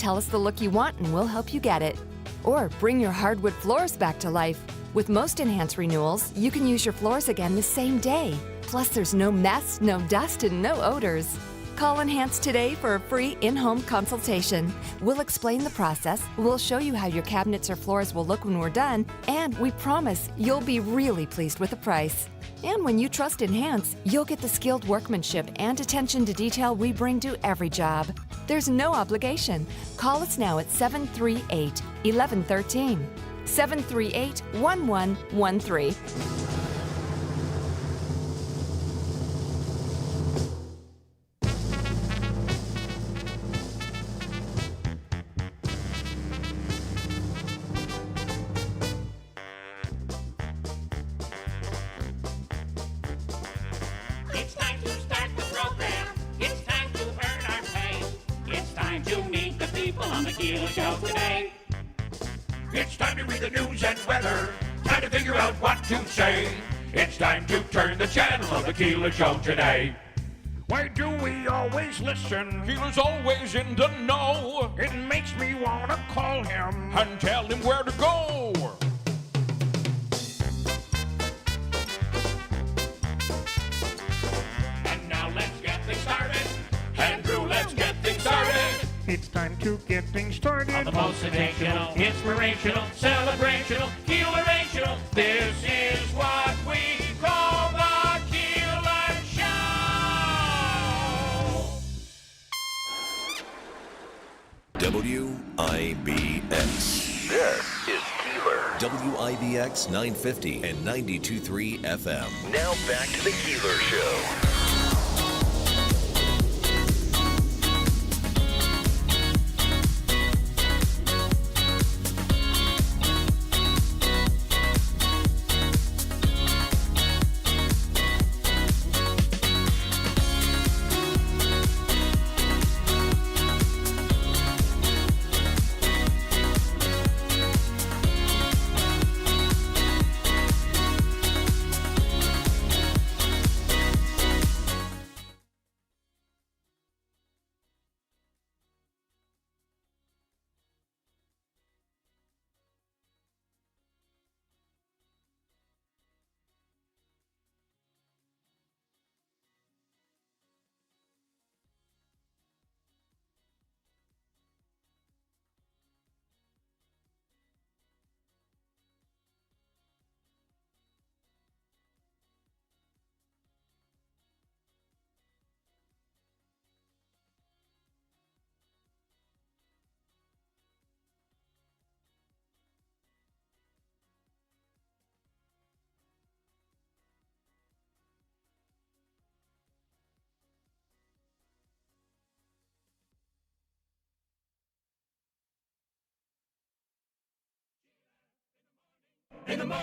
tell us the look you want and we'll help you get it. Or bring your hardwood floors back to life. With most Enhance renewals, you can use your floors again the same day. Plus, there's no mess, no dust, and no odors. Call Enhance today for a free in-home consultation. We'll explain the process, we'll show you how your cabinets or floors will look when we're done, and we promise you'll be really pleased with the price. And when you trust Enhance, you'll get the skilled workmanship and attention to detail we bring to every job. There's no obligation. Call us now at 738-1113. 738-1113. It's time to start the program. It's time to earn our pay. It's time to meet the people on the Keeler Show today. It's time to read the news and weather. Time to figure out what to say. It's time to turn the channel of the Keeler Show today. Why do we always listen? Keeler's always in the know. It makes me want to call him and tell him where to go. And now let's get things started. Andrew, let's get things started. It's time to get things started. On the most sensational, inspirational, celebrational, Keelerational. This is what we call the Keeler Show. WIBX. This is Keeler. WIBX 950 and 92.3 FM. Now back to the Keeler Show.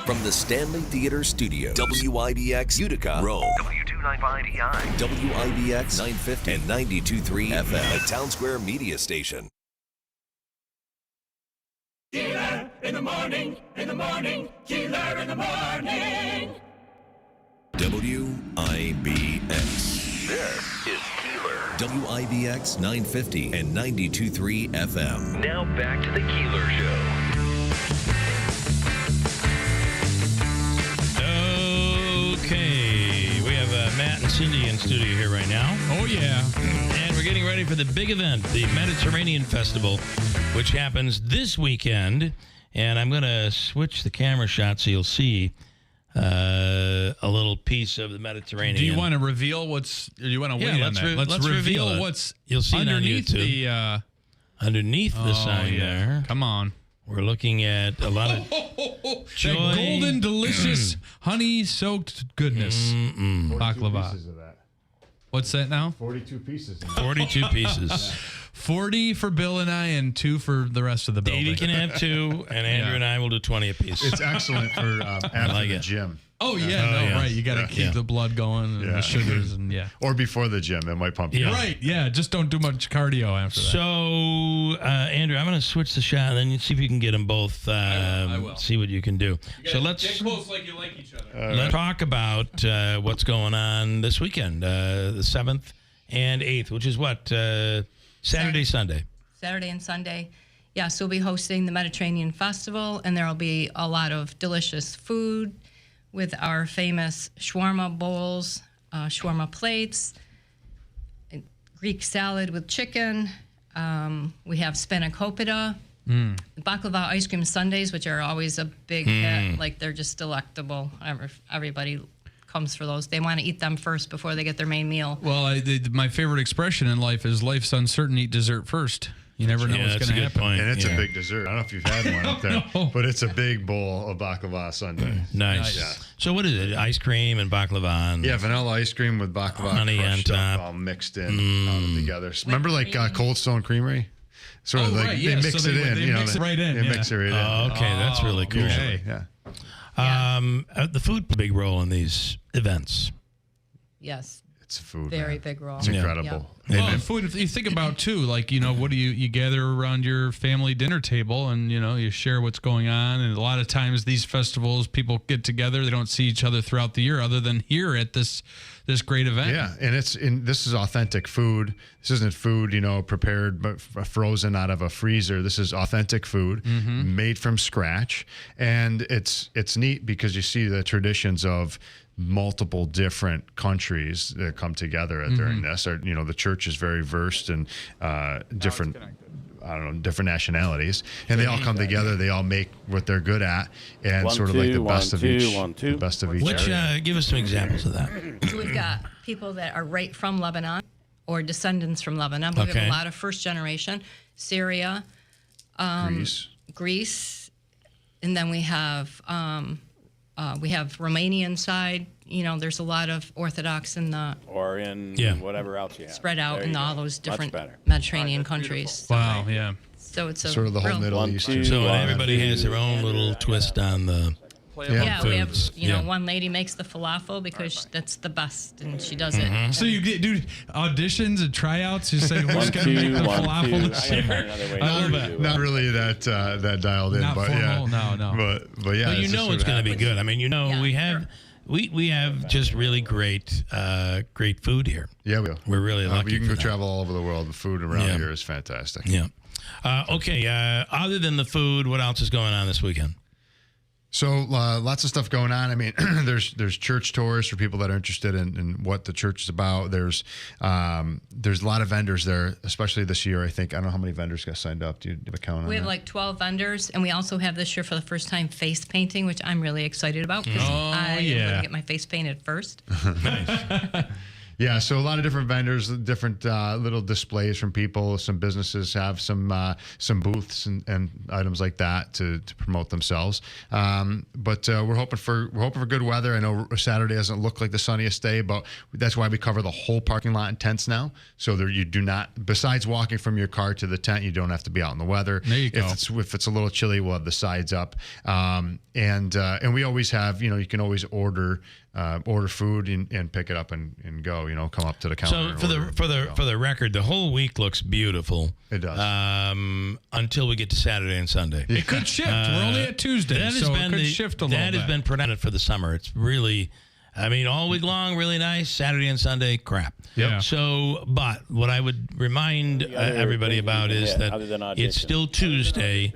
From the Stanley Theater Studios, WIBX Utica, Rome, W295EI. WIBX 950 and 92.3 FM, a Town Square media station. Keeler in the morning, Keeler in the morning. WIBX. This is Keeler. WIBX 950 and 92.3 FM. Now back to the Keeler Show. Okay, we have Matt and Cindy in studio here right now. Oh, yeah. And we're getting ready for the big event, the Mediterranean Festival, which happens this weekend. And I'm going to switch the camera shot so you'll see a little piece of the Mediterranean. Do you want to reveal what's... Do you want to wait on that? Let's reveal what's you'll see underneath the... underneath the sign there. Come on. We're looking at a lot of joy. That golden, delicious, honey-soaked goodness. Baklava. Pieces of that. What's that now? 42 pieces. 42 pieces. 40 for Bill and I, and 2 for the rest of the building. Davey can have 2, and Andrew and I will do 20 apiece. It's excellent for after like the it. gym. Oh, yeah, right. You got to keep the blood going and the sugars. And Or before the gym. It might pump you up. Right, yeah. Just don't do much cardio after that. So, Andrew, I'm going to switch the shot, and then you see if you can get them both. I will. See what you can do. So let's get close like you like each other. Let's talk about what's going on this weekend, the 7th and 8th, which is what? Saturday, Sunday. Saturday and Sunday. Yes, we'll be hosting the Mediterranean Festival, and there will be a lot of delicious food with our famous shawarma bowls, shawarma plates, Greek salad with chicken. We have spanakopita, baklava ice cream sundaes, which are always a big hit. Like, they're just delectable. Everybody comes for those. They want to eat them first before they get their main meal. Well, my favorite expression in life is life's uncertain, eat dessert first. You never know what's going to happen. And it's a big dessert. I don't know if you've had one up there, but it's a big bowl of baklava sundae. Nice. Yeah. So what is it? Ice cream and baklava? And vanilla ice cream with baklava honey crushed on up, top. all mixed in together. Remember like Cold Stone Creamery? Sort of like they mix it in. They mix it right in. They mix it right in. Oh, okay. That's really cool. Usually, yeah. The food plays a big role in these events. Yes. It's food. Very big role. It's incredible. Well, and food, if you think about too, like, what do you gather around your family dinner table and, you share what's going on. And a lot of times these festivals, people get together. They don't see each other throughout the year other than here at this great event. Yeah. And this is authentic food. This isn't food, prepared but frozen out of a freezer. This is authentic food made from scratch. And it's neat because you see the traditions of multiple different countries that come together during this. Or, the church is very versed in different nationalities, and they all come together. They all make what they're good at, and sort of like the best of each. The best of each. Give us some examples of that. So we've got people that are right from Lebanon or descendants from Lebanon, but we have a lot of first generation, Syria, Greece, and then we have Romanian side. There's a lot of Orthodox in the whatever else you have spread out in all those different Mediterranean countries. Wow, yeah. So it's a sort of the whole Middle East. So everybody has their own little twist on the. Yeah, we have one lady makes the falafel because that's the best, and she does it. So you do auditions and tryouts. You say who's going to make the falafel this year? Not really that dialed in, Not but formal, yeah, no. But yeah, But it's going to be good. I mean, we have just really great food here. Yeah, we do. We're really lucky. You can go that. travel all over the world. The food around here is fantastic. Yeah. Okay. Other than the food, what else is going on this weekend? So lots of stuff going on. I mean, there's church tours for people that are interested in what the church is about. There's a lot of vendors there, especially this year. I don't know how many vendors got signed up. Do you have a count on that? We have like 12 vendors, and we also have this year for the first time face painting, which I'm really excited about because I am going to get my face painted first. Nice. Yeah, so a lot of different vendors, different little displays from people. Some businesses have some booths and items like that to promote themselves. But we're hoping for good weather. I know Saturday doesn't look like the sunniest day, but that's why we cover the whole parking lot in tents now. So there you do not, besides walking from your car to the tent, you don't have to be out in the weather. There you go. If it's a little chilly, we'll have the sides up. And we always have, you can always order food and pick it up and go. Come up to the counter. So for the record, the whole week looks beautiful. It does. Until we get to Saturday and Sunday. It could shift. We're only at Tuesday, so it could shift a little bit. That has been presented for the summer. It's really, all week long, really nice. Saturday and Sunday, crap. Yeah. So, but what I would remind everybody about is that it's still Tuesday.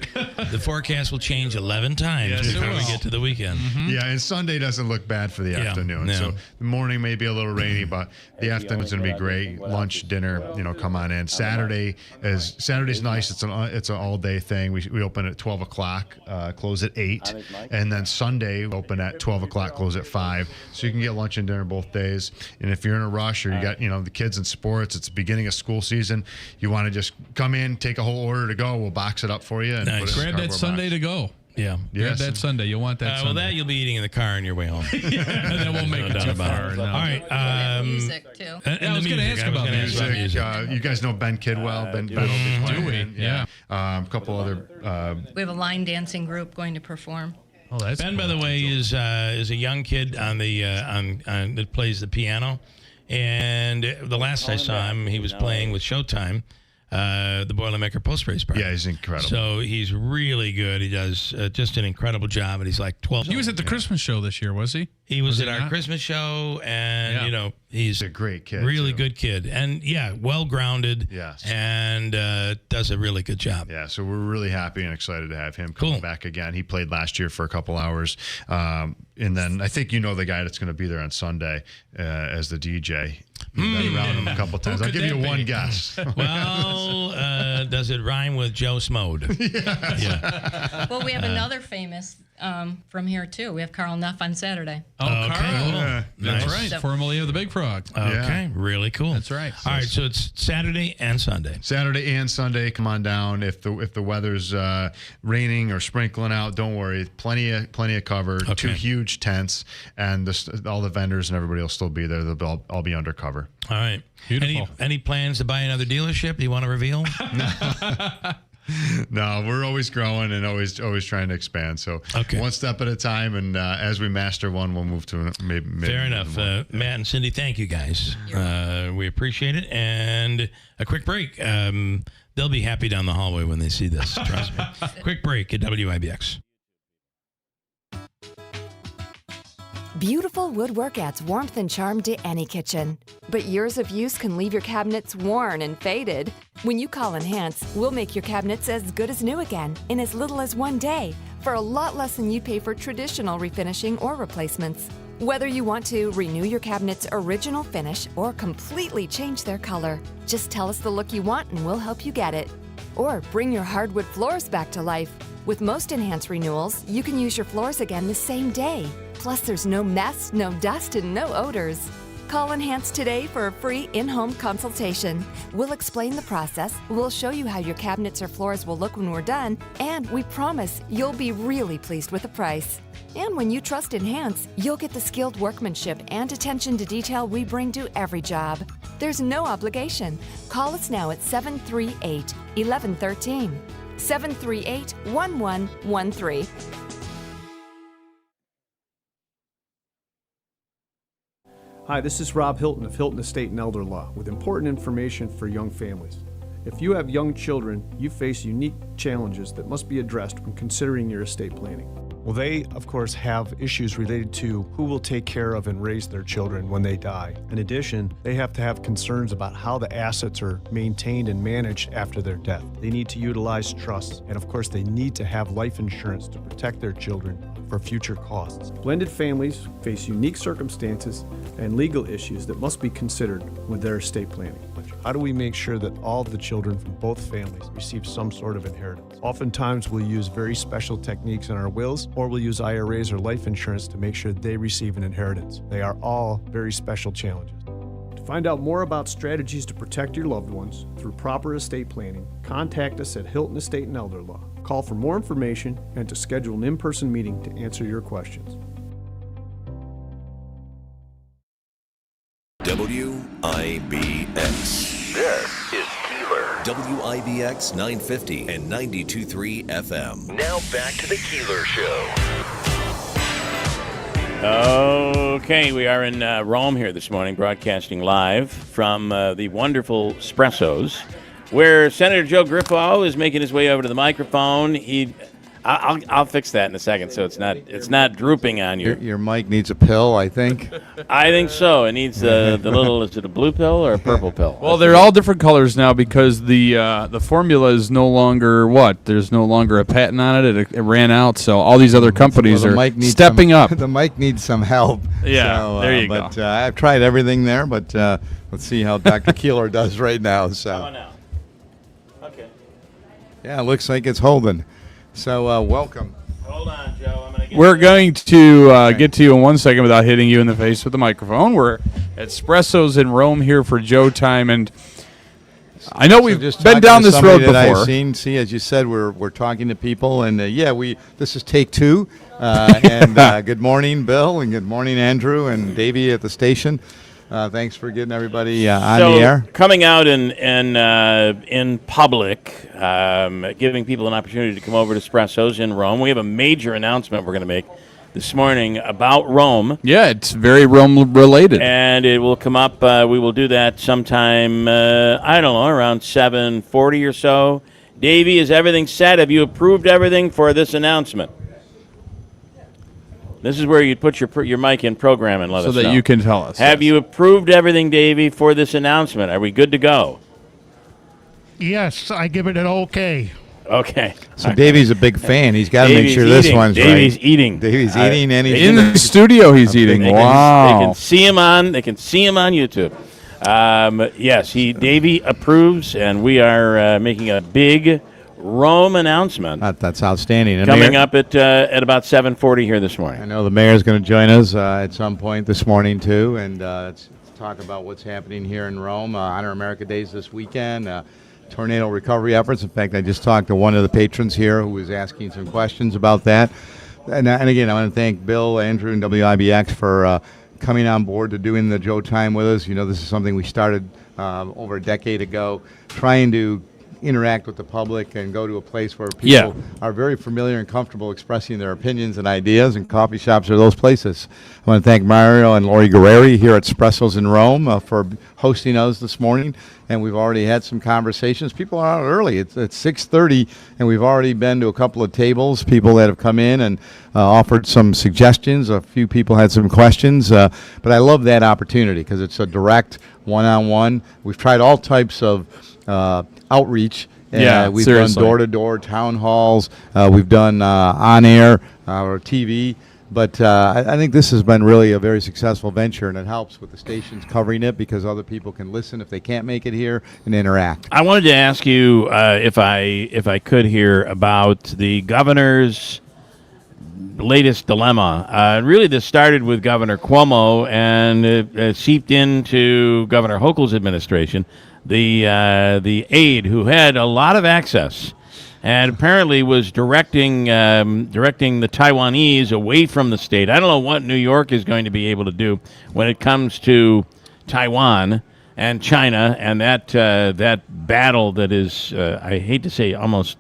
The forecast will change 11 times before we get to the weekend. Mm-hmm. Yeah, and Sunday doesn't look bad for the afternoon. So the morning may be a little rainy, but the afternoon's going to be great. Lunch, dinner, come on in. Saturday's nice. It's an all day thing. We open at 12 o'clock, close at 8, and then Sunday we open at 12 o'clock, close at 5. So you can get lunch and dinner both days. And if you're in a rush or you got the kids in sports, it's the beginning of school season, you want to just come in, take a whole order to go, we'll box it up for you and put it grab that Sunday to go. Yeah. Grab that Sunday. You'll want that Sunday. Well, that you'll be eating in the car on your way home. And then we'll make it too far. No. All right. Music, too. I was going to ask about music. You guys know Ben Kidwell. Ben will be playing. Yeah. A couple other... we have a line dancing group going to perform. Oh, that's Ben, cool. by the way, is a young kid on the that plays the piano. And the last I saw him, he was playing with Showtime the Boilermaker Post Race Party. Yeah, he's incredible. So he's really good. He does just an incredible job, and he's like 12. He was at the Christmas show this year, was he? He was at our Christmas show, and he's a great kid, really good kid, and well grounded. Yes, and does a really good job. Yeah, so we're really happy and excited to have him come back again. He played last year for a couple hours, and then I think the guy that's going to be there on Sunday as the DJ. You've been around him a couple times. I'll give you one guess. Well, does it rhyme with Joe Smode? Yes. Yeah. Well, we have another famous from here, too. We have Carl Neff on Saturday. Oh, okay, Carl. cool. That's Nice. right. Formerly of the Big Frog. Okay, really cool. That's right. All right, so it's Saturday and Sunday. Saturday and Sunday, come on down. If the weather's raining or sprinkling out, don't worry. Plenty of cover. Okay. 2 huge tents, and all the vendors and everybody will still be there. They'll all be undercover. All right. Beautiful. Any plans to buy another dealership you want to reveal? No, we're always growing and always trying to expand. So one step at a time, and as we master one, we'll move to maybe. Fair enough. Matt and Cindy, thank you guys. We appreciate it. And a quick break. They'll be happy down the hallway when they see this. Trust me. Quick break at WIBX. Beautiful woodwork adds warmth and charm to any kitchen. But years of use can leave your cabinets worn and faded. When you call Enhance, we'll make your cabinets as good as new again in as little as 1 day for a lot less than you'd pay for traditional refinishing or replacements. Whether you want to renew your cabinet's original finish or completely change their color, just tell us the look you want and we'll help you get it. Or bring your hardwood floors back to life. With most Enhance renewals, you can use your floors again the same day. Plus, there's no mess, no dust, and no odors. Call Enhance today for a free in-home consultation. We'll explain the process, we'll show you how your cabinets or floors will look when we're done, and we promise you'll be really pleased with the price. And when you trust Enhance, you'll get the skilled workmanship and attention to detail we bring to every job. There's no obligation. Call us now at 738-1113. 738-1113. Hi, this is Rob Hilton of Hilton Estate and Elder Law with important information for young families. If you have young children, you face unique challenges that must be addressed when considering your estate planning. Well, they, of course, have issues related to who will take care of and raise their children when they die. In addition, they have to have concerns about how the assets are maintained and managed after their death. They need to utilize trusts, and of course, they need to have life insurance to protect their children for future costs. Blended families face unique circumstances and legal issues that must be considered with their estate planning. How do we make sure that all of the children from both families receive some sort of inheritance? Oftentimes we'll use very special techniques in our wills, or we'll use IRAs or life insurance to make sure they receive an inheritance. They are all very special challenges. To find out more about strategies to protect your loved ones through proper estate planning, contact us at Hilton Estate and Elder Law. Call for more information and to schedule an in-person meeting to answer your questions. WIBX. This is Keeler. WIBX 950 and 92.3 FM. Now back to the Keeler Show. Okay, we are in Rome here this morning, broadcasting live from the wonderful Espressos, where Senator Joe Griffo is making his way over to the microphone. I'll fix that in a second, so it's not drooping on you. Your mic needs a pill, I think. I think so. It needs the little. Is it a blue pill or a purple pill? Well, they're all different colors now because the formula is no longer There's no longer a patent on it. It ran out, so all these other companies are stepping up. The mic needs some help. Yeah, so, there you go. But I've tried everything there, but let's see how Dr. Keeler does right now. So. Oh, no. Okay. Yeah, it looks like it's holding. So welcome. Hold on, Joe. We're going to get to you in 1 second without hitting you in the face with the microphone. We're at Espressos in Rome here for Joe time, and I know we've been down this road before. I've seen. See, as you said, we're talking to people, and this is take two. And good morning, Bill, and good morning, Andrew and Davey at the station. Thanks for getting everybody on the air. Coming out in public, giving people an opportunity to come over to Espressos in Rome. We have a major announcement we're going to make this morning about Rome. Yeah, it's very Rome related. And it will come up. We will do that sometime, I don't know, around 7:40 or so. Davey, is everything set? Have you approved everything for this announcement? This is where you put your mic in program and let us know. So that you can tell us. Have you approved everything, Davey, for this announcement? Are we good to go? Yes, I give it an okay. Okay. So Davey's a big fan. He's got to make sure this one's right. Davey's eating. Davey's eating, and he's in the studio. He's eating. Wow. They can see him on. They can see him on YouTube. Yes, Davey approves, and we are making a big Rome announcement. That's outstanding. And coming up at about 7:40 here this morning. I know the mayor's going to join us at some point this morning too, and let's talk about what's happening here in Rome. Honor America Days this weekend. Tornado recovery efforts. In fact, I just talked to one of the patrons here who was asking some questions about that. And again, I want to thank Bill, Andrew, and WIBX for coming on board to doing the Joe Time with us. You know, this is something we started over a decade ago, trying to interact with the public and go to a place where people are very familiar and comfortable expressing their opinions and ideas, and coffee shops are those places. I want to thank Mario and Lori Guerreri here at Espressos in Rome for hosting us this morning, and we've already had some conversations. People are out early. It's 6:30, and we've already been to a couple of tables, people that have come in and offered some suggestions. A few people had some questions, but I love that opportunity because it's a direct one-on-one. We've tried all types of outreach. We've done door-to-door town halls. We've done on-air or TV. But I think this has been really a very successful venture, and it helps with the stations covering it because other people can listen if they can't make it here and interact. I wanted to ask you if I could hear about the governor's latest dilemma. Really, this started with Governor Cuomo and it seeped into Governor Hochul's administration. The aide who had a lot of access and apparently was directing the Taiwanese away from the state. I don't know what New York is going to be able to do when it comes to Taiwan and China and that battle that is, I hate to say, almost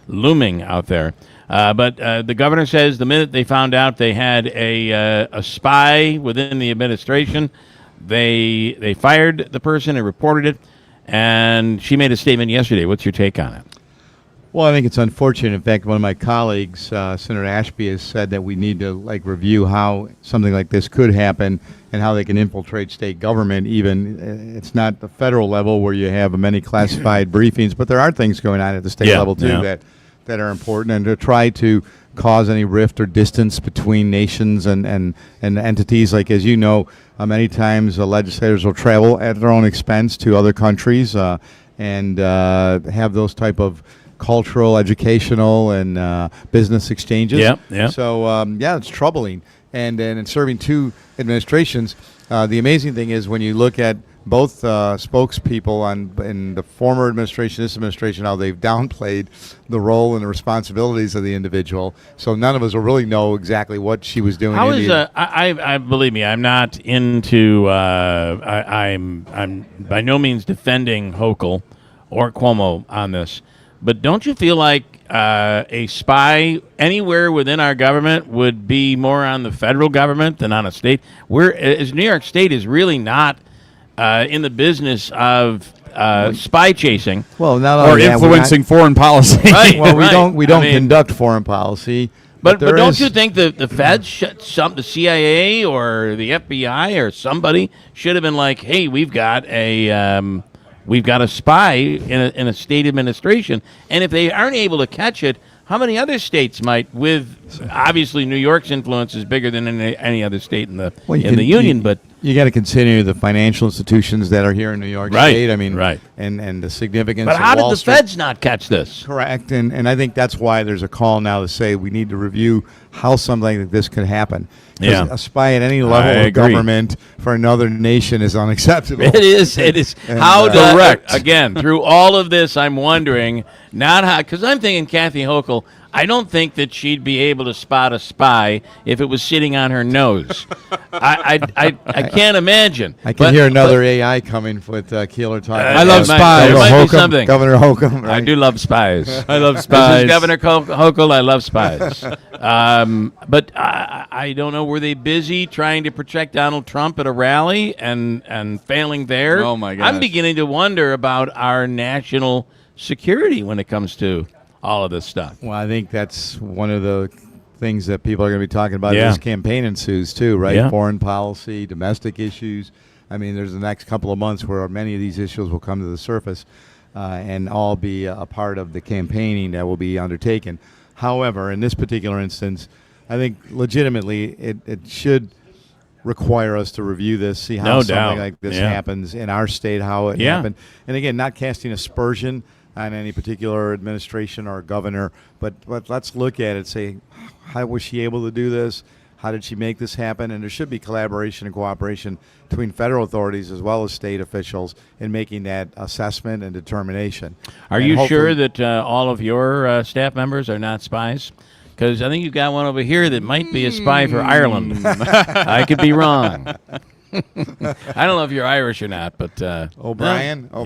looming out there. But the governor says the minute they found out they had a spy within the administration, they fired the person and reported it. And she made a statement yesterday. What's your take on it? Well, I think it's unfortunate. In fact, one of my colleagues, Senator Ashby, has said that we need to review how something like this could happen and how they can infiltrate state government. Even it's not the federal level where you have many classified briefings, but there are things going on at the state level too that are important, and to try to cause any rift or distance between nations and entities. Like, as you know, many times legislators will travel at their own expense to other countries and have those type of cultural, educational, and business exchanges. So, it's troubling. And in serving two administrations, the amazing thing is when you look at both spokespeople in the former administration, this administration, how they've downplayed the role and the responsibilities of the individual. So none of us will really know exactly what she was doing. How is I believe me, I'm not into. I'm by no means defending Hochul or Cuomo on this, but don't you feel like a spy anywhere within our government would be more on the federal government than on a state? As New York State is really not in the business of spy chasing, or influencing foreign policy. Right, well, we don't conduct foreign policy. But don't you think the feds, the CIA or the FBI or somebody should have been like, hey, we've got a spy in a state administration, and if they aren't able to catch it, how many other states might? With obviously New York's influence is bigger than any other state in the union, but you got to consider the financial institutions that are here in New York State. I mean, and the significance. But how did the feds not catch this? Correct, and I think that's why there's a call now to say we need to review how something like this could happen. A spy at any level of government for another nation is unacceptable. It is. And how direct. Again, through all of this, I'm wondering not how, because I'm thinking Kathy Hochul. I don't think that she'd be able to spot a spy if it was sitting on her nose. I can't imagine. I can hear another AI coming with Keeler talking. I love spies. There might be something. Governor Holcomb. Right? I do love spies. I love spies. This is Governor Hochul. I love spies. But I don't know. Were they busy trying to protect Donald Trump at a rally and failing there? Oh, my gosh. I'm beginning to wonder about our national security when it comes to all of this stuff. Well, I think that's one of the things that people are going to be talking about as this campaign ensues too, right? Yeah. Foreign policy, domestic issues. I mean, there's the next couple of months where many of these issues will come to the surface and all be a part of the campaigning that will be undertaken. However, in this particular instance, I think legitimately it should require us to review this, see how something like this happens in our state, how it happened. And again, not casting aspersion on any particular administration or governor, but let's look at it, say, how was she able to do this? How did she make this happen? And there should be collaboration and cooperation between federal authorities as well as state officials in making that assessment and determination. Are you sure that all of your staff members are not spies? Because I think you've got one over here that might be a spy for Ireland. I could be wrong. I don't know if you're Irish or not, but O'Brien. Oh,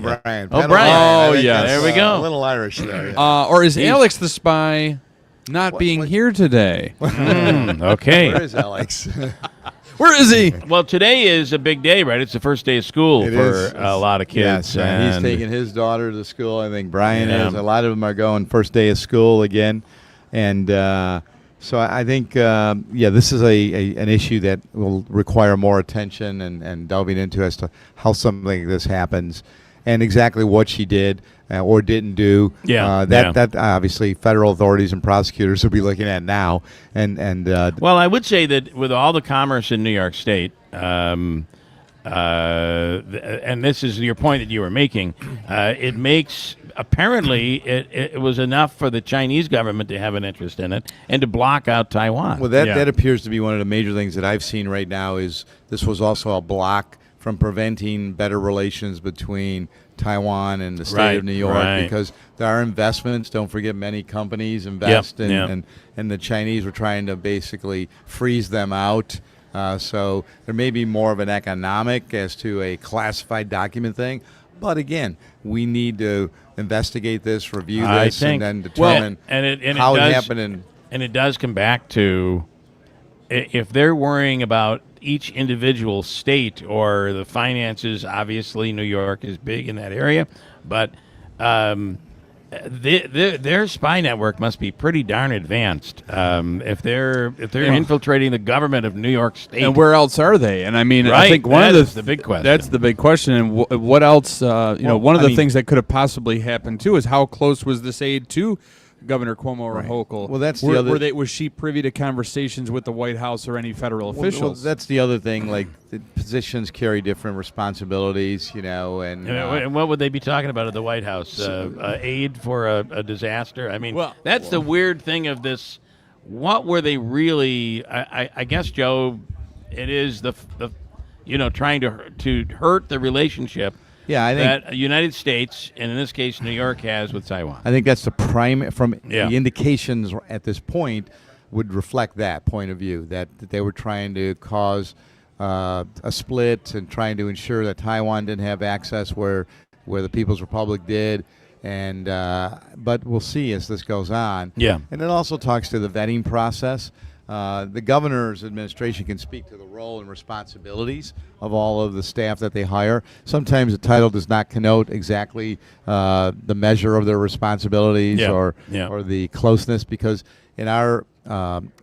Yeah, there we go. A little Irish there. Yeah. Or is Alex the spy not being here today? Okay. Where is Alex? Where is he? Well, today is a big day, right? It's the first day of school for a lot of kids. Yes, and he's taking his daughter to school. I think Brian is. A lot of them are going first day of school again. And so I think, this is an issue that will require more attention and delving into as to how something like this happens and exactly what she did or didn't do. That obviously federal authorities and prosecutors will be looking at now. Well, I would say that with all the commerce in New York State, and this is your point that you were making, it makes apparently it was enough for the Chinese government to have an interest in it and to block out Taiwan. Well, that appears to be one of the major things that I've seen right now is this was also a block from preventing better relations between Taiwan and the state of New York because there are investments. Don't forget many companies invest and the Chinese were trying to basically freeze them out. So there may be more of an economic as to a classified document thing. But again, we need to investigate this, review this, and then determine how it happened. And it does come back to if they're worrying about each individual state or the finances, obviously New York is big in that area, but their spy network must be pretty darn advanced if they're infiltrating the government of New York State. And where else are they? And I mean, I think that's the big question. That's the big question. And what else? One of the things that could have possibly happened too is how close was this aid to Governor Cuomo or Hochul? Well, that's the other. Was she privy to conversations with the White House or any federal officials? Well, that's the other thing. Like the positions carry different responsibilities, and what would they be talking about at the White House? Aid for a disaster? I mean, that's the weird thing of this. What were they really? I guess, Joe, it is the trying to hurt the relationship. Yeah, I think that United States, and in this case New York, has with Taiwan. I think that's the prime the indications at this point would reflect that point of view that they were trying to cause a split and trying to ensure that Taiwan didn't have access where the People's Republic did. And but we'll see as this goes on. Yeah, and it also talks to the vetting process. The governor's administration can speak to the role and responsibilities of all of the staff that they hire. Sometimes the title does not connote exactly the measure of their responsibilities or the closeness, because in our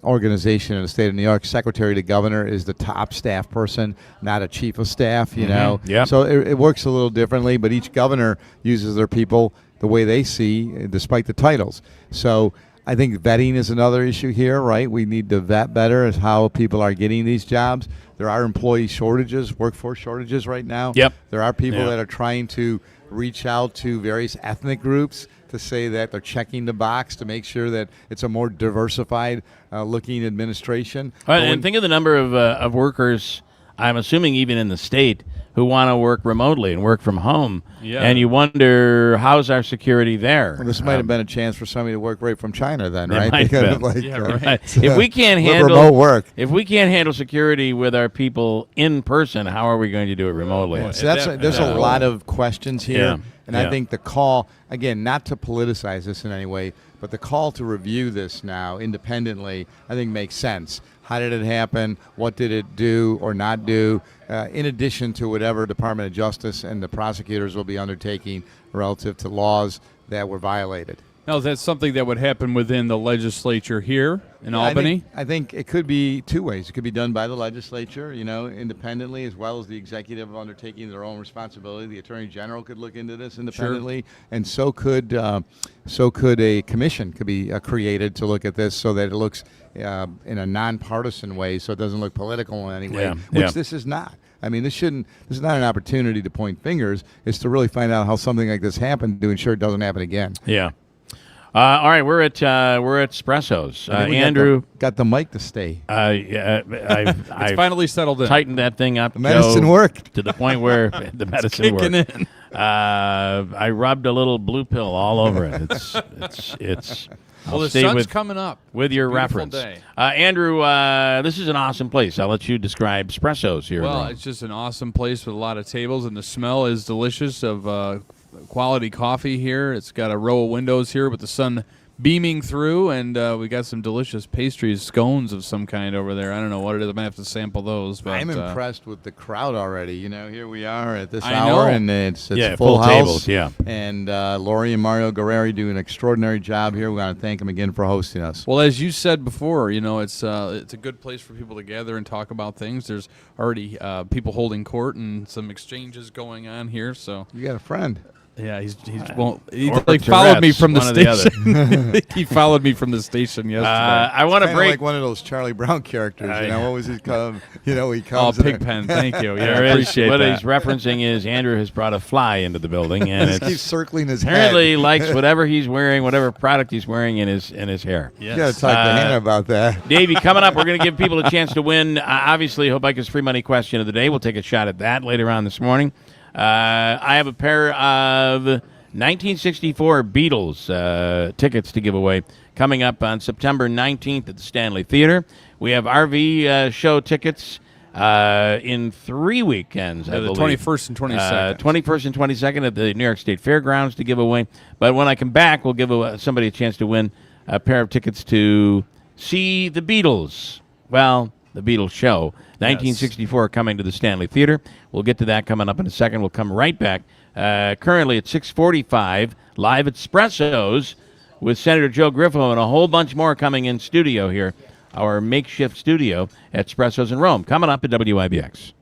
organization in the state of New York, secretary to governor is the top staff person, not a chief of staff, know. Yep. So it works a little differently, but each governor uses their people the way they see, despite the titles. So I think vetting is another issue here, right? We need to vet better as how people are getting these jobs. There are employee shortages, workforce shortages right now. Yep. There are people that are trying to reach out to various ethnic groups to say that they're checking the box to make sure that it's a more diversified looking administration. And think of the number of workers I'm assuming even in the state, who want to work remotely and work from home. Yeah. And you wonder, how's our security there? Well, this might have been a chance for somebody to work right from China then, It right? might have been. Right. If we can't handle remote work, if we can't handle security with our people in person, how are we going to do it remotely? So there's a lot of questions here. Yeah. And I think the call, again, not to politicize this in any way, but the call to review this now independently, I think makes sense. How did it happen? What did it do or not do? In addition to whatever Department of Justice and the prosecutors will be undertaking relative to laws that were violated. Now, is that something that would happen within the legislature here in Albany? I think it could be two ways. It could be done by the legislature, independently, as well as the executive undertaking their own responsibility. The Attorney General could look into this independently, and so could a commission could be created to look at this so that it looks in a nonpartisan way, so it doesn't look political in any way, which this is not. I mean, this is not an opportunity to point fingers. It's to really find out how something like this happened to ensure it doesn't happen again. Yeah. All right, we're at Espressos. Andrew got the mic to stay. I've finally settled in. Tightened that thing up. The medicine worked to the point where the medicine worked. In. I rubbed a little blue pill all over it. It's. Well, the sun's coming up. With your Beautiful reference. Day. Andrew, this is an awesome place. I'll let you describe Espressos here. Well, it's just an awesome place with a lot of tables, and the smell is delicious of quality coffee here. It's got a row of windows here with the sun beaming through, and we got some delicious pastries, scones of some kind over there. I don't know what it is. I might have to sample those. But I'm impressed with the crowd already. Here we are at this I hour, know. and it's full house. Tables, yeah. And Lori and Mario Guerreri do an extraordinary job here. We want to thank them again for hosting us. Well, as you said before, it's a good place for people to gather and talk about things. There's already people holding court and some exchanges going on here. So you got a friend. Yeah, he followed me from the station. He followed me from the station yesterday. I want to break like one of those Charlie Brown characters. What was his come? He comes. Oh, Pigpen. Thank you. Yeah, I appreciate what that. he's referencing is Andrew has brought a fly into the building, and it keeps circling his apparently head. likes whatever he's wearing, whatever product he's wearing in his hair. Yes. You got to talk to Hannah about that. Davey, coming up, we're going to give people a chance to win. Obviously, Hobica's free money question of the day. We'll take a shot at that later on this morning. I have a pair of 1964 Beatles tickets to give away coming up on September 19th at the Stanley Theater. We have RV show tickets in 3 weekends, I believe. The 21st and 22nd. 21st and 22nd at the New York State Fairgrounds to give away. But when I come back, we'll give somebody a chance to win a pair of tickets to see the Beatles. Well, the Beatles show. 1964 coming to the Stanley Theater. We'll get to that coming up in a second. We'll come right back. Currently at 6:45, live at Espressos with Senator Joe Griffo and a whole bunch more coming in studio here, our makeshift studio at Espressos in Rome. Coming up at WIBX.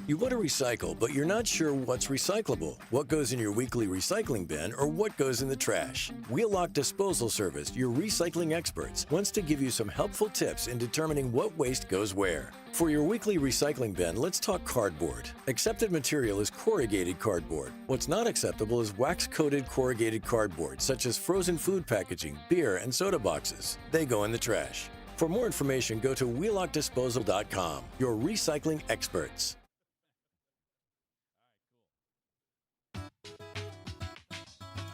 You want to recycle, but you're not sure what's recyclable, what goes in your weekly recycling bin, or what goes in the trash. Wheelock Disposal Service, your recycling experts, wants to give you some helpful tips in determining what waste goes where. For your weekly recycling bin, let's talk cardboard. Accepted material is corrugated cardboard. What's not acceptable is wax-coated corrugated cardboard, such as frozen food packaging, beer, and soda boxes. They go in the trash. For more information, go to wheelockdisposal.com, your recycling experts.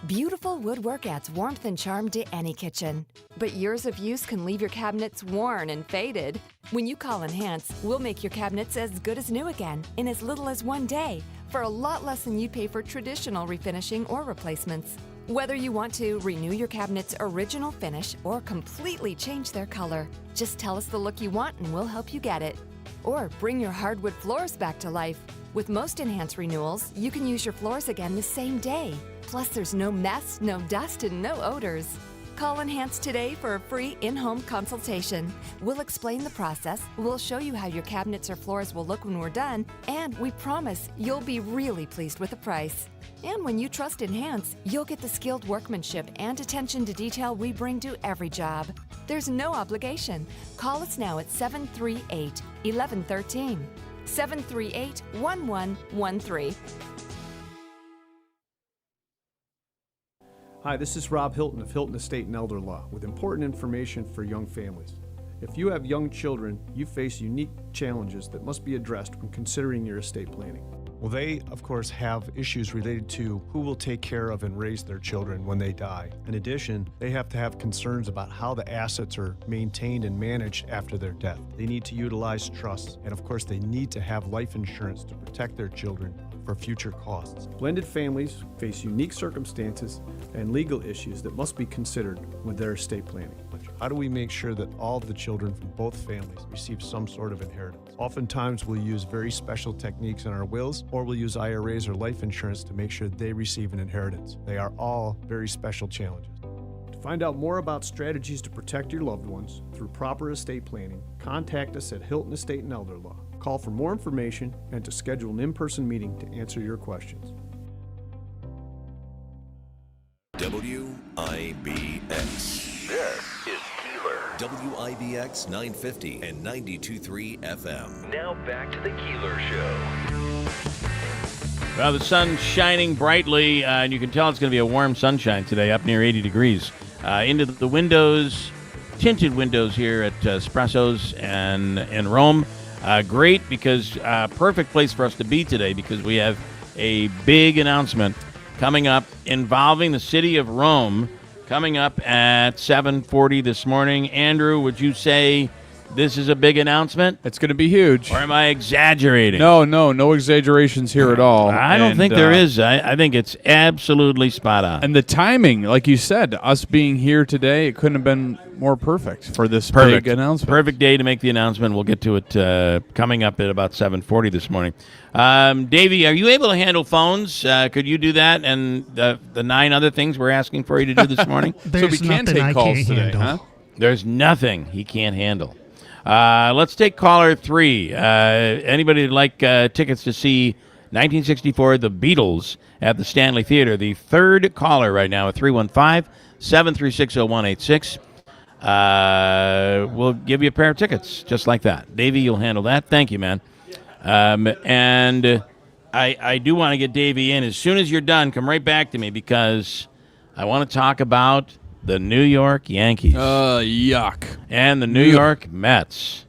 Beautiful woodwork adds warmth and charm to any kitchen. But years of use can leave your cabinets worn and faded. When you call Enhance, we'll make your cabinets as good as new again in as little as 1 day for a lot less than you'd pay for traditional refinishing or replacements. Whether you want to renew your cabinet's original finish or completely change their color, just tell us the look you want and we'll help you get it. Or bring your hardwood floors back to life. With most Enhance renewals, you can use your floors again the same day. Plus, there's no mess, no dust, and no odors. Call Enhance today for a free in-home consultation. We'll explain the process, we'll show you how your cabinets or floors will look when we're done, and we promise you'll be really pleased with the price. And when you trust Enhance, you'll get the skilled workmanship and attention to detail we bring to every job. There's no obligation. Call us now at 738-1113. 738-1113. Hi, this is Rob Hilton of Hilton Estate and Elder Law with important information for young families. If you have young children, you face unique challenges that must be addressed when considering your estate planning. Well, they, of course, have issues related to who will take care of and raise their children when they die. In addition, they have to have concerns about how the assets are maintained and managed after their death. They need to utilize trusts, and of course, they need to have life insurance to protect their children for future costs. Blended families face unique circumstances and legal issues that must be considered with their estate planning. How do we make sure that all of the children from both families receive some sort of inheritance? Oftentimes we'll use very special techniques in our wills, or we'll use IRAs or life insurance to make sure they receive an inheritance. They are all very special challenges. To find out more about strategies to protect your loved ones through proper estate planning, contact us at Hilton Estate and Elder Law. Call for more information and to schedule an in-person meeting to answer your questions. WIBX. This is Keeler. WIBX 950 and 92.3 FM. Now back to the Keeler Show. Well, the sun's shining brightly, and you can tell it's going to be a warm sunshine today, up near 80 degrees. Into the windows, tinted windows here at Espressos and in Rome. Great, because perfect place for us to be today, because we have a big announcement coming up involving the city of Rome, coming up at 7:40 this morning. Andrew, would you say this is a big announcement? It's going to be huge. Or am I exaggerating? No exaggerations here at all. I don't think there is. I think it's absolutely spot on. And the timing, like you said, us being here today, it couldn't have been more perfect for this big announcement. Perfect day to make the announcement. We'll get to it coming up at about 7:40 this morning. Davey, are you able to handle phones? Could you do that and the 9 other things we're asking for you to do this morning? So we can take calls today, huh? There's nothing he can't handle. Let's take caller 3. Anybody would like tickets to see 1964 The Beatles at the Stanley Theater? The third caller right now at 315-736-0186. We'll give you a pair of tickets just like that. Davey, you'll handle that. Thank you, man. And I do want to get Davey in. As soon as you're done, come right back to me, because I want to talk about the New York Yankees. Yuck. And the New York Mets.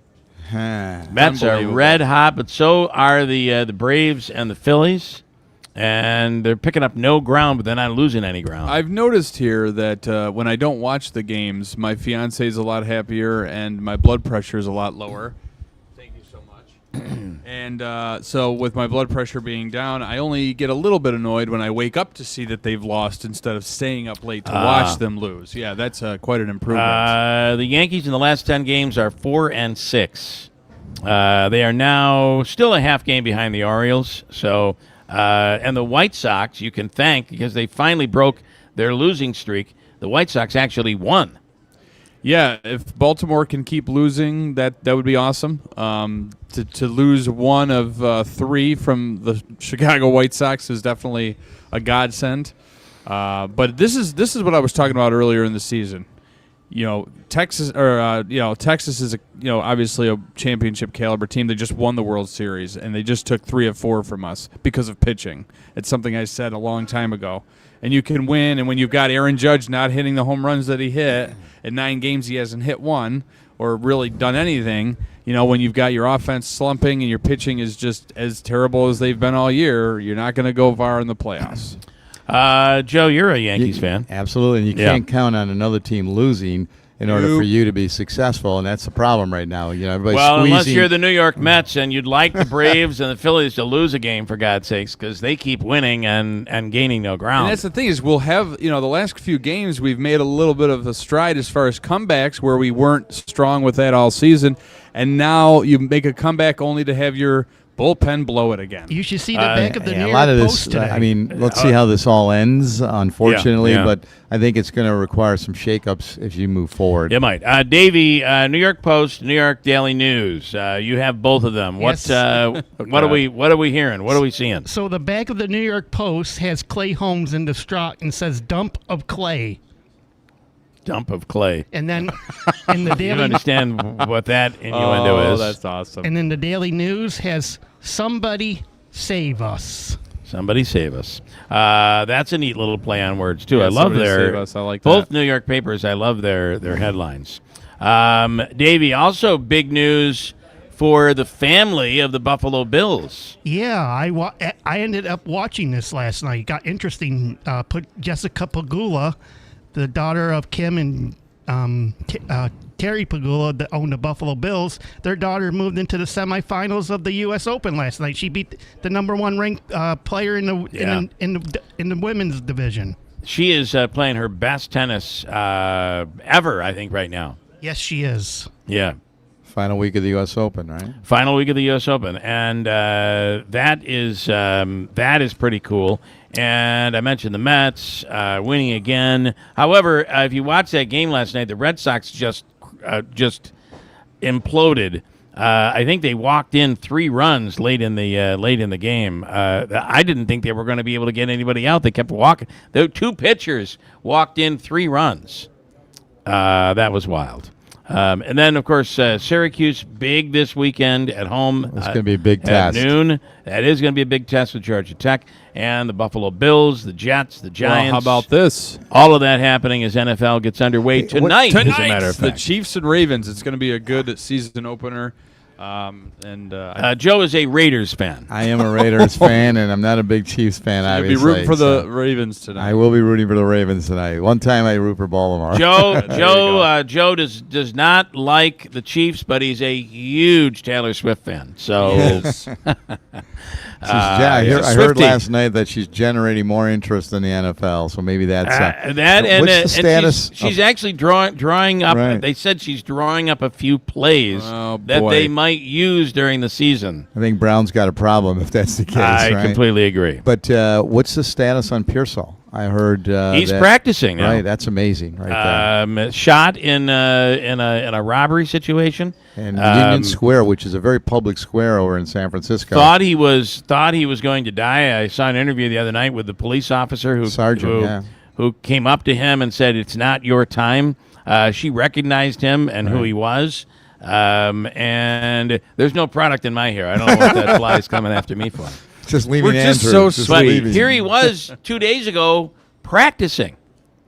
Mets are red hot, but so are the Braves and the Phillies. And they're picking up no ground, but they're not losing any ground. I've noticed here that when I don't watch the games, my fiance is a lot happier and my blood pressure is a lot lower. Thank you so much. And so with my blood pressure being down, I only get a little bit annoyed when I wake up to see that they've lost instead of staying up late to watch them lose. Yeah, that's quite an improvement. The Yankees in the last 10 games are 4-6. They are now still a half game behind the Orioles. So, and the White Sox, you can thank, because they finally broke their losing streak. The White Sox actually won. Yeah, if Baltimore can keep losing, that would be awesome. To lose one of 3 from the Chicago White Sox is definitely a godsend. But this is what I was talking about earlier in the season. Texas is obviously a championship caliber team. They just won the World Series, and they just took 3 of 4 from us because of pitching. It's something I said a long time ago. And you can win, and when you've got Aaron Judge not hitting the home runs that he hit, in 9 games he hasn't hit one or really done anything, when you've got your offense slumping and your pitching is just as terrible as they've been all year, you're not going to go far in the playoffs. Joe, you're a Yankees fan. Absolutely, and you can't count on another team losing in order for you to be successful, and that's the problem right now. Everybody's squeezing. Unless you're the New York Mets and you'd like the Braves and the Phillies to lose a game, for God's sakes, because they keep winning and gaining no ground. And that's the thing is, we'll have the last few games we've made a little bit of a stride as far as comebacks, where we weren't strong with that all season, and now you make a comeback only to have your bullpen blow it again. You should see the back of the New York a lot of Post this. today. Let's see how this all ends. Unfortunately, Yeah. but I think it's going to require some shakeups if you move forward. It might. Davey, New York Post, New York Daily News. You have both of them. Yes. What are we hearing? What are we seeing? So the back of the New York Post has Clay Holmes in distraught and says "dump of clay." Dump of clay. And then in the Daily, you understand what that innuendo is. That's awesome. And then the Daily News has "somebody save us." Somebody save us. That's a neat little play on words too. Yeah, I love Somebody their Save Us. I like both that. New York papers. I love their headlines. Davey, also big news for the family of the Buffalo Bills. Yeah, I ended up watching this last night. Got interesting. Put Jessica Pagula, the daughter of Kim and Terry Pagula, that owned the Buffalo Bills. Their daughter moved into the semifinals of the U.S. Open last night. She beat the number one ranked player in the women's division. She is playing her best tennis ever, I think, right now. Yes, she is. Yeah. Final week of the U.S. Open, right? Final week of the U.S. Open, and that is pretty cool. And I mentioned the Mets winning again. However, if you watch that game last night, the Red Sox just imploded. I think they walked in 3 runs late in the game. I didn't think they were going to be able to get anybody out. They kept walking. The 2 pitchers walked in 3 runs. That was wild. And then, of course, Syracuse, big this weekend at home. It's going to be a big at test. noon. That is going to be a big test with Georgia Tech and the Buffalo Bills, the Jets, the Giants. Well, how about this? All of that happening as NFL gets underway tonight, as a matter of the fact. Chiefs and Ravens. It's going to be a good season opener. Joe is a Raiders fan. I am a Raiders fan, and I'm not a big Chiefs fan, You'll obviously. be rooting for the Ravens tonight. I will be rooting for the Ravens tonight. One time I root for Baltimore. Joe does not like the Chiefs, but he's a huge Taylor Swift fan. So Yes. I heard last night that she's generating more interest in the NFL, so maybe that's what's the status? She's actually drawing up. Right. They said she's drawing up a few plays that they might use during the season. I think Brown's got a problem if that's the case. I completely agree. But what's the status on Pearsall? I heard he's practicing now. Right, that's amazing. Right there. Shot in a robbery situation. And Union Square, which is a very public square over in San Francisco. Thought he was going to die. I saw an interview the other night with the police officer who came up to him and said, "It's not your time." She recognized him and who he was. And there's no product in my hair. I don't know what that fly is coming after me for. Just leaving Andrew. Just leaving. Here he was 2 days ago practicing.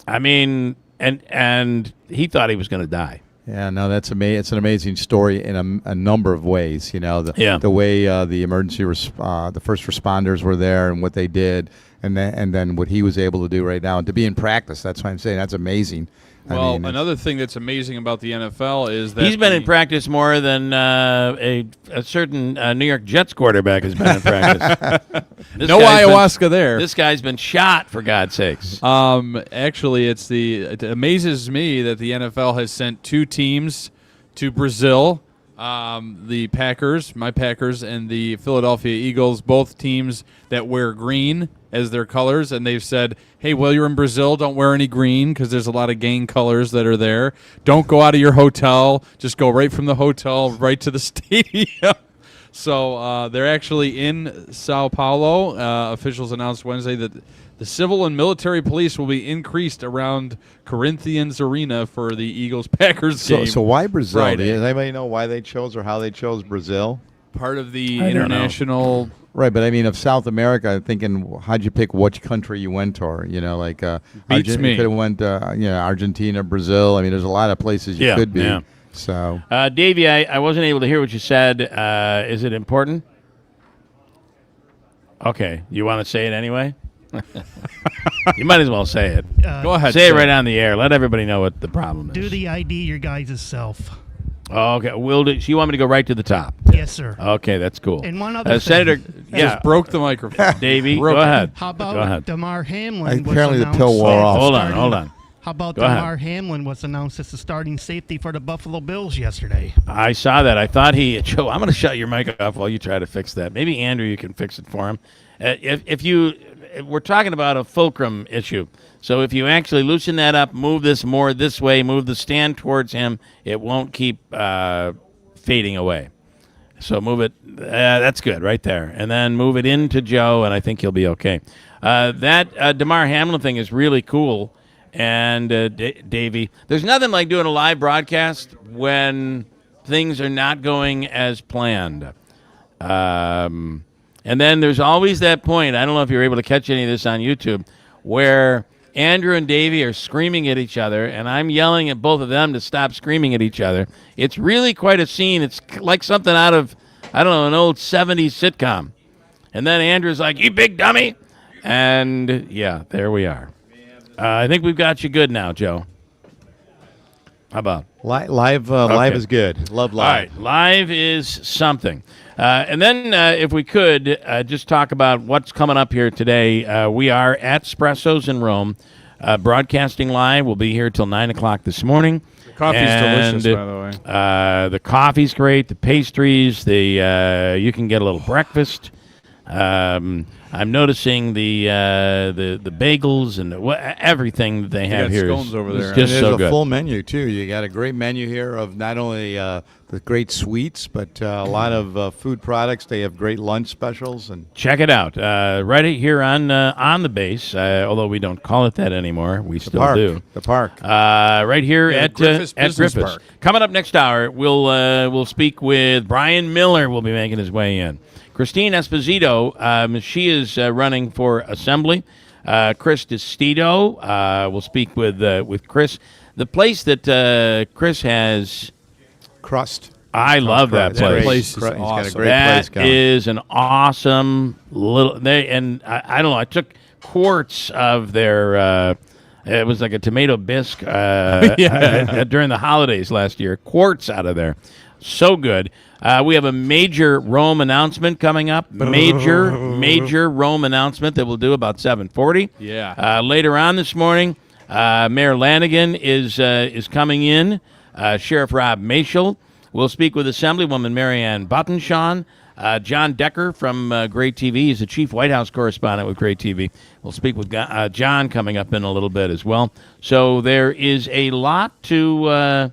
I mean, and he thought he was going to die. Yeah, no, that's amazing. It's an amazing story in a number of ways. You know, the way the emergency the first responders were there and what they did, and then what he was able to do right now, and to be in practice. That's why I'm saying that's amazing. Well, another thing that's amazing about the NFL is that he's been in practice more than a certain New York Jets quarterback has been in practice. No ayahuasca there. This guy's been shot, for God's sakes. Actually, it amazes me that the NFL has sent 2 teams to Brazil. The Packers, my Packers, and the Philadelphia Eagles, both teams that wear green as their colors, and they've said, hey, while you're in Brazil, don't wear any green because there's a lot of gang colors that are there. Don't go out of your hotel. Just go right from the hotel right to the stadium. So they're actually in Sao Paulo. Officials announced Wednesday that the civil and military police will be increased around Corinthians Arena for the Eagles-Packers game. So why Brazil? Friday. Does anybody know why they chose or how they chose Brazil? Part of the international... Right, but I mean, of South America, I'm thinking, how'd you pick which country you went to? You know, like Beats me. You could have went, Argentina, Brazil. I mean, there's a lot of places you could be. Yeah. So, Davey, I wasn't able to hear what you said. Is it important? Okay, you want to say it anyway? You might as well say it. Go ahead. Say it right on the air. Let everybody know what the problem is. Do the ID your guys' self. Okay, so you want me to go right to the top? Yes, sir. Okay, that's cool. And one other thing. Senator, just broke the microphone. Davey, go ahead. How about Damar Hamlin? Apparently the pill wore off. Hold on. How about Damar Hamlin was announced as the starting safety for the Buffalo Bills yesterday? I saw that. I thought Joe, I'm going to shut your mic off while you try to fix that. Maybe Andrew, you can fix it for him. We're talking about a fulcrum issue. So if you actually loosen that up, move this more this way, move the stand towards him, it won't keep fading away. So move it. That's good right there. And then move it into Joe, and I think he'll be okay. That Damar Hamlin thing is really cool. And Davey, there's nothing like doing a live broadcast when things are not going as planned. And then there's always that point, I don't know if you're able to catch any of this on YouTube, where Andrew and Davey are screaming at each other, and I'm yelling at both of them to stop screaming at each other. It's really quite a scene. It's like something out of, I don't know, an old 70s sitcom. And then Andrew's like, "You big dummy." And, yeah, there we are. I think we've got you good now, Joe. How about? Live is good. Love live. All right, live is something. And then if we could just talk about what's coming up here today. We are at Espressos in Rome, broadcasting live. We'll be here till 9 o'clock this morning. The coffee's delicious, by the way. The coffee's great. The pastries. You can get a little breakfast. I'm noticing the bagels and everything that they have here. Scones over there. Just so good. There's a full menu too. You got a great menu here of not only the great sweets, but a lot of food products. They have great lunch specials and check it out. Right here on the base. Although we don't call it that anymore, we still do. The park. Right here at Griffiths Business Griffiths. Park. Coming up next hour, we'll speak with Brian Miller. Will be making his way in. Christine Esposito, she is running for Assembly. Chris DeStito, we'll speak with Chris. The place that Chris has... Crust. I love that place. That place is He's got a awesome. great place That going. is an awesome little... And I don't know, I took quarts of their... it was like a tomato bisque during the holidays last year. Quarts out of there. So good. We have a major Rome announcement coming up. Major Rome announcement that we'll do about 7:40. Yeah. Later on this morning, Mayor Lanigan is coming in. Sheriff Rob Mashel. We'll speak with Assemblywoman Marianne Buttonshawn. John Decker from Great TV. He's the chief White House correspondent with Great TV. We'll speak with John coming up in a little bit as well. So there is a lot to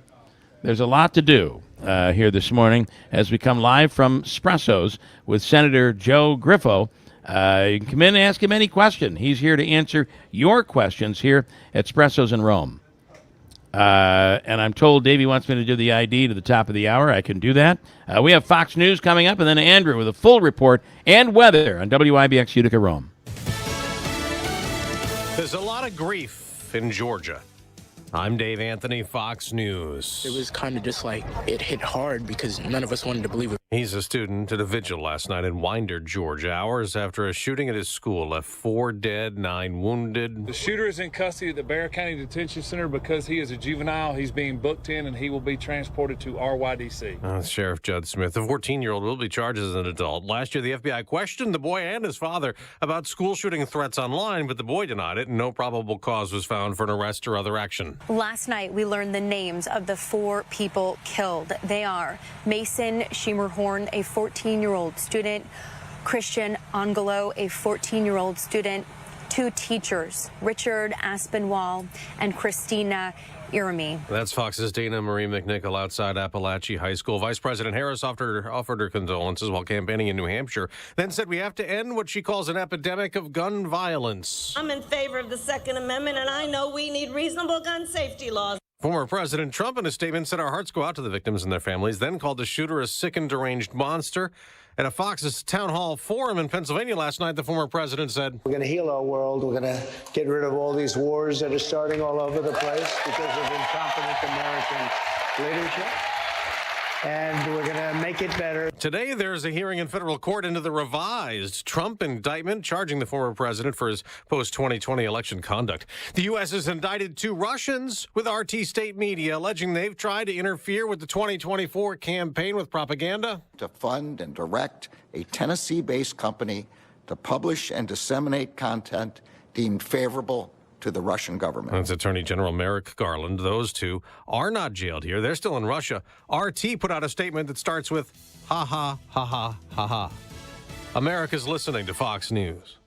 do. Here this morning as we come live from Espressos with Senator Joe Griffo. You can come in and ask him any question. He's here to answer your questions here at Espressos in Rome. And I'm told Davey wants me to do the ID to the top of the hour. I can do that. We have Fox News coming up, and then Andrew with a full report and weather on WIBX Utica Rome. There's a lot of grief in Georgia. I'm Dave Anthony, Fox News. It was kind of just like it hit hard because none of us wanted to believe it. He's a student at a vigil last night in Winder, Georgia, hours after a shooting at his school left 4 dead, 9 wounded. The shooter is in custody at the Bexar County Detention Center because he is a juvenile. He's being booked in and he will be transported to RYDC. Sheriff Judd Smith, the 14-year-old, will be charged as an adult. Last year, the FBI questioned the boy and his father about school shooting threats online, but the boy denied it, and no probable cause was found for an arrest or other action. Last night, we learned the names of the 4 people killed. They are Mason Schemerhorn, a 14-year-old student, Christian Angelo, a 14-year-old student, 2 teachers, Richard Aspinwall and Christina Irami. That's Fox's Dana Marie McNichol outside Appalachia High School. Vice President Harris offered her condolences while campaigning in New Hampshire, then said we have to end what she calls an epidemic of gun violence. I'm in favor of the Second Amendment, and I know we need reasonable gun safety laws. Former President Trump in a statement said our hearts go out to the victims and their families, then called the shooter a sick and deranged monster. At a Fox's Town Hall Forum in Pennsylvania last night, the former president said, "We're going to heal our world. We're going to get rid of all these wars that are starting all over the place because of incompetent American leadership. And we're going to make it better." Today, there's a hearing in federal court into the revised Trump indictment charging the former president for his post-2020 election conduct. The U.S. has indicted 2 Russians with RT state media, alleging they've tried to interfere with the 2024 campaign with propaganda. To fund and direct a Tennessee-based company to publish and disseminate content deemed favorable to the Russian government. That's Attorney General Merrick Garland. Those 2 are not jailed here. They're still in Russia. RT put out a statement that starts with, ha ha, ha ha, ha ha. America's listening to Fox News.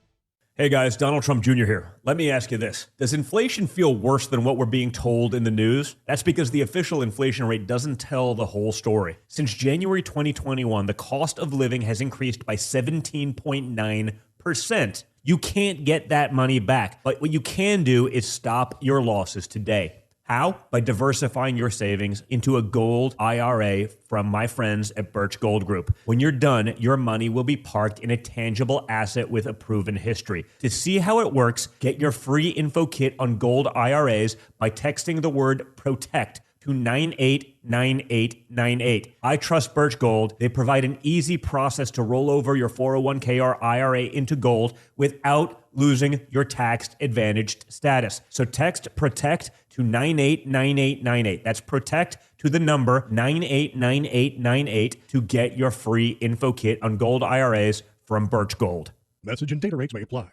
Hey guys, Donald Trump Jr. here. Let me ask you this. Does inflation feel worse than what we're being told in the news? That's because the official inflation rate doesn't tell the whole story. Since January 2021, the cost of living has increased by 17.9%. You can't get that money back, but what you can do is stop your losses today. How? By diversifying your savings into a gold IRA from my friends at Birch Gold Group. When you're done, your money will be parked in a tangible asset with a proven history. To see how it works, get your free info kit on gold IRAs by texting the word PROTECT to 989898. I trust Birch Gold. They provide an easy process to roll over your 401k or IRA into gold without losing your tax-advantaged status. So text PROTECT to 989898. That's PROTECT to the number 989898 to get your free info kit on gold IRAs from Birch Gold. Message and data rates may apply.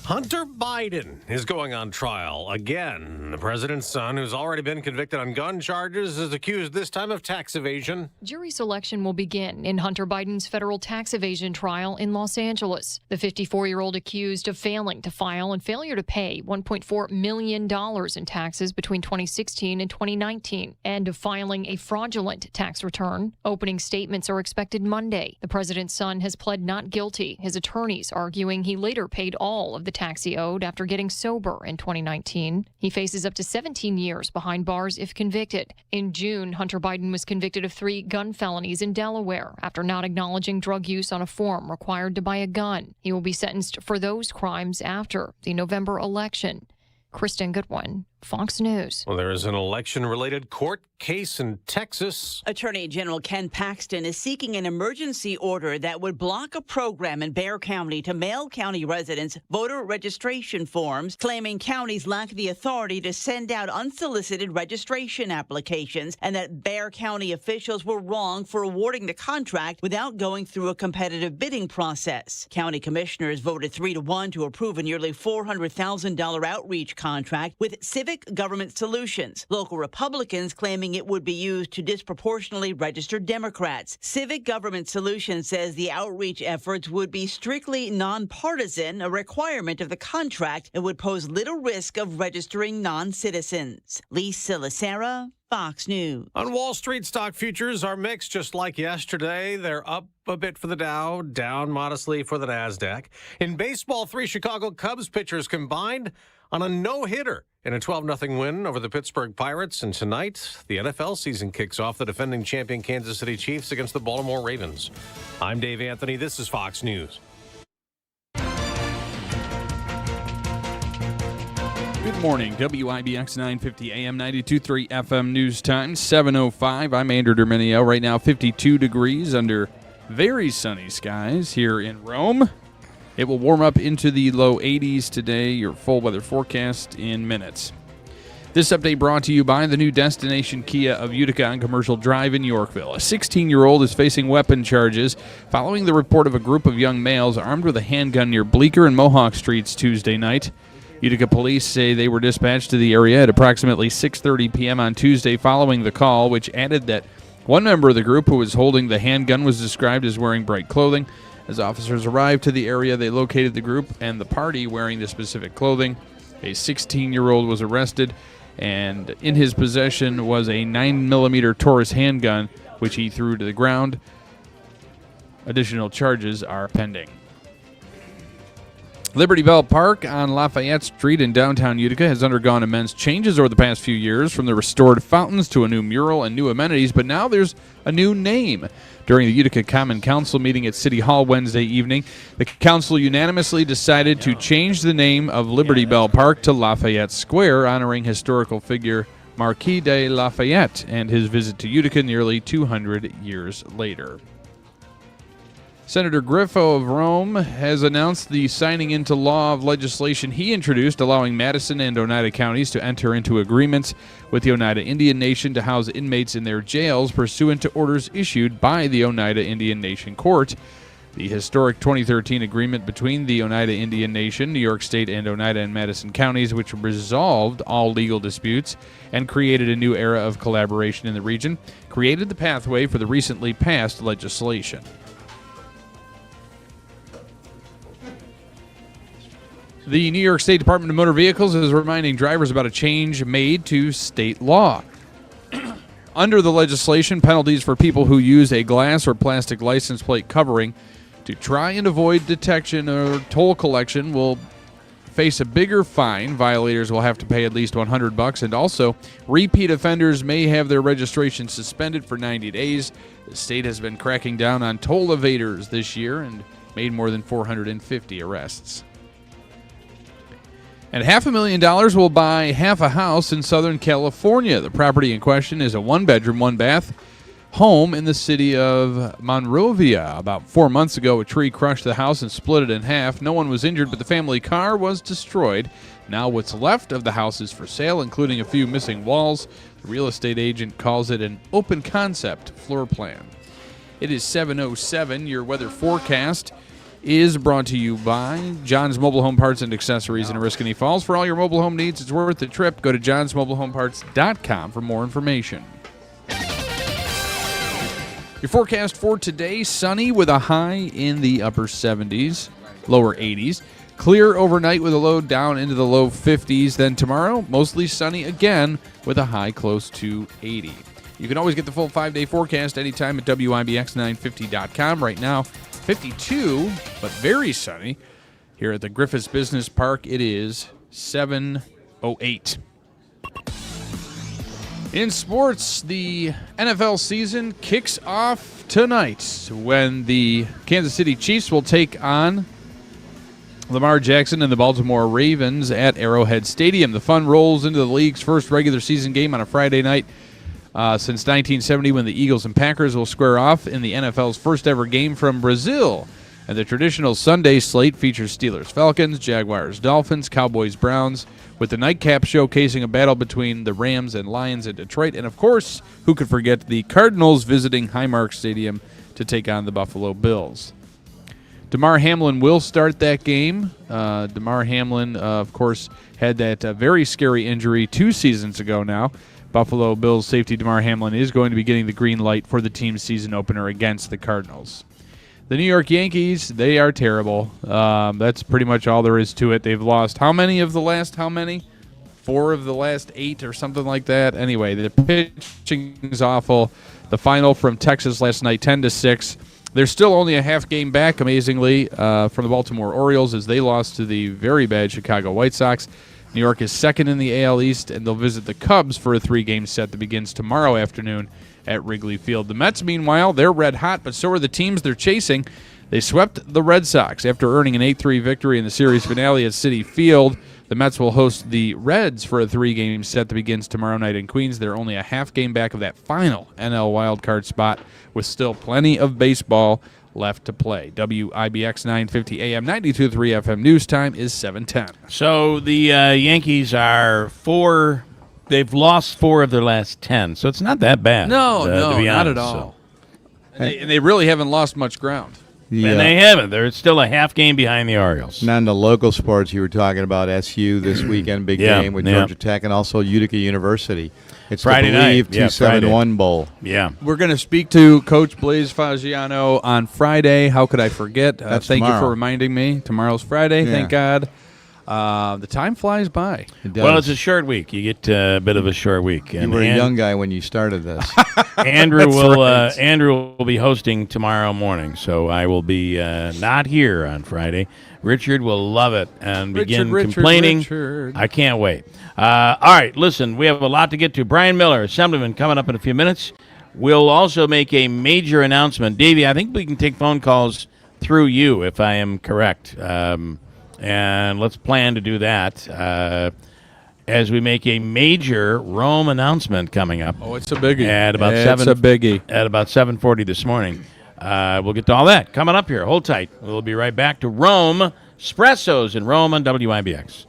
Hunter Biden is going on trial again. The president's son, who's already been convicted on gun charges, is accused this time of tax evasion. Jury selection will begin in Hunter Biden's federal tax evasion trial in Los Angeles. The 54-year-old accused of failing to file and failure to pay $1.4 million in taxes between 2016 and 2019, and of filing a fraudulent tax return. Opening statements are expected Monday. The president's son has pled not guilty, his attorneys arguing he later paid all of the tax he owed after getting sober in 2019. He faces up to 17 years behind bars if convicted. In June, Hunter Biden was convicted of 3 gun felonies in Delaware after not acknowledging drug use on a form required to buy a gun. He will be sentenced for those crimes after the November election. Kristen Goodwin, Fox News. Well, there is an election-related court case in Texas. Attorney General Ken Paxton is seeking an emergency order that would block a program in Bexar County to mail county residents voter registration forms, claiming counties lack the authority to send out unsolicited registration applications and that Bexar County officials were wrong for awarding the contract without going through a competitive bidding process. County commissioners voted 3-1 to approve a nearly $400,000 outreach contract with Civic Government Solutions. Local Republicans claiming it would be used to disproportionately register Democrats. Civic Government Solutions says the outreach efforts would be strictly nonpartisan, a requirement of the contract, and would pose little risk of registering non-citizens. Lisa Lacera, Fox News. On Wall Street, stock futures are mixed just like yesterday. They're up a bit for the Dow, down modestly for the NASDAQ. In baseball, 3 Chicago Cubs pitchers combined on a no-hitter in a 12-0 win over the Pittsburgh Pirates. And tonight, the NFL season kicks off. The defending champion Kansas City Chiefs against the Baltimore Ravens. I'm Dave Anthony. This is Fox News. Good morning. WIBX 950 AM 92.3 FM News Time, 7:05. I'm Andrew Derminio. Right now, 52 degrees under very sunny skies here in Rome. It will warm up into the low 80s today. Your full weather forecast in minutes. This update brought to you by the new destination Kia of Utica on Commercial Drive in Yorkville. A 16-year-old is facing weapon charges following the report of a group of young males armed with a handgun near Bleecker and Mohawk Streets Tuesday night. Utica police say they were dispatched to the area at approximately 6:30 p.m. on Tuesday following the call, which added that one member of the group who was holding the handgun was described as wearing bright clothing. As officers arrived to the area, they located the group and the party wearing the specific clothing. A 16-year-old was arrested, and in his possession was a 9mm Taurus handgun, which he threw to the ground. Additional charges are pending. Liberty Bell Park on Lafayette Street in downtown Utica has undergone immense changes over the past few years, from the restored fountains to a new mural and new amenities, but now there's a new name. During the Utica Common Council meeting at City Hall Wednesday evening, the council unanimously decided to change the name of Liberty Bell Park to Lafayette Square, honoring historical figure Marquis de Lafayette and his visit to Utica nearly 200 years later. Senator Griffo of Rome has announced the signing into law of legislation he introduced allowing Madison and Oneida counties to enter into agreements with the Oneida Indian Nation to house inmates in their jails pursuant to orders issued by the Oneida Indian Nation Court. The historic 2013 agreement between the Oneida Indian Nation, New York State, and Oneida and Madison counties, which resolved all legal disputes and created a new era of collaboration in the region, created the pathway for the recently passed legislation. The New York State Department of Motor Vehicles is reminding drivers about a change made to state law. Under the legislation, penalties for people who use a glass or plastic license plate covering to try and avoid detection or toll collection will face a bigger fine. Violators will have to pay at least $100, and also repeat offenders may have their registration suspended for 90 days. The state has been cracking down on toll evaders this year and made more than 450 arrests. And $500,000 will buy half a house in Southern California. The property in question is a one-bedroom, one-bath home in the city of Monrovia. About 4 months ago, a tree crushed the house and split it in half. No one was injured, but the family car was destroyed. Now what's left of the house is for sale, including a few missing walls. The real estate agent calls it an open concept floor plan. It is 7:07. Your weather forecast is brought to you by John's Mobile Home Parts and Accessories in Oriskany Falls. For all your mobile home needs, it's worth the trip. Go to johnsmobilehomeparts.com for more information. Your forecast for today, sunny with a high in the upper 70s, lower 80s. Clear overnight with a low down into the low 50s. Then tomorrow, mostly sunny again with a high close to 80. You can always get the full 5-day forecast anytime at WIBX950.com. Right now, 52, but very sunny. Here at the Griffiths Business Park, it is 7:08. In sports, the NFL season kicks off tonight when the Kansas City Chiefs will take on Lamar Jackson and the Baltimore Ravens at Arrowhead Stadium. The fun rolls into the league's first regular season game on a Friday night since 1970, when the Eagles and Packers will square off in the NFL's first ever game from Brazil. And the traditional Sunday slate features Steelers-Falcons, Jaguars-Dolphins, Cowboys-Browns, with the nightcap showcasing a battle between the Rams and Lions in Detroit. And, of course, who could forget the Cardinals visiting Highmark Stadium to take on the Buffalo Bills. Damar Hamlin will start that game. Damar Hamlin, of course, had that very scary injury 2 seasons ago now. Buffalo Bills safety Damar Hamlin is going to be getting the green light for the team's season opener against the Cardinals. The New York Yankees, they are terrible. That's pretty much all there is to it. They've lost how many of the last 4 of the last 8 or something like that? Anyway, the pitching is awful. The final from Texas last night, 10-6. They're still only a half game back, amazingly, from the Baltimore Orioles as they lost to the very bad Chicago White Sox. New York is second in the AL East, and they'll visit the Cubs for a 3-game set that begins tomorrow afternoon at Wrigley Field. The Mets, meanwhile, they're red hot, but so are the teams they're chasing. They swept the Red Sox after earning an 8-3 victory in the series finale at Citi Field. The Mets will host the Reds for a 3-game set that begins tomorrow night in Queens. They're only a half game back of that final NL wildcard spot with still plenty of baseball left to play. WIBX 950 AM, 92.3 FM news time is 7:10. So the Yankees are 4. They've lost 4 of their last 10, so it's not that bad. No, to be not honest, at all. So. And they really haven't lost much ground. Yeah. And they haven't. They're still a half game behind the Orioles. Now in the local sports, you were talking about SU this weekend, big game with Georgia Tech, and also Utica University. It's Friday the Believe night. 271 Bowl. Yeah. We're going to speak to Coach Blaise Fagiano on Friday. How could I forget? Thank you for reminding me. Tomorrow's Friday, thank God. The time flies by. Well, it's a short week. You get a bit of a short week. You were a young guy when you started this. Andrew will be hosting tomorrow morning, so I will be not here on Friday. Richard will love it and begin complaining. I can't wait. All right, listen, we have a lot to get to. Brian Miller, Assemblyman, coming up in a few minutes. We'll also make a major announcement. Davey, I think we can take phone calls through you, if I am correct. And let's plan to do that as we make a major Rome announcement coming up. Oh, it's a biggie. At about At about 7:40 this morning. We'll get to all that coming up here. Hold tight. We'll be right back to Rome. Espressos in Rome on WIBX.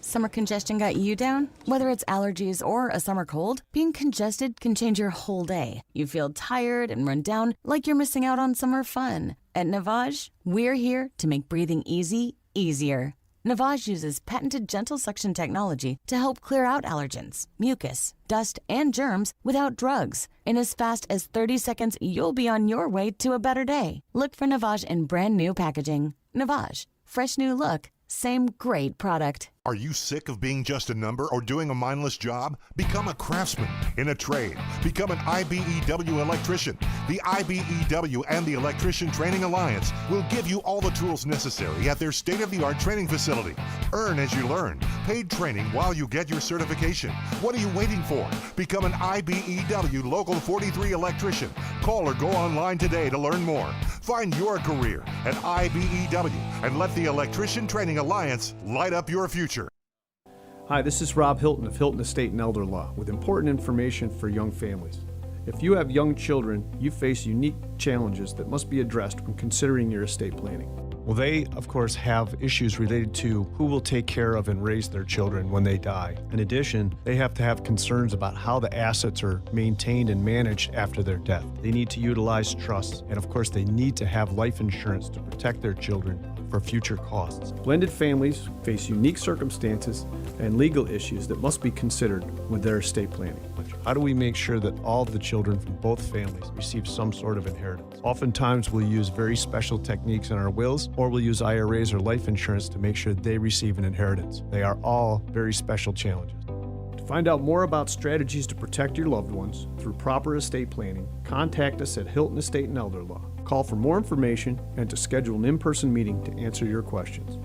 Summer congestion got you down? Whether it's allergies or a summer cold, being congested can change your whole day. You feel tired and run down like you're missing out on summer fun. At Navage, we're here to make breathing easy, easier. Navage uses patented gentle suction technology to help clear out allergens, mucus, dust, and germs without drugs. In as fast as 30 seconds, you'll be on your way to a better day. Look for Navage in brand new packaging. Navage, fresh new look, Same great product. Are you sick of being just a number or doing a mindless job? Become a craftsman in a trade. Become an IBEW electrician. The IBEW and the Electrician Training Alliance will give you all the tools necessary at their state-of-the-art training facility. Earn as you learn. Paid training while you get your certification. What are you waiting for? Become an IBEW Local 43 electrician. Call or go online today to learn more. Find your career at IBEW and let the Electrician Training Alliance light up your future. Hi, this is Rob Hilton of Hilton Estate and Elder Law with important information for young families. If you have young children, you face unique challenges that must be addressed when considering your estate planning. Well, they, of course, have issues related to who will take care of and raise their children when they die. In addition, they have to have concerns about how the assets are maintained and managed after their death. They need to utilize trusts, and of course, they need to have life insurance to protect their children for future costs. Blended families face unique circumstances and legal issues that must be considered with their estate planning. How do we make sure that all the children from both families receive some sort of inheritance? Oftentimes we'll use very special techniques in our wills, or we'll use IRAs or life insurance to make sure they receive an inheritance. They are all very special challenges. To find out more about strategies to protect your loved ones through proper estate planning, contact us at Hilton Estate and Elder Law. Call for more information and to schedule an in-person meeting to answer your questions.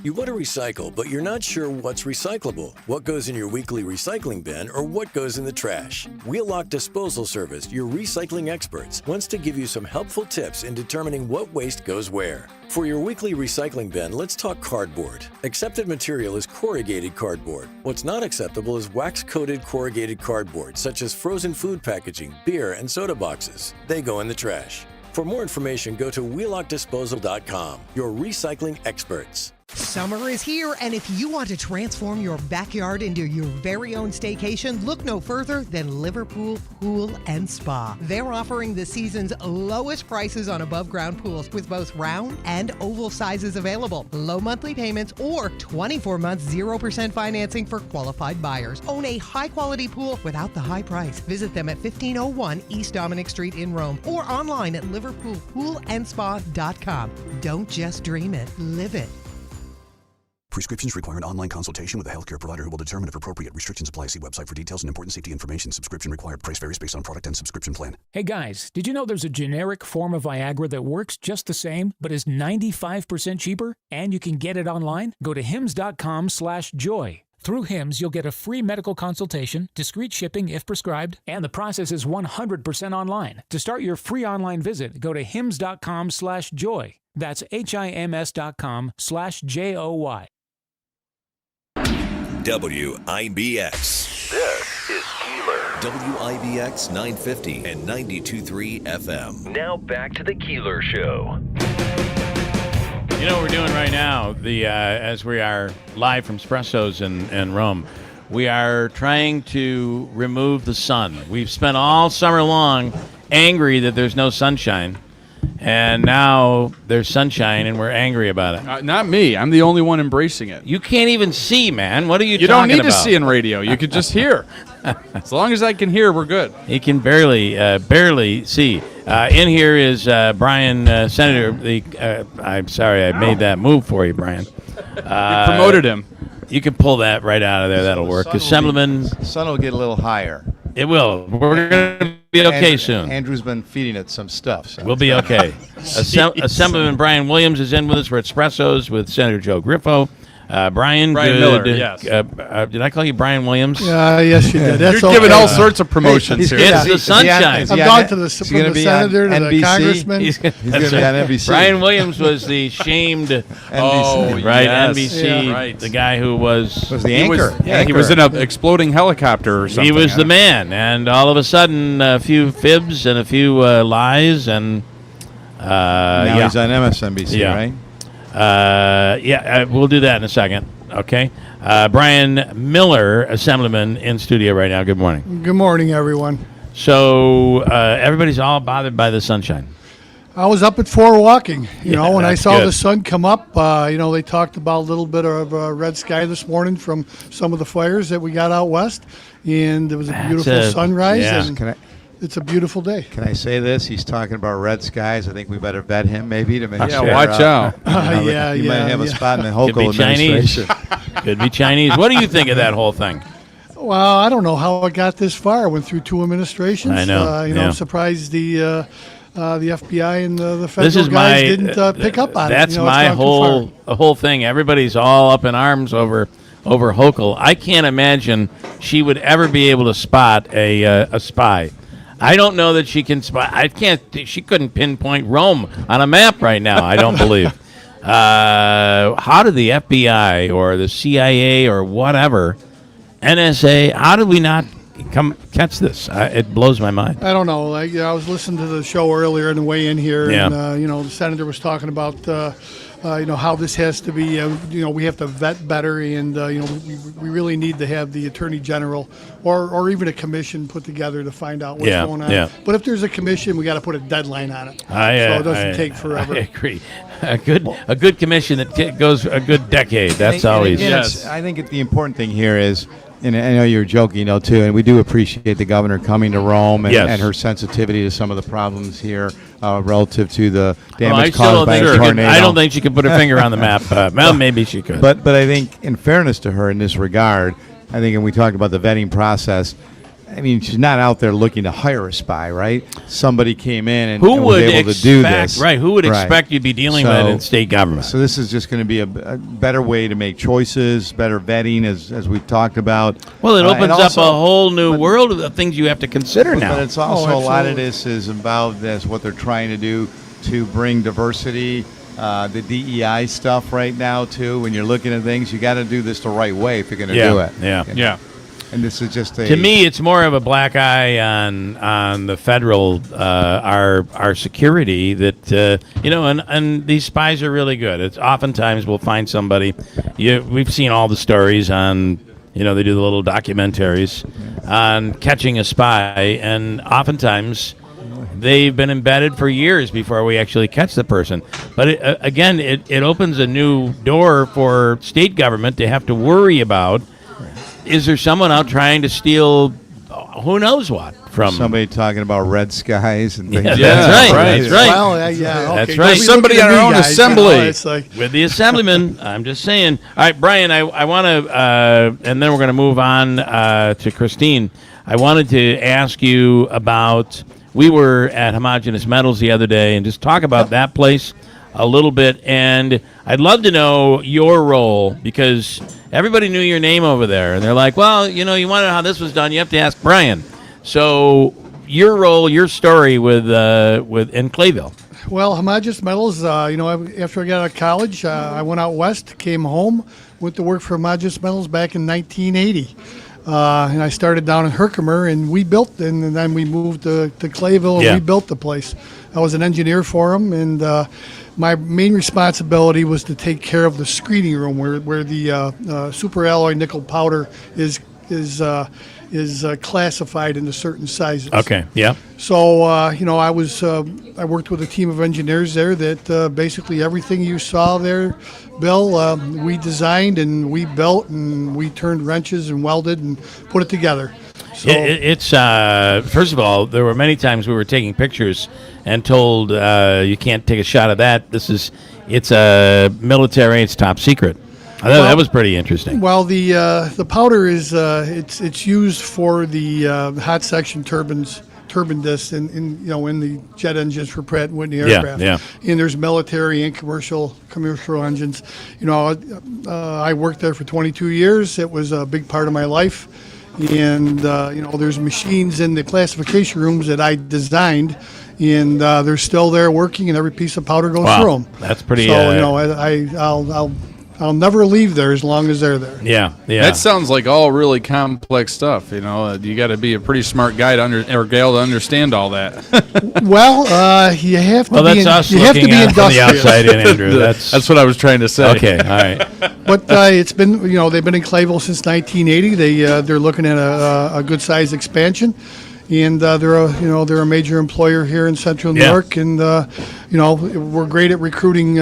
You want to recycle, but you're not sure what's recyclable, what goes in your weekly recycling bin, or what goes in the trash. Wheelock Disposal Service, your recycling experts, wants to give you some helpful tips in determining what waste goes where. For your weekly recycling bin, let's talk cardboard. Accepted material is corrugated cardboard. What's not acceptable is wax-coated corrugated cardboard, such as frozen food packaging, beer, and soda boxes. They go in the trash. For more information, go to wheelockdisposal.com, your recycling experts. Summer is here, and if you want to transform your backyard into your very own staycation, look no further than Liverpool Pool and Spa. They're offering the season's lowest prices on above-ground pools with both round and oval sizes available. Low monthly payments or 24 months 0% financing for qualified buyers. Own a high-quality pool without the high price. Visit them at 1501 East Dominic Street in Rome or online at liverpoolpoolandspa.com. Don't just dream it, live it. Prescriptions require an online consultation with a healthcare provider who will determine if appropriate. Restrictions apply. See website for details and important safety information. Subscription required. Price varies based on product and subscription plan. Hey guys, did you know there's a generic form of Viagra that works just the same, but is 95% cheaper? And you can get it online? Go to hims.com/joy. Through Hims, you'll get a free medical consultation, discreet shipping if prescribed, and the process is 100% online. To start your free online visit, go to hims.com/joy. That's HIMS.com/JOY. WIBX. This is Keeler. WIBX 950 and 92.3 FM. Now back to the Keeler Show. You know what we're doing right now, as we are live from Espressos in Rome, we are trying to remove the sun. We've spent all summer long angry that there's no sunshine. And now there's sunshine, and we're angry about it. Not me. I'm the only one embracing it. You can't even see, man. What are you talking about? You don't need to see in radio. You could just hear. As long as I can hear, we're good. He can barely see. In here is Brian, Senator. I'm sorry I made that move for you, Brian. You promoted him. You can pull that right out of there. That'll work. Assemblyman. The sun will get a little higher. It will. We're going to be okay soon. Andrew's been feeding it some stuff. So. We'll be okay. Assemblyman Brian Williams is in with us. We're at Espressos with Senator Joe Griffo. Brian Miller, yes. Did I call you Brian Williams? Yes, you did. That's You're giving all sorts of promotions here. It's the sunshine. I've gone from the senator to the congressman. He's going to be on NBC. Brian Williams was the shamed NBC. Right? Yes. NBC, Yeah. Right. The guy who was the anchor. He was in an exploding helicopter or something. He was the man, and all of a sudden, a few fibs and a few lies, and now he's on MSNBC, right? We'll do that in a second. Okay. Brian Miller, Assemblyman, in studio right now. Good morning. Good morning, everyone. So everybody's all bothered by the sunshine. I was up at 4 walking. You know, when I saw good. the sun come up, they talked about a little bit of red sky this morning from some of the fires that we got out west, and there was a beautiful sunrise. Yeah. And it's a beautiful day. Can I say this? He's talking about red skies. I think we better vet him maybe to make sure. Yeah, watch out. He might have a spot in the Could be Hochul Chinese. administration. Could be Chinese. What do you think of that whole thing? Well, I don't know how it got this far. It went through 2 administrations. I know. I'm surprised the FBI and the federal guys didn't pick up on it. That's my whole thing. Everybody's all up in arms over Hochul. I can't imagine she would ever be able to spot a spy. I don't know that she can spot. She couldn't pinpoint Rome on a map right now. I don't believe. How did the FBI or the CIA or whatever, NSA? How did we not catch this? It blows my mind. I don't know. I was listening to the show earlier on the way in here, Yeah. and the senator was talking about how this has to be. We have to vet better, and we really need to have the attorney general or even a commission put together to find out what's going on. Yeah. But if there's a commission, we got to put a deadline on it, so it doesn't take forever. I agree. A good commission that goes a good decade. That's always. Yes. I think the important thing here is, and I know you're joking, too, and we do appreciate the governor coming to Rome and her sensitivity to some of the problems here relative to the damage caused by the tornado. I don't think she could put her finger on the map. Well, maybe she could. But I think, in fairness to her in this regard, I think, and we talked about the vetting process, I mean, she's not out there looking to hire a spy, right? Somebody came in and was able to do this. Right, who would expect you to be dealing with in state government? So this is just going to be a better way to make choices, better vetting, as we've talked about. Well, it opens up a whole new world of things you have to consider now. But it's also a lot of this is about what they're trying to do to bring diversity. The DEI stuff right now, too. When you're looking at things, you got to do this the right way if you're going to do it. Yeah. And this is just to me, it's more of a black eye on the federal our security that and these spies are really good. It's oftentimes we'll find somebody. We've seen all the stories on they do the little documentaries on catching a spy, and oftentimes they've been embedded for years before we actually catch the person. But it opens a new door for state government to have to worry about. Is there someone out trying to steal who knows what from somebody talking about red skies and things? That's right. Well, okay. That's right. Somebody on our own assembly. It's like with the assemblyman. I'm just saying. All right, Brian, I want to, and then we're going to move on to Christine. I wanted to ask you about, we were at Homogeneous Metals the other day and just talk about that place a little bit, and I'd love to know your role, because everybody knew your name over there, and they're like, well, you want to know how this was done, you have to ask Brian. So your role, your story with in Clayville. Well, Homogeneous Metals, after I got out of college, I went out west, came home, went to work for Homogeneous Metals back in 1980. And I started down in Herkimer, and we built, and then we moved to Clayville, and we built the place. I was an engineer for them, and my main responsibility was to take care of the screening room where the super alloy nickel powder is classified into certain sizes. Okay. Yeah. So I worked with a team of engineers there that basically everything you saw there, Bill, we designed and we built and we turned wrenches and welded and put it together. So It's first of all, there were many times we were taking pictures and told you can't take a shot of that. It's a military. It's top secret. I thought that was pretty interesting. Well, the powder is it's used for the hot section turbine discs in the jet engines for Pratt & Whitney aircraft. Yeah. And there's military and commercial engines. I worked there for 22 years. It was a big part of my life. And there's machines in the classification rooms that I designed, and they're still there working, and every piece of powder goes through them. That's pretty. So I'll never leave there as long as they're there. Yeah. That sounds like all really complex stuff. You got to be a pretty smart guy or gal to understand all that. Well, you have to. Well, that's us looking at from the outside in, Andrew. That's what I was trying to say. Okay, all right. But it's been, they've been in Clayville since 1980. They're looking at a good size expansion. And they're a major employer here in Central New York, and we're great at recruiting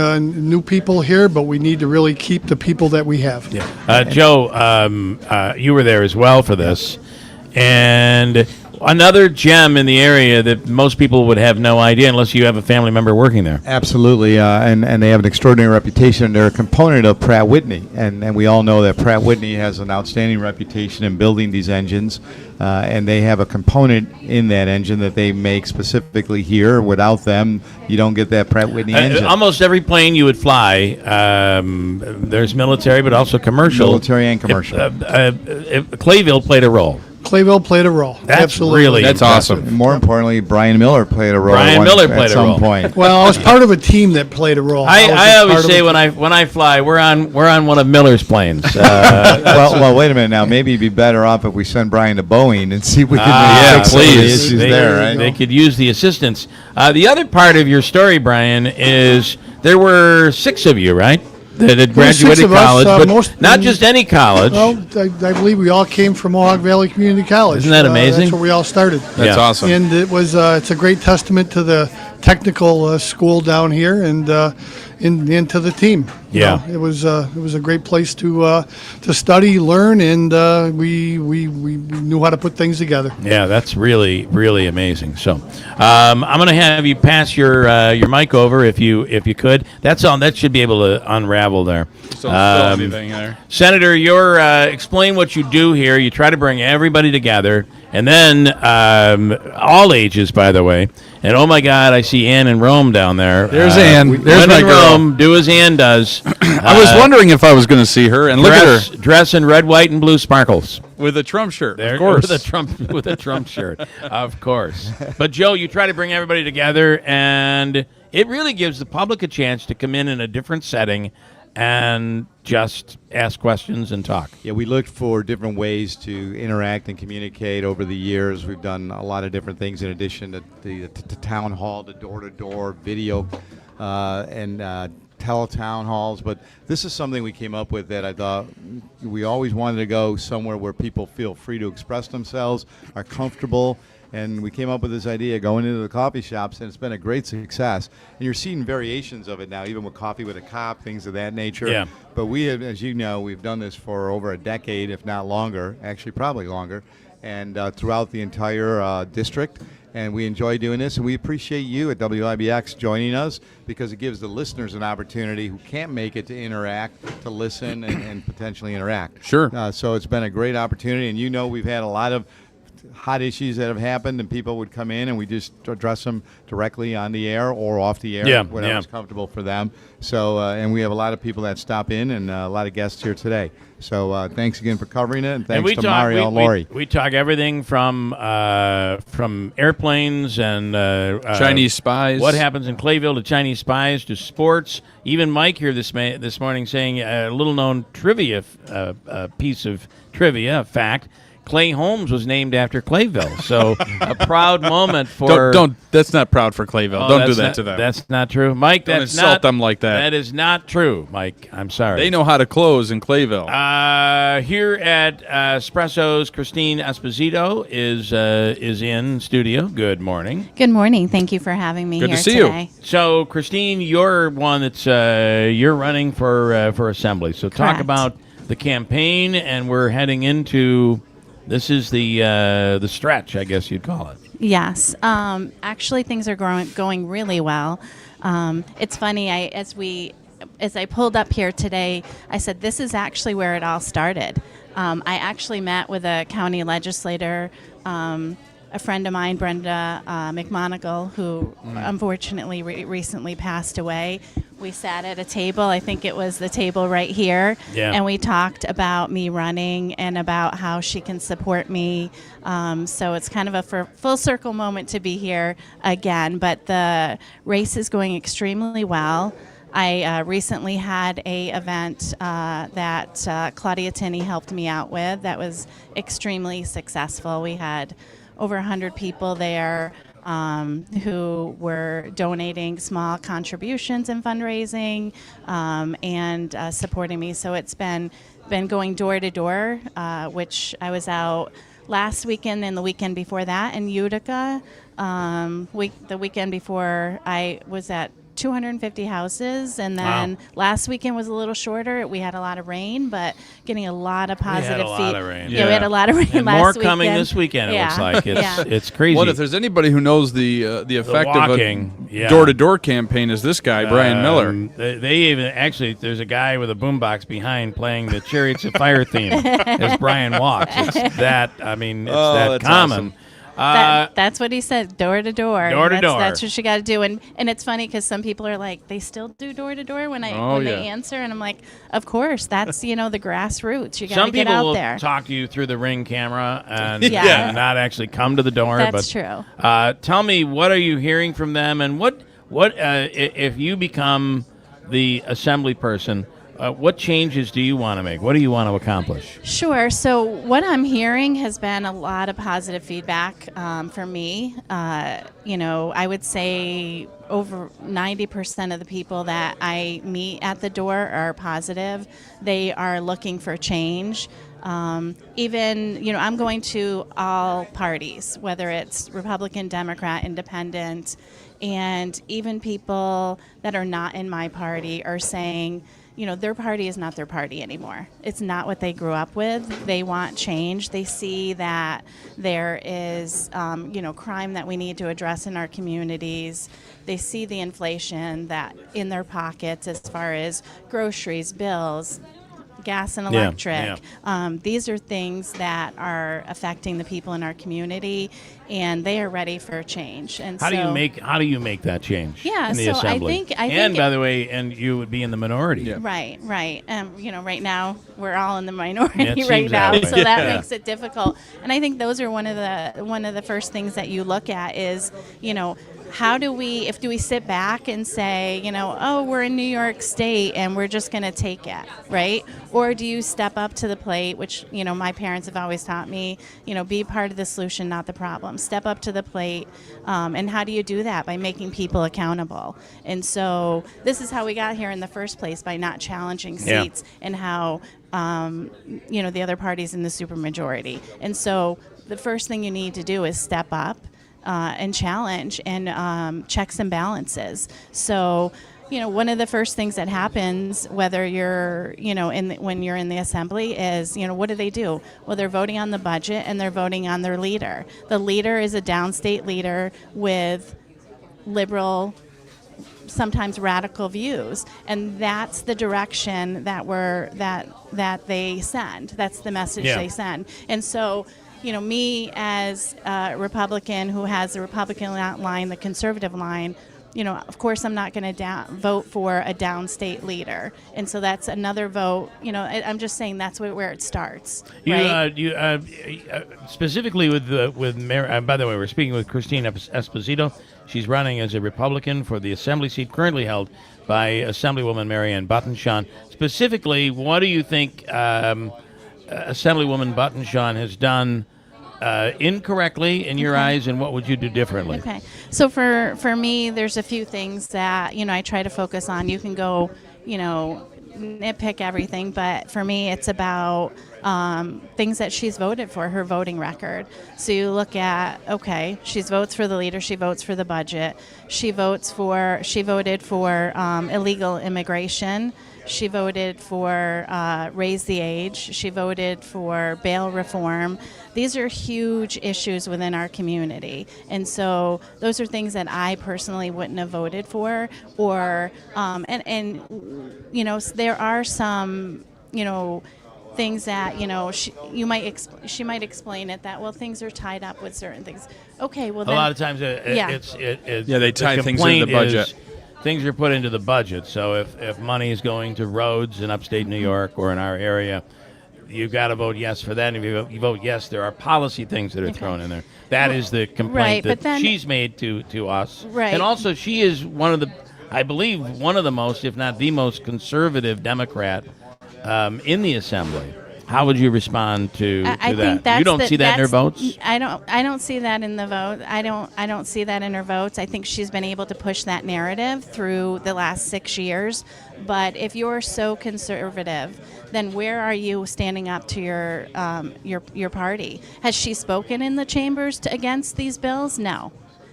new people here, but we need to really keep the people that we have. Yeah. Joe, you were there as well for this, And another gem in the area that most people would have no idea unless you have a family member working there. Absolutely, and they have an extraordinary reputation. They're a component of Pratt Whitney, and we all know that Pratt Whitney has an outstanding reputation in building these engines, and they have a component in that engine that they make specifically here. Without them, you don't get that Pratt Whitney engine. Almost every plane you would fly, there's military, but also commercial. Military and commercial. Clayville played a role. Clayville played a role. That's Absolutely. really That's impressive. awesome. More importantly, Brian Miller played a role. At some point. Well, I was part of a team that played a role. I always say when I fly, we're on one of Miller's planes. Well, wait a minute now. Maybe it'd be better off if we send Brian to Boeing and see if we can fix some of the issues there. Right? They could use the assistance. The other part of your story, Brian, is there were 6 of you, right? That had graduated college, but not just any college. Well, I believe we all came from Mohawk Valley Community College. Isn't that amazing? That's where we all started. That's awesome. And it was it's a great testament to the technical school down here and to the team. You know, it was a great place to study, learn, and we knew how to put things together. Yeah, that's really, really amazing. So, I'm going to have you pass your mic over if you could. That's all. That should be able to unravel there. Don't spill anything there. Senator, you're explain what you do here. You try to bring everybody together, and then all ages, by the way. And oh my God, I see Ann in Rome down there. There's Ann. There's my girl. Rome, do as Ann does. I was wondering if I was going to see her, and look at her. Dress in red, white, and blue sparkles. With a Trump shirt, there, of course. With a Trump shirt, of course. But Joe, you try to bring everybody together, and it really gives the public a chance to come in a different setting and just ask questions and talk. Yeah, we looked for different ways to interact and communicate over the years. We've done a lot of different things in addition to the town hall, the door-to-door video, and teletown halls. But this is something we came up with that I thought we always wanted to go somewhere where people feel free to express themselves, are comfortable. And we came up with this idea going into the coffee shops, and it's been a great success. And you're seeing variations of it now, even with Coffee with a Cop, things of that nature. Yeah. But we have, as you know, we've done this for over a decade, if not longer, actually probably longer, and throughout the entire district. And we enjoy doing this, and we appreciate you at WIBX joining us because it gives the listeners an opportunity who can't make it to interact, to listen and potentially interact. Sure. So it's been a great opportunity, and you know we've had a lot of hot issues that have happened, and people would come in and we just address them directly on the air or off the air, whatever's comfortable for them. So, and we have a lot of people that stop in and a lot of guests here today. So thanks again for covering it, and thanks to Mario and Lori. We talk everything from airplanes and Chinese spies. What happens in Clayville to Chinese spies to sports. Even Mike here this morning saying a little-known trivia piece of trivia, fact. Clay Holmes was named after Clayville, so a proud moment for. Don't. That's not proud for Clayville. Don't do that to them. That's not true, Mike. Don't that's insult not them like that. That is not true, Mike. I'm sorry. They know how to close in Clayville. Here at Espressos, Christine Esposito is in studio. Good morning. Good morning. Thank you for having me Good here to see today. you. So, Christine, you're one that's you're running for Assembly. So, talk Correct. about the campaign, and we're heading into. This is the stretch, I guess you'd call it. Yes. Actually, things are going really well. It's funny. As I pulled up here today, I said this is actually where it all started. I actually met with a county legislator, a friend of mine, Brenda McMonigal, who unfortunately recently passed away. We sat at a table. I think it was the table right here. Yeah. And we talked about me running and about how she can support me. So it's kind of a full circle moment to be here again. But the race is going extremely well. I recently had a event that Claudia Tinney helped me out with that was extremely successful. We had over 100 people there who were donating small contributions and fundraising and supporting me. So it's been going door to door, which I was out last weekend and the weekend before that in Utica. The weekend before I was at 250 houses, and then last weekend was a little shorter. We had a lot of rain, but getting a lot of positive feedback. We had a lot of rain. Yeah, we had a lot of rain and last more weekend. coming this weekend, it looks like. It's crazy. What if there's anybody who knows the effect walking, of a door-to-door campaign is this guy, Brian Miller. They even, actually, there's a guy with a boombox behind playing the Chariots of Fire theme as Brian walks. It's that, it's that common. Awesome. That's what he said, door to door. Door to door. That's what you got to do. And it's funny because some people are like, they still do door to door when they answer, and I'm like, of course, that's the grassroots. You got to get out there. Some people will talk to you through the Ring camera and not actually come to the door. That's true. Tell me, what are you hearing from them, and what if you become the assembly person? What changes do you want to make? What do you want to accomplish? Sure. So what I'm hearing has been a lot of positive feedback for me. I would say over 90% of the people that I meet at the door are positive. They are looking for change. Even, I'm going to all parties, whether it's Republican, Democrat, Independent, and even people that are not in my party are saying, their party is not their party anymore. It's not what they grew up with. They want change. They see that there is, crime that we need to address in our communities. They see the inflation that in their pockets as far as groceries, bills, gas and electric. These are things that are affecting the people in our community, and they are ready for change. And how do you make that change? Yeah, in the so assembly? I think, and by the way, and you would be in the minority. Right. Right now we're all in the minority it right seems now, that way. so that makes it difficult. And I think those are one of the first things that you look at is, how do we sit back and say, we're in New York State and we're just going to take it, right? Or do you step up to the plate, which, my parents have always taught me, be part of the solution, not the problem. Step up to the plate. And how do you do that? By making people accountable. And so this is how we got here in the first place, by not challenging seats and how, the other party's in the supermajority. And so the first thing you need to do is step up. And challenge and checks and balances. So, one of the first things that happens, whether you're, when you're in the assembly, is, what do? Well, they're voting on the budget and they're voting on their leader. The leader is a downstate leader with liberal, sometimes radical views, and that's the direction that they send. That's the message they send. And so, me as a Republican who has the Republican line, the conservative line, of course I'm not going to vote for a downstate leader. And so that's another vote. I'm just saying that's where it starts. Right? Specifically with Mayor, by the way, we're speaking with Christine Esposito. She's running as a Republican for the Assembly seat currently held by Assemblywoman Marianne Buttonshaw. Specifically, what do you think Assemblywoman Buttonshaw has done incorrectly in your eyes, and what would you do differently? Okay. So for me, there's a few things that, I try to focus on. You can go, nitpick everything, but for me, it's about things that she's voted for, her voting record. So you look at, okay, she votes for the leader, she votes for the budget, she voted for illegal immigration, she voted for raise the age, she voted for bail reform. These are huge issues within our community. And so those are things that I personally wouldn't have voted for. Or, there are some, things that, she might explain it that, well, things are tied up with certain things. Okay, well, then. A lot of times they tie things into the budget. Things are put into the budget. So if money is going to roads in upstate New York or in our area, you've got to vote yes for that. And if you vote yes, there are policy things that are thrown in there. That is the complaint that she's made to us. Right. And also, she is I believe, one of the most, if not the most conservative Democrat in the Assembly. How would you respond to that? You don't see that in her votes? I don't see that in the vote. I don't see that in her votes. I think she's been able to push that narrative through the last 6 years. But if you're so conservative, then where are you standing up to your party? Has she spoken in the chambers against these bills? No.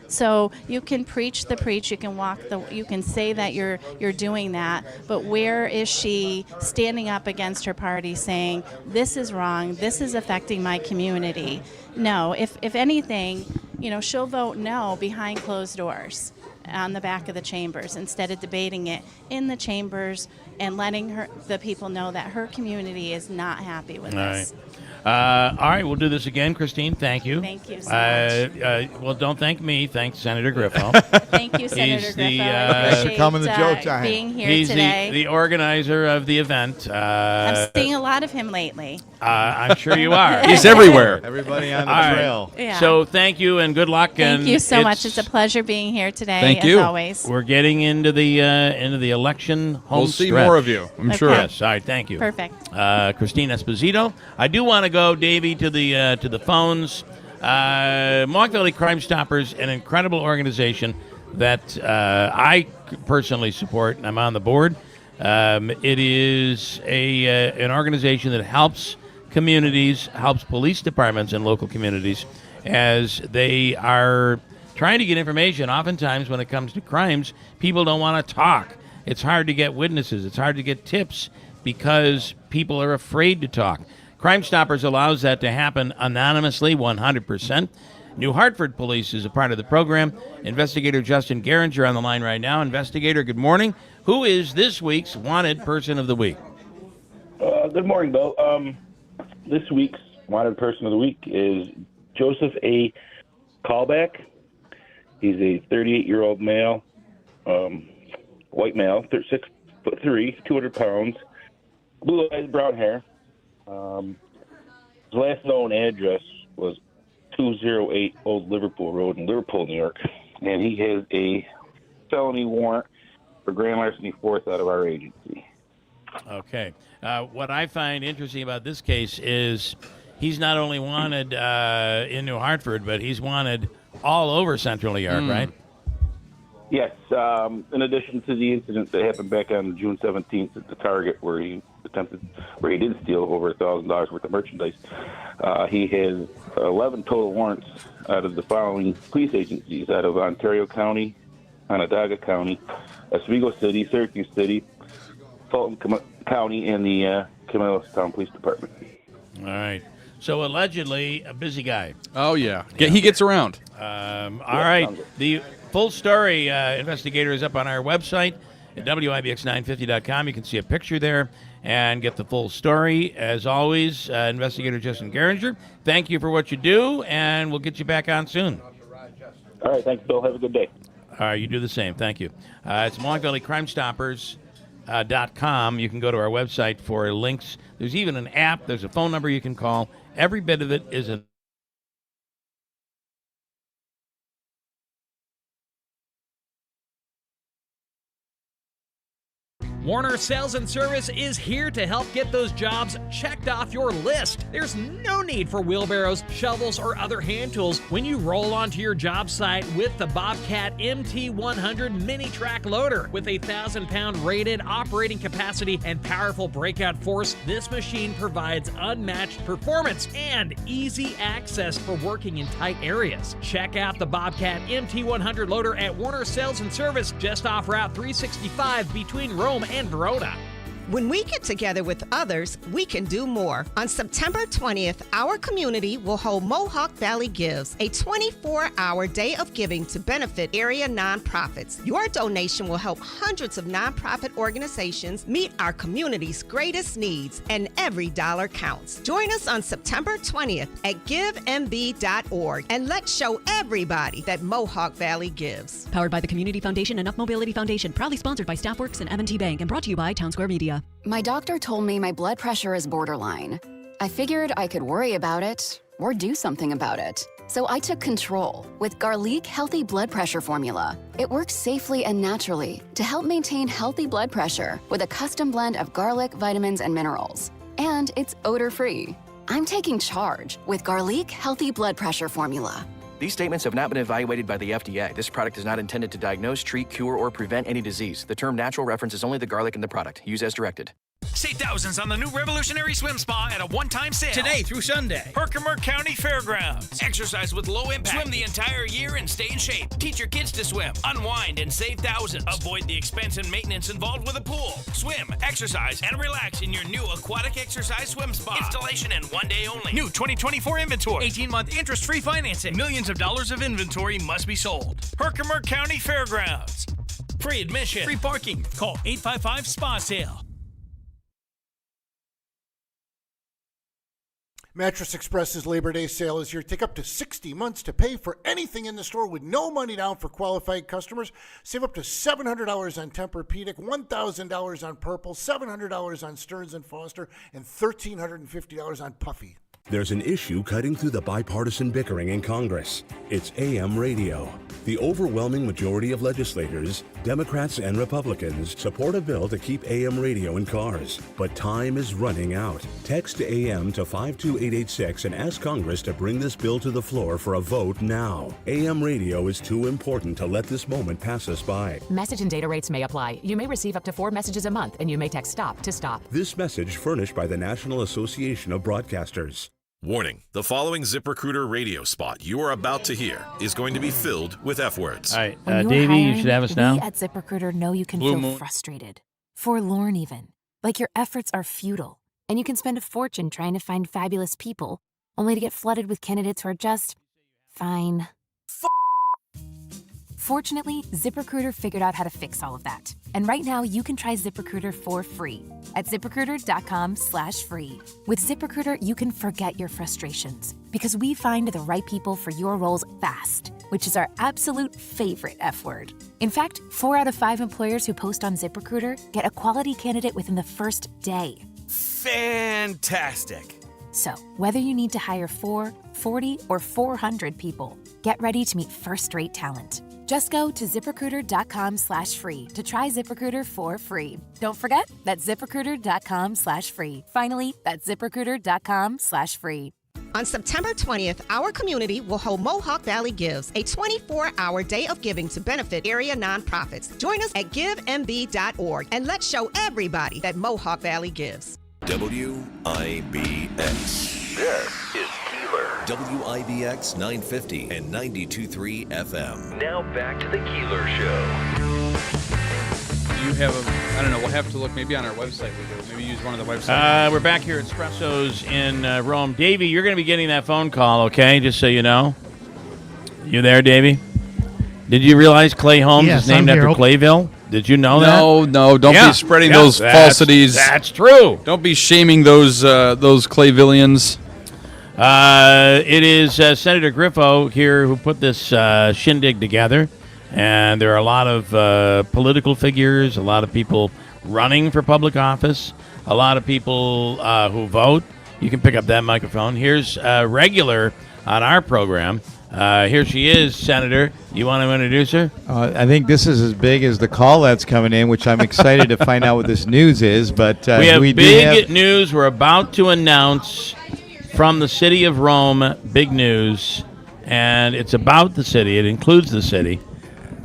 So you can preach the preach, you can say that you're doing that, but where is she standing up against her party saying, this is wrong, this is affecting my community? No, if anything, she'll vote no behind closed doors on the back of the chambers instead of debating it in the chambers and letting the people know that her community is not happy with this. All right, we'll do this again. Christine, thank you. Thank you so much. Well, don't thank me. Thank Senator Griffo. Thank you, Senator Griffo. Thanks for coming to Joe Time. Being here He's today. the organizer of the event. I'm seeing a lot of him lately. I'm sure you are. He's everywhere. Everybody on the All trail. right. Yeah. So thank you and good luck. Thank you so much. It's a pleasure being here today, as always. We're getting into the election home We'll see stretch. more of you, I'm sure. Yes. All right. Thank you. Perfect. Christine Esposito. I do want to go, Davey, to the phones. Mohawk Valley Crime Stoppers, an incredible organization that I personally support, and I'm on the board. It is an organization that helps communities, helps police departments and local communities as they are trying to get information. Oftentimes when it comes to crimes, people don't want to talk. It's hard to get witnesses. It's hard to get tips because people are afraid to talk. Crime Stoppers allows that to happen anonymously, 100%. New Hartford Police is a part of the program. Investigator Justin Geringer on the line right now. Investigator, good morning. Who is this week's Wanted Person of the Week? Good morning, Bill. This week's Wanted Person of the Week is Joseph A. Callback. He's a 38-year-old male, white male, 6'3", 200 pounds, blue eyes, brown hair. His last known address was 208 Old Liverpool Road in Liverpool, New York, and he has a felony warrant for grand larceny force out of our agency. Okay. What I find interesting about this case is he's not only wanted in New Hartford, but he's wanted all over Central New York, right? Yes. In addition to the incident that happened back on June 17th at the Target, where he did steal over $1,000 worth of merchandise, he has 11 total warrants out of the following police agencies: out of Ontario County, Onondaga County, Oswego City, Syracuse City, Fulton County, and the Camillus Town Police Department. All right. So allegedly a busy guy. Oh, yeah. He gets around. All right. The full story, investigator, is up on our website at WIBX950.com. You can see a picture there and get the full story. As always, Investigator Justin Geringer, thank you for what you do, and we'll get you back on soon. All right. Thanks, Bill. Have a good day. All right. You do the same. Thank you. It's Mohawk Valley Crime Stoppers. .com. You can go to our website for links. There's even an app. There's a phone number you can call. Every bit of it is a Warner Sales and Service is here to help get those jobs checked off your list. There's no need for wheelbarrows, shovels, or other hand tools when you roll onto your job site with the Bobcat MT100 mini track loader. With a 1,000-pound rated operating capacity and powerful breakout force, this machine provides unmatched performance and easy access for working in tight areas. Check out the Bobcat MT100 loader at Warner Sales and Service, just off Route 365 between Rome and Verona. When we get together with others, we can do more. On September 20th, our community will hold Mohawk Valley Gives, a 24-hour day of giving to benefit area nonprofits. Your donation will help hundreds of nonprofit organizations meet our community's greatest needs, and every dollar counts. Join us on September 20th at givemb.org, and let's show everybody that Mohawk Valley gives. Powered by the Community Foundation and Enough Mobility Foundation, proudly sponsored by Staffworks and M&T Bank, and brought to you by Town Square Media. My doctor told me my blood pressure is borderline. I figured I could worry about it or do something about it. So I took control with Garlic Healthy Blood Pressure Formula. It works safely and naturally to help maintain healthy blood pressure with a custom blend of garlic, vitamins, and minerals. And it's odor-free. I'm taking charge with Garlic Healthy Blood Pressure Formula. These statements have not been evaluated by the FDA. This product is not intended to diagnose, treat, cure, or prevent any disease. The term natural references only the garlic in the product. Use as directed. Save thousands on the new revolutionary swim spa at a one-time sale. Today through Sunday. Herkimer County Fairgrounds. Exercise with low impact. Swim the entire year and stay in shape. Teach your kids to swim. Unwind and save thousands. Avoid the expense and maintenance involved with a pool. Swim, exercise, and relax in your new aquatic exercise swim spa. Installation and 1 day only. New 2024 inventory. 18-month interest-free financing. Millions of dollars of inventory must be sold. Herkimer County Fairgrounds. Free admission. Free parking. Call 855-SPA-SALE. Mattress Express's Labor Day sale is here. Take up to 60 months to pay for anything in the store with no money down for qualified customers. Save up to $700 on Tempur-Pedic, $1,000 on Purple, $700 on Stearns & Foster, and $1,350 on Puffy. There's an issue cutting through the bipartisan bickering in Congress. It's AM radio. The overwhelming majority of legislators, Democrats and Republicans, support a bill to keep AM radio in cars. But time is running out. Text AM to 52886 and ask Congress to bring this bill to the floor for a vote now. AM radio is too important to let this moment pass us by. Message and data rates may apply. You may receive up to 4 messages a month, and you may text STOP to stop. This message furnished by the National Association of Broadcasters. Warning, the following ZipRecruiter radio spot you are about to hear is going to be filled with F words. All right, Davey, you should have us now. We at ZipRecruiter know you can feel frustrated, forlorn even, like your efforts are futile, and you can spend a fortune trying to find fabulous people, only to get flooded with candidates who are just fine. Fortunately, ZipRecruiter figured out how to fix all of that. And right now, you can try ZipRecruiter for free at ZipRecruiter.com/free. With ZipRecruiter, you can forget your frustrations because we find the right people for your roles fast, which is our absolute favorite F word. In fact, 4 out of 5 employers who post on ZipRecruiter get a quality candidate within the first day. Fantastic. So, whether you need to hire 4, 40, or 400 people, get ready to meet first-rate talent. Just go to ZipRecruiter.com/free to try ZipRecruiter for free. Don't forget, that's ZipRecruiter.com/free. Finally, that's ZipRecruiter.com/free. On September 20th, our community will hold Mohawk Valley Gives, a 24-hour day of giving to benefit area nonprofits. Join us at givemb.org and let's show everybody that Mohawk Valley gives. WIBX. This is Keeler. WIBX 950 and 92.3 FM. Now back to the Keeler Show. You have I don't know, we'll have to look maybe on our website. Maybe use one of the websites. We're back here at Espressos in Rome. Davey, you're going to be getting that phone call, okay, just so you know. You there, Davey? Did you realize Clay Holmes is named after Clayville? Did you know that? No, don't be spreading those falsities. That's true. Don't be shaming those Clayvillians. It is Senator Griffo here who put this shindig together, and there are a lot of political figures, a lot of people running for public office, a lot of people who vote. You can pick up that microphone. Here's a regular on our program. Here she is, Senator. You want to introduce her? I think this is as big as the call that's coming in, which I'm excited to find out what this news is. But we have big news we're about to announce from the city of Rome. Big news, and it's about the city. It includes the city.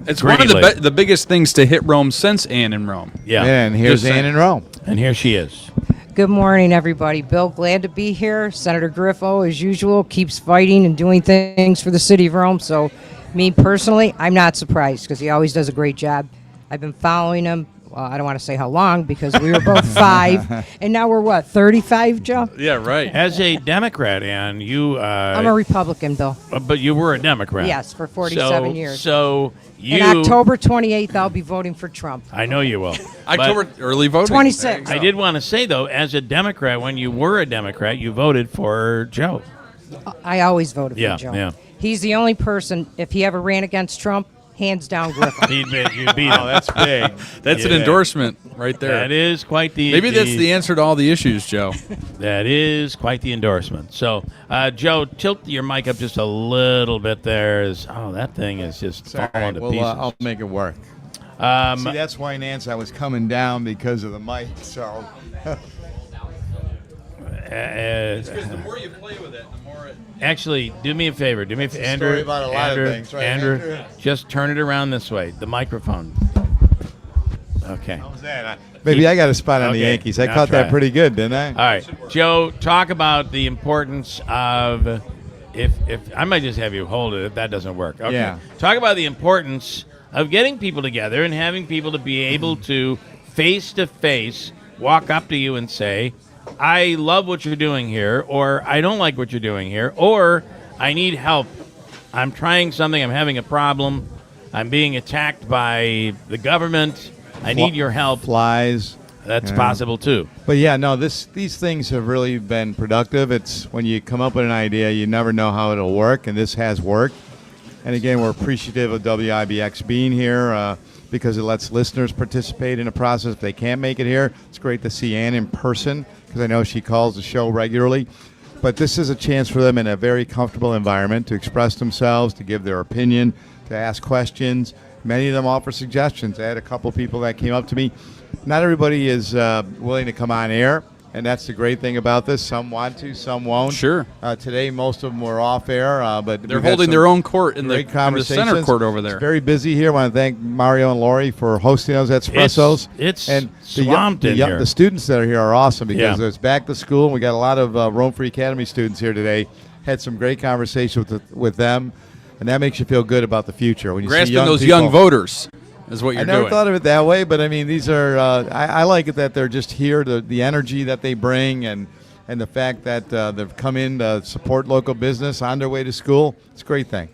It's one of the biggest things to hit Rome since Anne in Rome. Yeah, and here's Anne in Rome. And here she is. Good morning, everybody. Bill, glad to be here. Senator Griffo, as usual, keeps fighting and doing things for the city of Rome. So, me personally, I'm not surprised because he always does a great job. I've been following him. I don't want to say how long because we were both 5, and now we're what, 35, Joe? Yeah, right. As a Democrat, Ann, you... I'm a Republican, Bill. But you were a Democrat. Yes, for 47 years. So you... On October 28th, I'll be voting for Trump. I know you will. October early voting. 26. I did want to say, though, as a Democrat, when you were a Democrat, you voted for Joe. I always voted for Joe. Yeah. He's the only person, if he ever ran against Trump, hands down Griffin. You beat him. Oh, that's big. That's an endorsement right there. That is quite the... Maybe that's the answer to all the issues, Joe. That is quite the endorsement. So, Joe, tilt your mic up just a little bit there. That thing is just falling to pieces. I'll make it work. See, that's why, Nance, I was coming down because of the mic, so... It's because the more you play with it, the more it... Actually, do me a favor. Andrew, story about a lot of things, right, Andrew, just turn it around this way. The microphone. Okay. How was that? Maybe I got a spot on the Okay, Yankees. I now caught try that it. pretty good, didn't I? All right, Joe, talk about the importance of if I might just have you hold it if that doesn't work. Okay. Yeah. Talk about the importance of getting people together and having people to be able to face walk up to you and say, I love what you're doing here, or I don't like what you're doing here, or I need help. I'm trying something. I'm having a problem. I'm being attacked by the government. I need your help. Flies. That's possible too. But yeah, no, these things have really been productive. It's when you come up with an idea, you never know how it'll work, and this has worked. And again, we're appreciative of WIBX being here because it lets listeners participate in the process. If they can't make it here, it's great to see Ann in person because I know she calls the show regularly. But this is a chance for them in a very comfortable environment to express themselves, to give their opinion, to ask questions. Many of them offer suggestions. I had a couple people that came up to me. Not everybody is willing to come on air, and that's the great thing about this. Some want to, some won't. Sure. Today, most of them were off air, but They're holding their own court in the center court over there. It's very busy here. I want to thank Mario and Lori for hosting us at Espressos. It's and swamped in here. The students that are here are awesome because Yeah. it's back to school. And we got a lot of Rome Free Academy students here today. Had some great conversation with them, and that makes you feel good about the future. When you see Grasping young those people, young voters is what you're I never doing. thought of it that way, but I mean, these are. I like it that they're just here. The energy that they bring, and the fact that they've come in to support local business on their way to school. It's a great thing.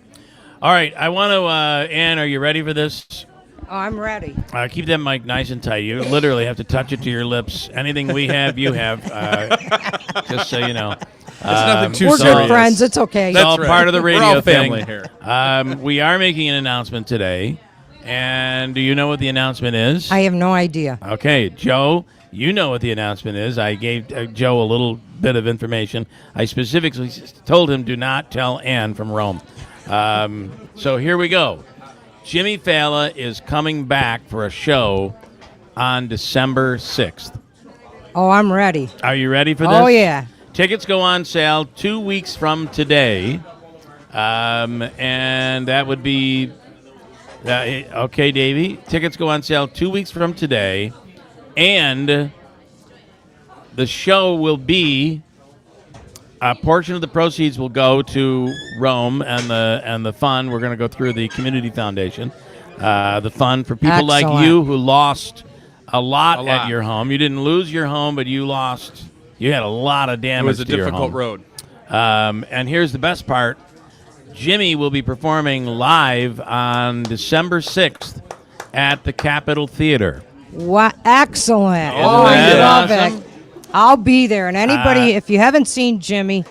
All right, I want to. Ann, are you ready for this? Oh, I'm ready. Keep that mic nice and tight. You literally have to touch it to your lips. Anything we have, you have. Just so you know. It's nothing too We're serious. good friends. It's okay. It's all part of the radio We're all thing. family here. We are making an announcement today. And do you know what the announcement is? I have no idea. Okay, Joe, you know what the announcement is. I gave Joe a little bit of information. I specifically told him do not tell Ann from Rome. So here we go. Jimmy Fallon is coming back for a show on December 6th. Oh, I'm ready. Are you ready for this? Oh, yeah. Tickets go on sale 2 weeks from today. And that would be... okay, Davey. Tickets go on sale 2 weeks from today, and the show will be a portion of the proceeds will go to Rome and the fund. We're going to go through the community foundation, the fund for people like you who lost a lot at your home. You didn't lose your home, but you lost. You had a lot of damage. It was a to your difficult home. road. And here's the best part. Jimmy will be performing live on December 6th at the Capitol Theater. What excellent! Isn't Oh, I that love awesome? it. I'll be there. And anybody, if you haven't seen Jimmy,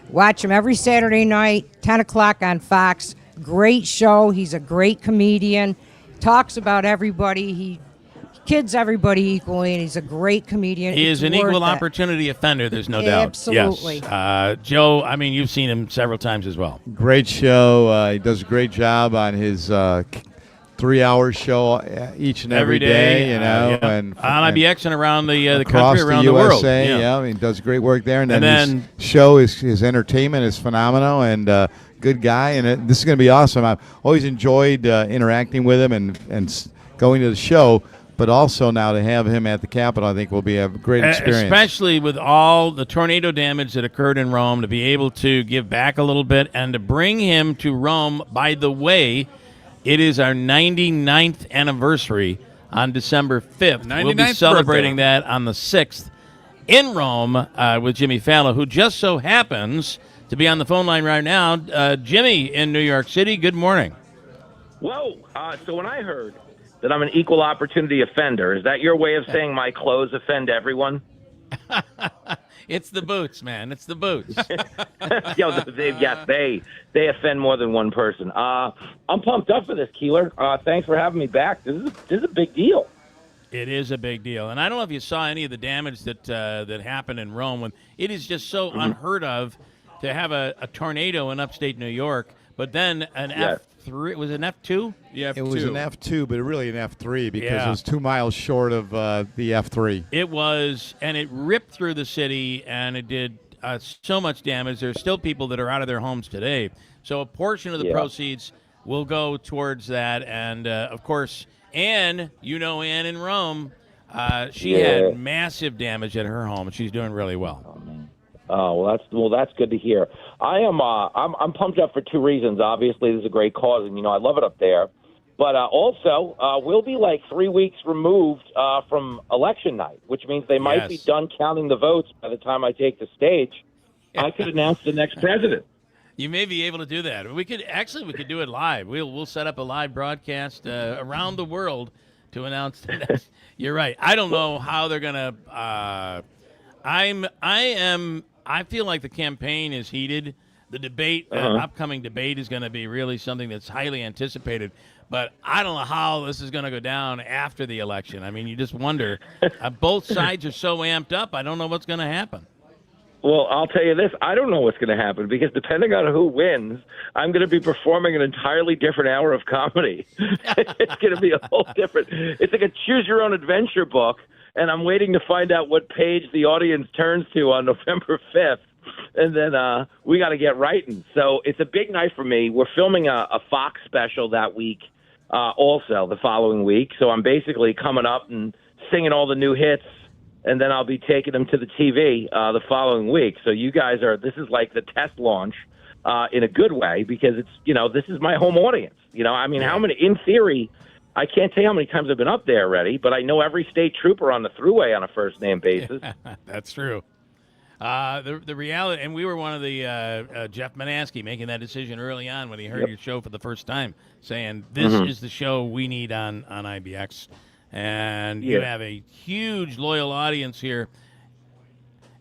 watch him every Saturday night, 10 o'clock on Fox. Great show. He's a great comedian. Talks about everybody. He kids everybody equally, and he's a great comedian. He It's is an worth equal it. opportunity offender, there's no doubt. Absolutely. Yes. Joe, I mean, you've seen him several times as well. Great show. He does a great job on his 3-hour show each and every day. You know, yeah. and on IBX and around the across country, around the the world. USA. Yeah, he does great work there. And And then his show his entertainment is phenomenal and good guy. And this is going to be awesome. I've always enjoyed interacting with him and going to the show. But also now to have him at the Capitol, I think will be a great experience. Especially with all the tornado damage that occurred in Rome, to be able to give back a little bit and to bring him to Rome. By the way, it is our 99th anniversary on December 5th. We'll be 99th celebrating birthday. that on the 6th in Rome with Jimmy Fallon, who just so happens to be on the phone line right now. Jimmy in New York City, good morning. Whoa. So when I heard that I'm an equal opportunity offender, is that your way of saying my clothes offend everyone? It's the boots, man. It's the boots. They offend more than one person. I'm pumped up for this, Keeler. Thanks for having me back. This is a big deal. It is a big deal, and I don't know if you saw any of the damage that happened in Rome. When it is just so unheard of to have a tornado in upstate New York, but then an F3 was it an F2? Yeah, It was an F2, but really an F3 because Yeah. it was 2 miles short of the F3. It was, and it ripped through the city, and it did so much damage. There's still people that are out of their homes today. So a portion of the proceeds will go towards that, and of course, And Ann in Rome, she had massive damage at her home, and she's doing really well. Oh, that's good to hear. I'm pumped up for two reasons. Obviously, this is a great cause, and I love it up there. But also, we'll be like 3 weeks removed from election night, which means they might be done counting the votes by the time I take the stage. I could announce the next president. You may be able to do that. We could do it live. We'll set up a live broadcast around the world to announce the next. You're right. I don't know how they're gonna. I feel like the campaign is heated. The debate, upcoming debate, is going to be really something that's highly anticipated. But I don't know how this is going to go down after the election. I mean, you just wonder. Both sides are so amped up. I don't know what's going to happen. Well, I'll tell you this. I don't know what's going to happen because depending on who wins, I'm going to be performing an entirely different hour of comedy. It's going to be a whole different. It's like a choose-your-own-adventure book, and I'm waiting to find out what page the audience turns to on November 5th. And then we got to get writing. So it's a big night for me. We're filming a Fox special that week, also the following week. So I'm basically coming up and singing all the new hits, and then I'll be taking them to the TV the following week. So you guys this is like the test launch in a good way because it's, this is my home audience. How many, in theory, I can't tell you how many times I've been up there already, but I know every state trooper on the thruway on a first-name basis. That's true. The reality, and we were one of the Jeff Manaski making that decision early on when he heard your show for the first time, saying this is the show we need on IBX, and you have a huge loyal audience here,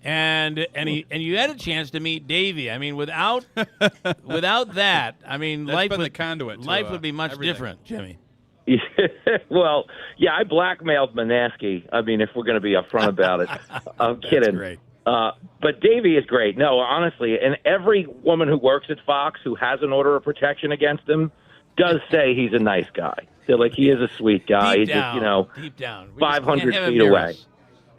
and you had a chance to meet Davey. I mean, without that, I mean, life would be much different, Jimmy. Well, yeah, I blackmailed Manaski. I mean, if we're going to be upfront about it, I'm kidding. That's great. But Davey is great. No, honestly, and every woman who works at Fox who has an order of protection against him does say he's a nice guy. They're like, he is a sweet guy. Deep he's down, just, deep down. 500 feet away.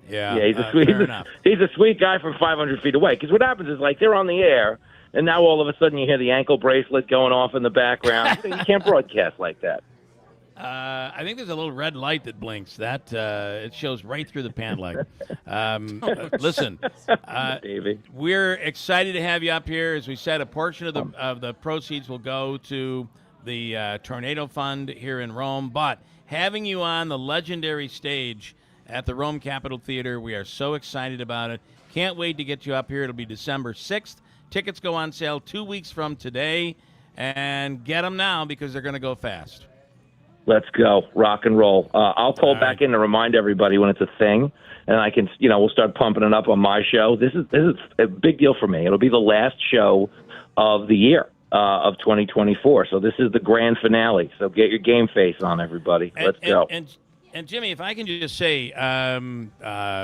Yeah, he's a sweet guy from 500 feet away. Because what happens is, like, they're on the air, and now all of a sudden you hear the ankle bracelet going off in the background. You can't broadcast like that. I think there's a little red light that blinks. That it shows right through the pant leg. Listen, Davey, we're excited to have you up here. As we said, a portion of the proceeds will go to the Tornado Fund here in Rome. But having you on the legendary stage at the Rome Capitol Theater, we are so excited about it. Can't wait to get you up here. It'll be December 6th. Tickets go on sale 2 weeks from today, and get them now because they're going to go fast. Let's go. Rock and roll. I'll call back in to remind everybody when it's a thing, and I can, we'll start pumping it up on my show. This is a big deal for me. It'll be the last show of the year of 2024. So this is the grand finale. So get your game face on, everybody. Let's go. And Jimmy, if I can just say,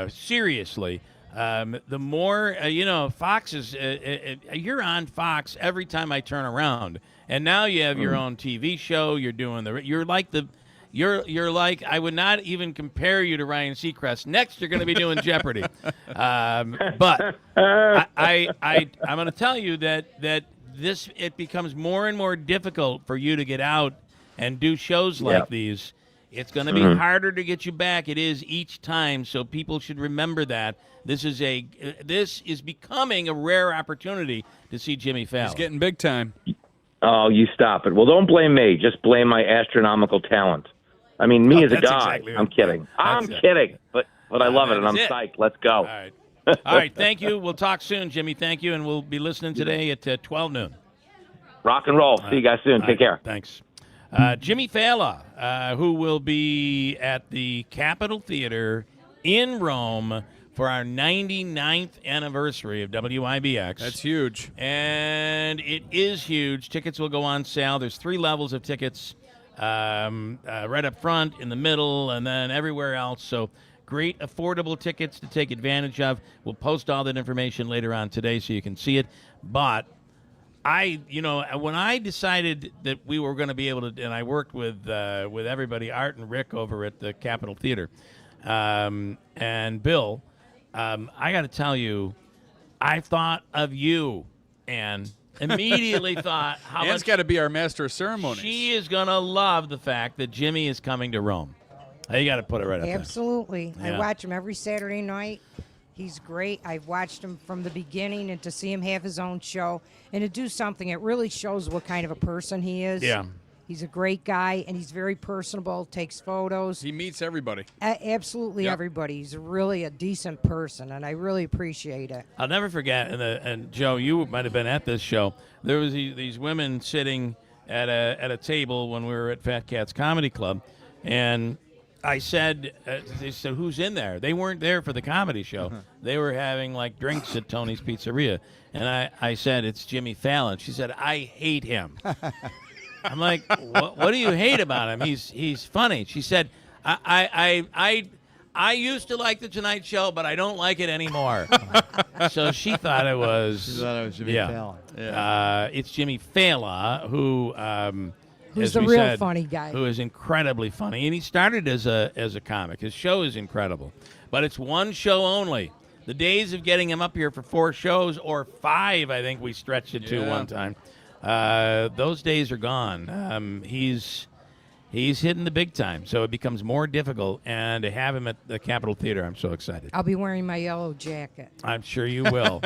seriously, the more, Fox is, you're on Fox every time I turn around. And now you have your own TV show. You're doing you're like, I would not even compare you to Ryan Seacrest. Next, you're going to be doing Jeopardy. But I'm going to tell you that it becomes more and more difficult for you to get out and do shows like these. It's going to be harder to get you back. It is each time. So people should remember that. This is becoming a rare opportunity to see Jimmy Fallon. He's getting big time. Oh, you stop it. Well, don't blame me. Just blame my astronomical talent. I mean, me as a guy. Exactly I'm kidding. I'm kidding. But I love it, and I'm psyched. Let's go. All right. All right. Thank you. We'll talk soon, Jimmy. Thank you. And we'll be listening today at 12 noon. Rock and roll. See you guys soon. Take care. Thanks. Jimmy Fallon, who will be at the Capitol Theater in Rome for our 99th anniversary of WIBX. That's huge. And it is huge. Tickets will go on sale. There's 3 levels of tickets, right up front, in the middle, and then everywhere else. So great affordable tickets to take advantage of. We'll post all that information later on today so you can see it. But when I decided that we were going to be able to, and I worked with everybody, Art and Rick over at the Capitol Theater, and Bill, I got to tell you, I thought of you, Ann, Immediately thought, how Anne's much got to be our master of ceremonies. she is going to love the fact that Jimmy is coming to Rome. You got to put it right up there. Absolutely. Yeah. I watch him every Saturday night. He's great. I've watched him from the beginning, and to see him have his own show and to do something, it really shows what kind of a person he is. Yeah. He's a great guy, and he's very personable, takes photos. He meets everybody. Absolutely Yep. everybody. He's really a decent person, and I really appreciate it. I'll never forget, and Joe, you might have been at this show. There was these women sitting at a table when we were at Fat Cats Comedy Club, and I said, they said, who's in there? They weren't there for the comedy show. They were having like drinks at Tony's Pizzeria, and I said, it's Jimmy Fallon. She said, I hate him. I'm like, what do you hate about him? He's funny. She said, I used to like the Tonight Show, but I don't like it anymore. So she thought it was. Jimmy Fallon. Yeah. It's Jimmy Fallon who's Who's as the we real said, funny guy. who is incredibly funny, and he started as a comic. His show is incredible, but it's one show only. The days of getting him up here for 4 shows or 5, I think we stretched it to one time. Those days are gone. He's hitting the big time, so it becomes more difficult. And to have him at the Capitol Theater, I'm so excited. I'll be wearing my yellow jacket. I'm sure you will.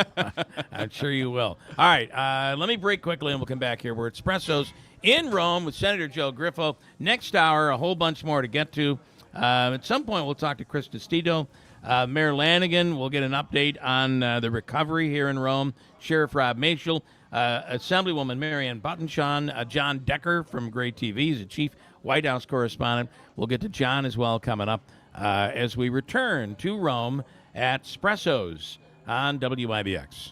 I'm sure you will. All right, let me break quickly, and we'll come back here. We're at Espressos in Rome with Senator Joe Griffo. Next hour, a whole bunch more to get to. At some point, we'll talk to Chris Testito. Mayor Lanigan, we'll get an update on the recovery here in Rome. Sheriff Rob Machel. Assemblywoman Marianne Buttonshaw, John Decker from Gray TV. He's a chief White House correspondent. We'll get to John as well coming up as we return to Rome at Espressos on WIBX.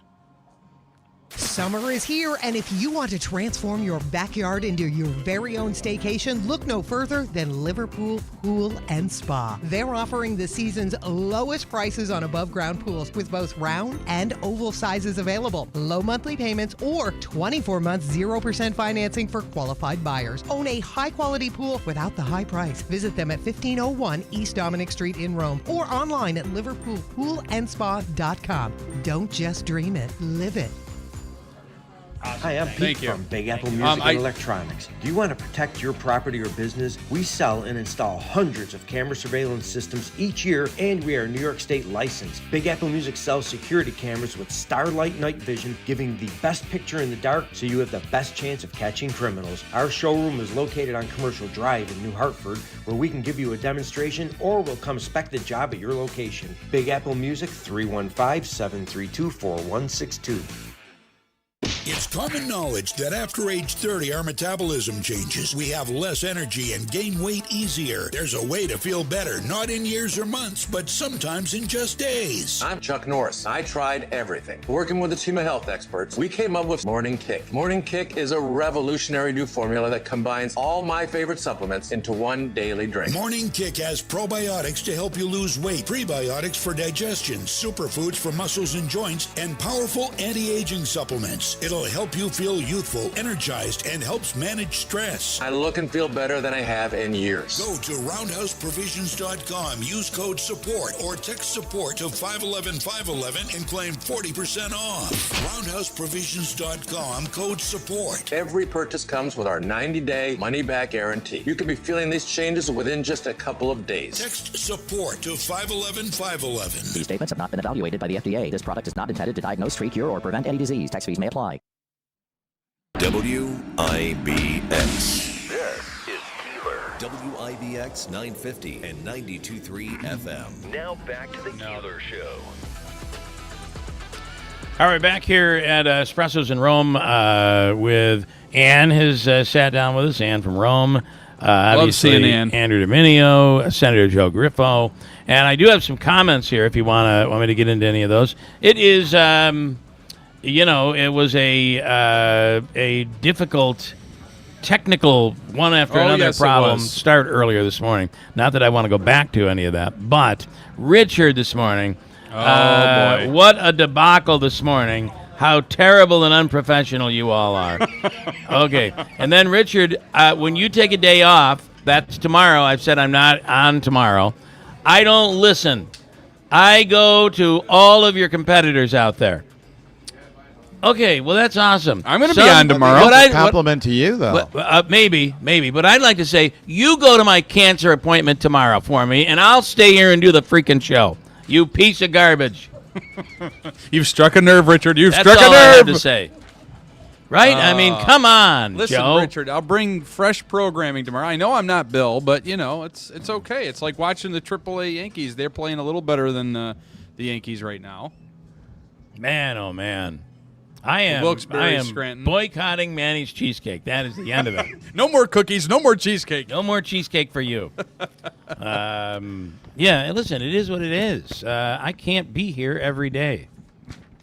Summer is here, and if you want to transform your backyard into your very own staycation, look no further than Liverpool Pool and Spa. They're offering the season's lowest prices on above-ground pools with both round and oval sizes available. Low monthly payments or 24 months 0% financing for qualified buyers. Own a high-quality pool without the high price. Visit them at 1501 East Dominic Street in Rome or online at liverpoolpoolandspa.com. Don't just dream it, live it. Hi, I'm Pete from Big Apple Music and Electronics. Do you want to protect your property or business? We sell and install hundreds of camera surveillance systems each year, and we are New York State licensed. Big Apple Music sells security cameras with Starlight night vision, giving the best picture in the dark so you have the best chance of catching criminals. Our showroom is located on Commercial Drive in New Hartford, where we can give you a demonstration or we'll come spec the job at your location. Big Apple Music, 315-732-4162. It's common knowledge that after age 30, our metabolism changes. We have less energy and gain weight easier. There's a way to feel better, not in years or months, but sometimes in just days. I'm Chuck Norris. I tried everything. Working with a team of health experts, we came up with Morning Kick. Morning Kick is a revolutionary new formula that combines all my favorite supplements into one daily drink. Morning Kick has probiotics to help you lose weight, prebiotics for digestion, superfoods for muscles and joints, and powerful anti-aging supplements. It'll help you feel youthful, energized, and helps manage stress. I look and feel better than I have in years. Go to roundhouseprovisions.com, use code SUPPORT, or text SUPPORT to 511-511 and claim 40% off. roundhouseprovisions.com, code SUPPORT. Every purchase comes with our 90-day money-back guarantee. You could be feeling these changes within just a couple of days. Text SUPPORT to 511-511. These statements have not been evaluated by the FDA. This product is not intended to diagnose, treat, cure, or prevent any disease. Tax fees may apply. WIBX. This is Keeler. WIBX 950 and 92.3 FM. Now back to the Keeler Show. All right, back here at Espressos in Rome with Ann has sat down with us. Ann from Rome. Love seeing Ann. Andrew Dominio, Senator Joe Griffo. And I do have some comments here if you want me to get into any of those. It is... it was a difficult technical one after another problem start earlier this morning. Not that I want to go back to any of that, but Richard this morning, boy. What a debacle this morning. How terrible and unprofessional you all are. Okay, and then Richard, when you take a day off, that's tomorrow. I've said I'm not on tomorrow. I don't listen. I go to all of your competitors out there. Okay, well, that's awesome. I'm going to be on tomorrow. That's a compliment to you, though. Maybe. But I'd like to say, you go to my cancer appointment tomorrow for me, and I'll stay here and do the freaking show. You piece of garbage. You've struck a nerve, Richard. You've That's struck all a nerve. I have to say. Right? I mean, come on, listen, Joe. Richard, I'll bring fresh programming tomorrow. I know I'm not Bill, but, it's okay. It's like watching the AAA Yankees. They're playing a little better than the Yankees right now. Man, oh, man. I am Scranton. boycotting Manny's cheesecake. That is the end of it. No more cookies. No more cheesecake. No more cheesecake for you. Yeah, listen, it is what it is. I can't be here every day.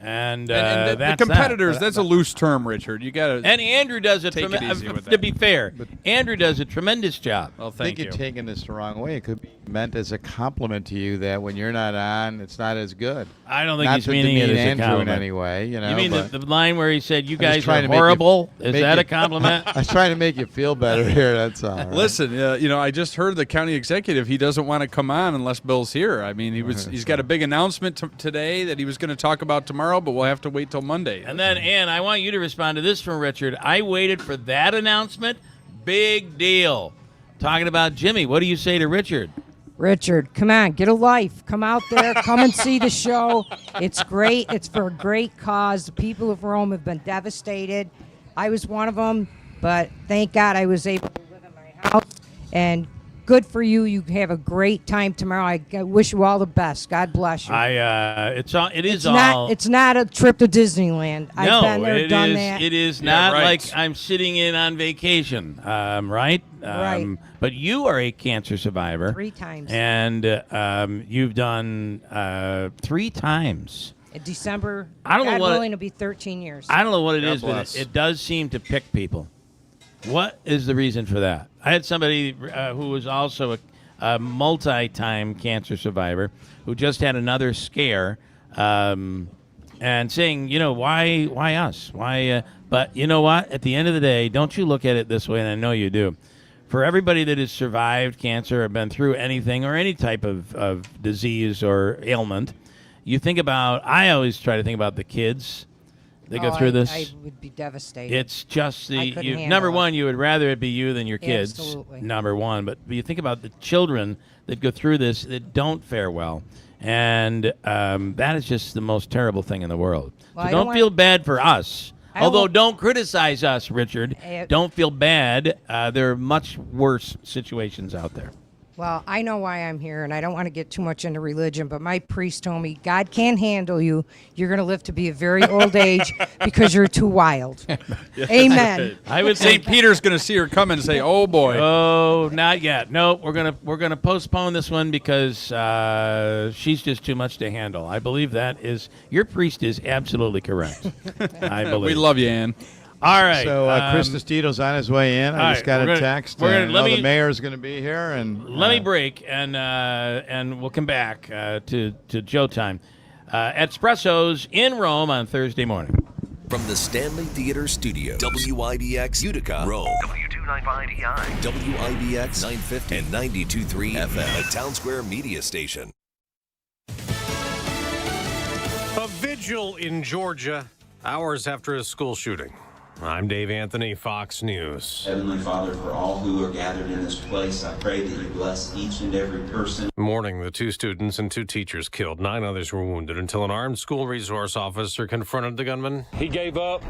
And the that's competitors, that. that's a loose term, Richard. You got to. And Andrew does it. Take it easy with to that. be fair, Andrew does a tremendous job. Well, I thank think you. you're taking this the wrong way. It could be meant as a compliment to you that when you're not on, it's not as good. I don't think not he's to meaning it demean as a Andrew compliment. in any way. You mean but the line where he said, "You I'm just guys trying are to make you- horrible"? Is make that you- a compliment? I was trying to make you feel better here. That's all. Right? Listen, I just heard the county executive. He doesn't want to come on unless Bill's here. I mean, he's got a big announcement today that he was going to talk about tomorrow, but we'll have to wait till Monday. And then, Ann, I want you to respond to this from Richard. I waited for that announcement. Big deal. Talking about Jimmy. What do you say to Richard? Richard, come on, get a life. Come out there, come and see the show. It's great. It's for a great cause. The people of Rome have been devastated. I was one of them, but thank God I was able to live in my house. And good for you. You have a great time tomorrow. I wish you all the best. God bless you. It's not a trip to Disneyland. No, I've been there, done that. It is Yeah, not right. like I'm sitting in on vacation, right? Right. But you are a cancer survivor. 3 times. And you've done 3 times. In December, I don't know God what willing, it'll be 13 years. I don't know what it God is, bless. but it does seem to pick people. What is the reason for that? I had somebody who was also a multi-time cancer survivor who just had another scare and saying, why us? Why? But you know what? At the end of the day, don't you look at it this way, and I know you do. For everybody that has survived cancer or been through anything or any type of disease or ailment, I always try to think about the kids that go through this. I would be devastated. It's just number handle one, you would rather it be you than your kids. Absolutely. Number one, but you think about the children that go through this that don't fare well, and that is just the most terrible thing in the world. Well, So I don't don't feel bad for us. I Although won't- don't criticize us, Richard. Don't feel bad. There are much worse situations out there. Well, I know why I'm here, and I don't want to get too much into religion, but my priest told me, God can't handle you. You're going to live to be a very old age because you're too wild. Amen. I would St. Peter's going to see her come and say, "Oh boy." Oh, not yet. No, we're gonna postpone this one because she's just too much to handle. I believe your priest is absolutely correct. I believe. We love you, Ann. All right. So Chris Testito's on his way in. I just got a text. The mayor's going to be here, and let me break, and we'll come back to Joe time at Espressos in Rome on Thursday morning. From the Stanley Theater Studio, WIBX Utica, Rome. W295EI. WIBX 950 and 92.3 FM, a Town Square media station. A vigil in Georgia, hours after a school shooting. I'm Dave Anthony, Fox News. Heavenly Father, for all who are gathered in this place, I pray that you bless each and every person. Morning, the 2 students and 2 teachers killed. 9 others were wounded until an armed school resource officer confronted the gunman. He gave up,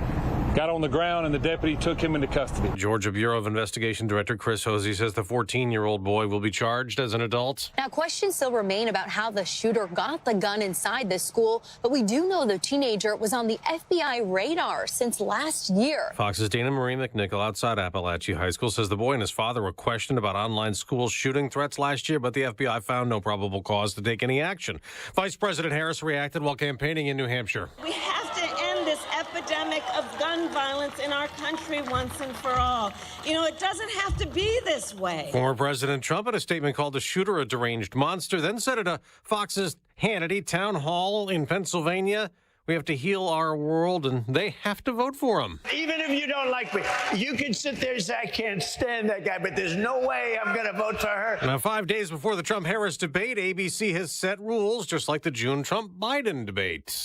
got on the ground, and the deputy took him into custody. Georgia Bureau of Investigation Director Chris Hosey says the 14-year-old boy will be charged as an adult. Now, questions still remain about how the shooter got the gun inside this school, but we do know the teenager was on the FBI radar since last year. Fox's Dana Marie McNichol outside Appalachia High School says the boy and his father were questioned about online school shooting threats last year, but the FBI found no probable cause to take any action. Vice President Harris reacted while campaigning in New Hampshire. We have to end this epidemic of gun violence in our country once and for all. It doesn't have to be this way. Former President Trump in a statement called the shooter a deranged monster, then said at a Fox's Hannity town hall in Pennsylvania, we have to heal our world, and they have to vote for him. Even if you don't like me, you can sit there and say, I can't stand that guy, but there's no way I'm going to vote for her. Now, 5 days before the Trump-Harris debate, ABC has set rules, just like the June Trump-Biden debate.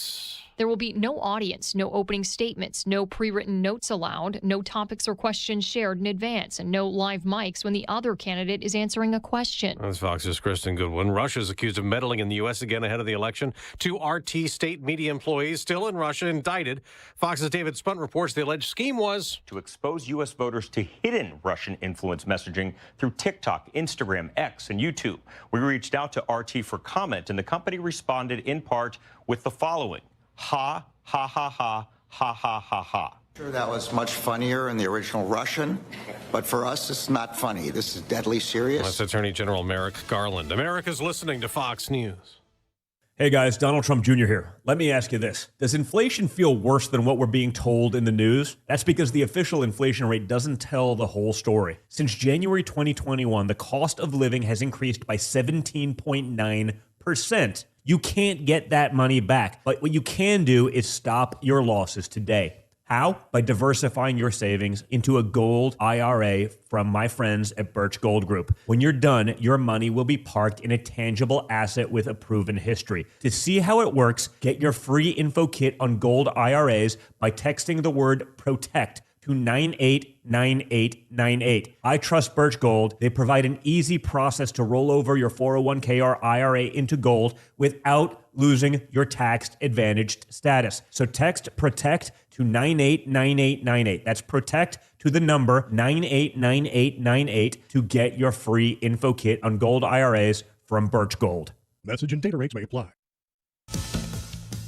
There will be no audience, no opening statements, no pre-written notes allowed, no topics or questions shared in advance, and no live mics when the other candidate is answering a question. That's Fox's Kristen Goodwin. Russia is accused of meddling in the U.S. again ahead of the election. 2 RT state media employees still in Russia indicted. Fox's David Spunt reports the alleged scheme was to expose U.S. voters to hidden Russian influence messaging through TikTok, Instagram, X, and YouTube. We reached out to RT for comment, and the company responded in part with the following: ha, ha, ha, ha, ha, ha, ha, ha. Sure, that was much funnier in the original Russian, but for us, it's not funny. This is deadly serious. That's Attorney General Merrick Garland. America's listening to Fox News. Hey guys, Donald Trump Jr. here. Let me ask you this. Does inflation feel worse than what we're being told in the news? That's because the official inflation rate doesn't tell the whole story. Since January 2021, the cost of living has increased by 17.9%. You can't get that money back, but what you can do is stop your losses today. How? By diversifying your savings into a gold IRA from my friends at Birch Gold Group. When you're done, your money will be parked in a tangible asset with a proven history. To see how it works, get your free info kit on gold IRAs by texting the word PROTECT to 989898. I trust Birch Gold. They provide an easy process to roll over your 401k or IRA into gold without losing your tax-advantaged status. So text PROTECT to 989898. That's PROTECT to the number 989898 to get your free info kit on gold IRAs from Birch Gold. Message and data rates may apply.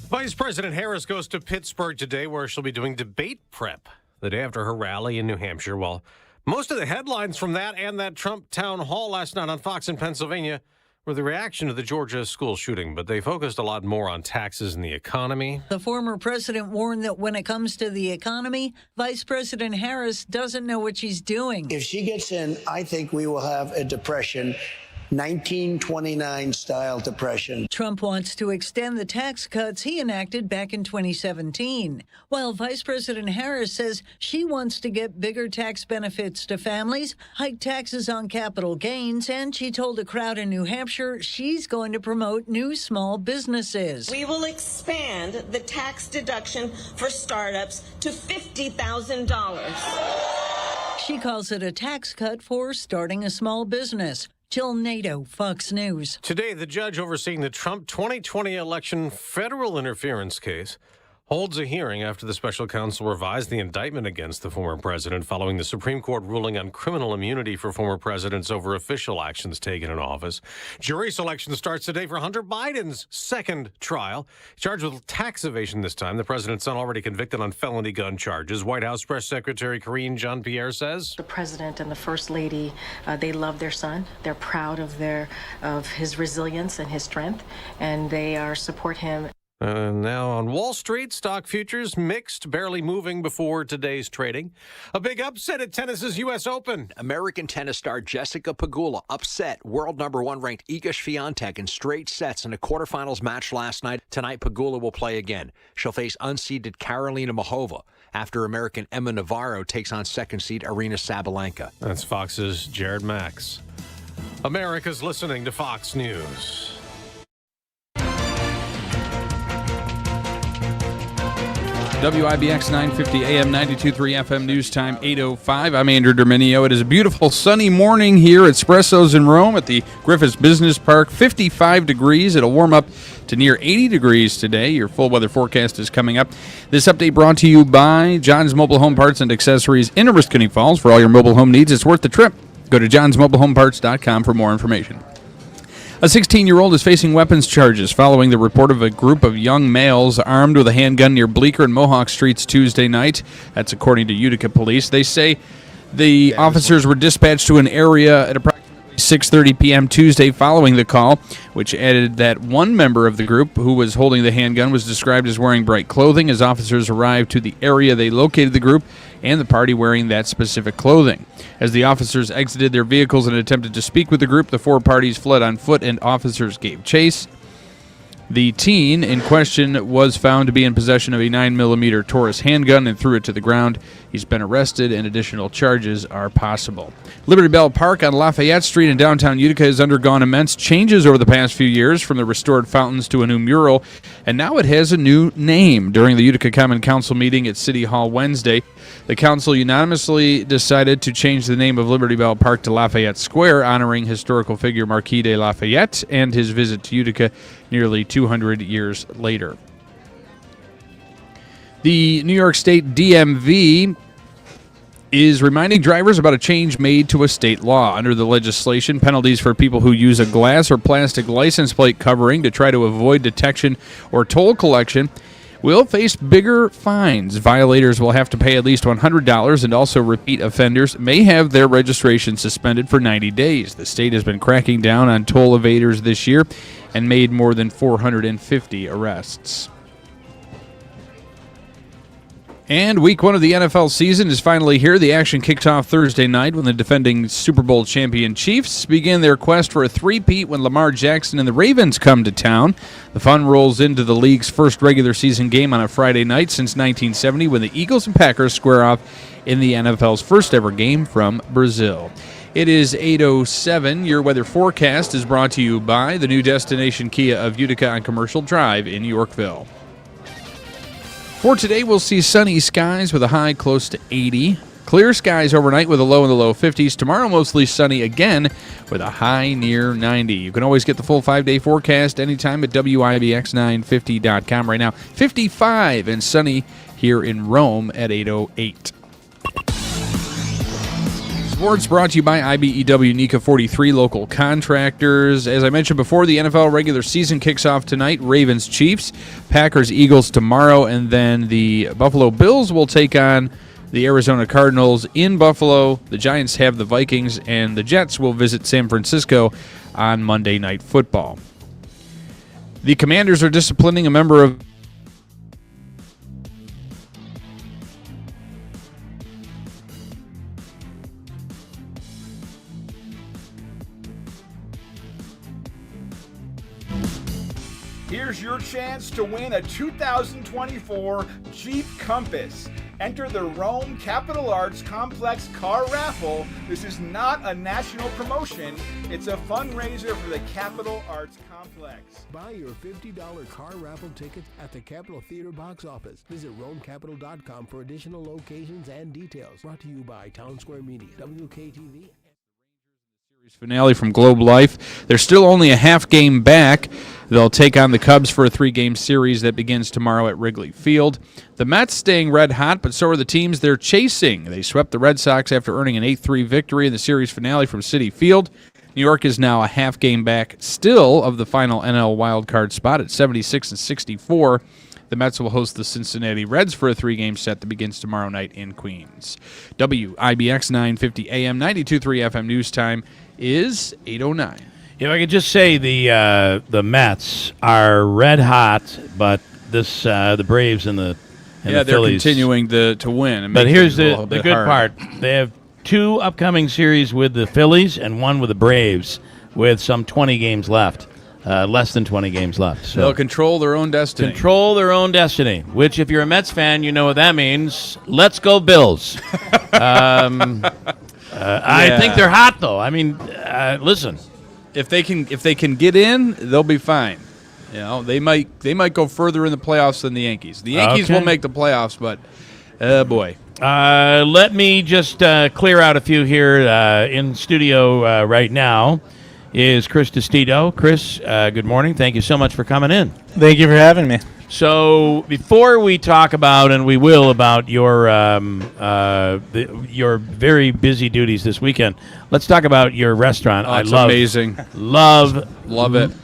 Vice President Harris goes to Pittsburgh today, where she'll be doing debate prep the day after her rally in New Hampshire. Well, most of the headlines from that and that Trump town hall last night on Fox in Pennsylvania were the reaction to the Georgia school shooting, but they focused a lot more on taxes and the economy. The former president warned that when it comes to the economy, Vice President Harris doesn't know what she's doing. If she gets in, I think we will have a depression. 1929-style depression. Trump wants to extend the tax cuts he enacted back in 2017, while Vice President Harris says she wants to get bigger tax benefits to families, hike taxes on capital gains, and she told a crowd in New Hampshire she's going to promote new small businesses. We will expand the tax deduction for startups to $50,000. She calls it a tax cut for starting a small business. Jill Nato, Fox News. Today, the judge overseeing the Trump 2020 election federal interference case holds a hearing after the special counsel revised the indictment against the former president following the Supreme Court ruling on criminal immunity for former presidents over official actions taken in office. Jury selection starts today for Hunter Biden's second trial. Charged with tax evasion this time. The president's son already convicted on felony gun charges. White House Press Secretary Karine Jean-Pierre says the president and the first lady, they love their son. They're proud of his resilience and his strength, and they support him. Now on Wall Street, stock futures mixed, barely moving before today's trading. A big upset at tennis's U.S. Open. American tennis star Jessica Pegula upset world number 1 ranked Iga Swiatek in straight sets in a quarterfinals match last night. Tonight, Pegula will play again. She'll face unseeded Karolina Muchova after American Emma Navarro takes on second seed Aryna Sabalenka. That's Fox's Jared Max. America's listening to Fox News. WIBX 950 AM 92.3 FM News Time 8:05. I'm Andrew Dominio. It is a beautiful sunny morning here at Espressos in Rome at the Griffiths Business Park. 55 degrees. It'll warm up to near 80 degrees today. Your full weather forecast is coming up. This update brought to you by John's Mobile Home Parts and Accessories in Oriskany Falls. For all your mobile home needs, it's worth the trip. Go to johnsmobilehomeparts.com for more information. A 16-year-old is facing weapons charges following the report of a group of young males armed with a handgun near Bleecker and Mohawk Streets Tuesday night. That's according to Utica police. They say the officers were dispatched to an area at approximately 6:30 p.m. Tuesday following the call, which added that one member of the group who was holding the handgun was described as wearing bright clothing. As officers arrived to the area, they located the group and the party wearing that specific clothing. As the officers exited their vehicles and attempted to speak with the group, the four parties fled on foot and officers gave chase. The teen in question was found to be in possession of a 9mm Taurus handgun and threw it to the ground. He's been arrested, and additional charges are possible. Liberty Bell Park on Lafayette Street in downtown Utica has undergone immense changes over the past few years, from the restored fountains to a new mural, and now it has a new name. During the Utica Common Council meeting at City Hall Wednesday, the council unanimously decided to change the name of Liberty Bell Park to Lafayette Square, honoring historical figure Marquis de Lafayette and his visit to Utica nearly 200 years later. The New York State DMV is reminding drivers about a change made to a state law. Under the legislation, penalties for people who use a glass or plastic license plate covering to try to avoid detection or toll collection will face bigger fines. Violators will have to pay at least $100, and also repeat offenders may have their registration suspended for 90 days. The state has been cracking down on toll evaders this year and made more than 450 arrests. And week one of the NFL season is finally here. The action kicked off Thursday night when the defending Super Bowl champion Chiefs began their quest for a three-peat when Lamar Jackson and the Ravens come to town. The fun rolls into the league's first regular season game on a Friday night since 1970, when the Eagles and Packers square off in the NFL's first ever game from Brazil. It is 8:07. Your weather forecast is brought to you by the new destination Kia of Utica on Commercial Drive in Yorkville. For today, we'll see sunny skies with a high close to 80. Clear skies overnight with a low in the low 50s. Tomorrow, mostly sunny again with a high near 90. You can always get the full 5-day forecast anytime at WIBX950.com. Right now, 55 and sunny here in Rome at 8:08. Sports brought to you by IBEW NECA 43 local contractors. As I mentioned before, the NFL regular season kicks off tonight. Ravens, Chiefs, Packers, Eagles tomorrow, and then the Buffalo Bills will take on the Arizona Cardinals in Buffalo. The Giants have the Vikings, and the Jets will visit San Francisco on Monday Night Football. The Commanders are disciplining a member of Here's your chance to win a 2024 Jeep Compass. Enter the Rome Capital Arts Complex car raffle. This is not a national promotion. It's a fundraiser for the Capital Arts Complex. Buy your $50 car raffle tickets at the Capitol Theater box office. Visit RomeCapital.com for additional locations and details. Brought to you by Town Square Media, WKTV. Finale from Globe Life. They're still only a half game back. They'll take on the Cubs for a 3-game series that begins tomorrow at Wrigley Field. The Mets staying red hot, but so are the teams they're chasing. They swept the Red Sox after earning an 8-3 victory in the series finale from Citi Field. New York is now a half game back still of the final NL wildcard spot at 76 and 64. The Mets will host the Cincinnati Reds for a 3-game set that begins tomorrow night in Queens. WIBX 950 AM, 92.3 FM news time is 8:09. If I could just say the Mets are red hot, but this the Braves and the they're Phillies continuing to win. But here's the good part: they have 2 upcoming series with the Phillies and 1 with the Braves, with some 20 games left, less than 20 games left. So they'll control their own destiny. Control their own destiny. Which, if you're a Mets fan, you know what that means. Let's go Bills. I think they're hot, though. I mean, listen, if they can get in, they'll be fine. You know, they might go further in the playoffs than the Yankees. The Yankees will make the playoffs, but boy. Let me just clear out a few here in studio right now. Is Chris Testito. Chris, good morning. Thank you so much for coming in. Thank you for having me. So before we talk about, and we will, about your very busy duties this weekend, let's talk about your restaurant. Oh, it's amazing. Love it. He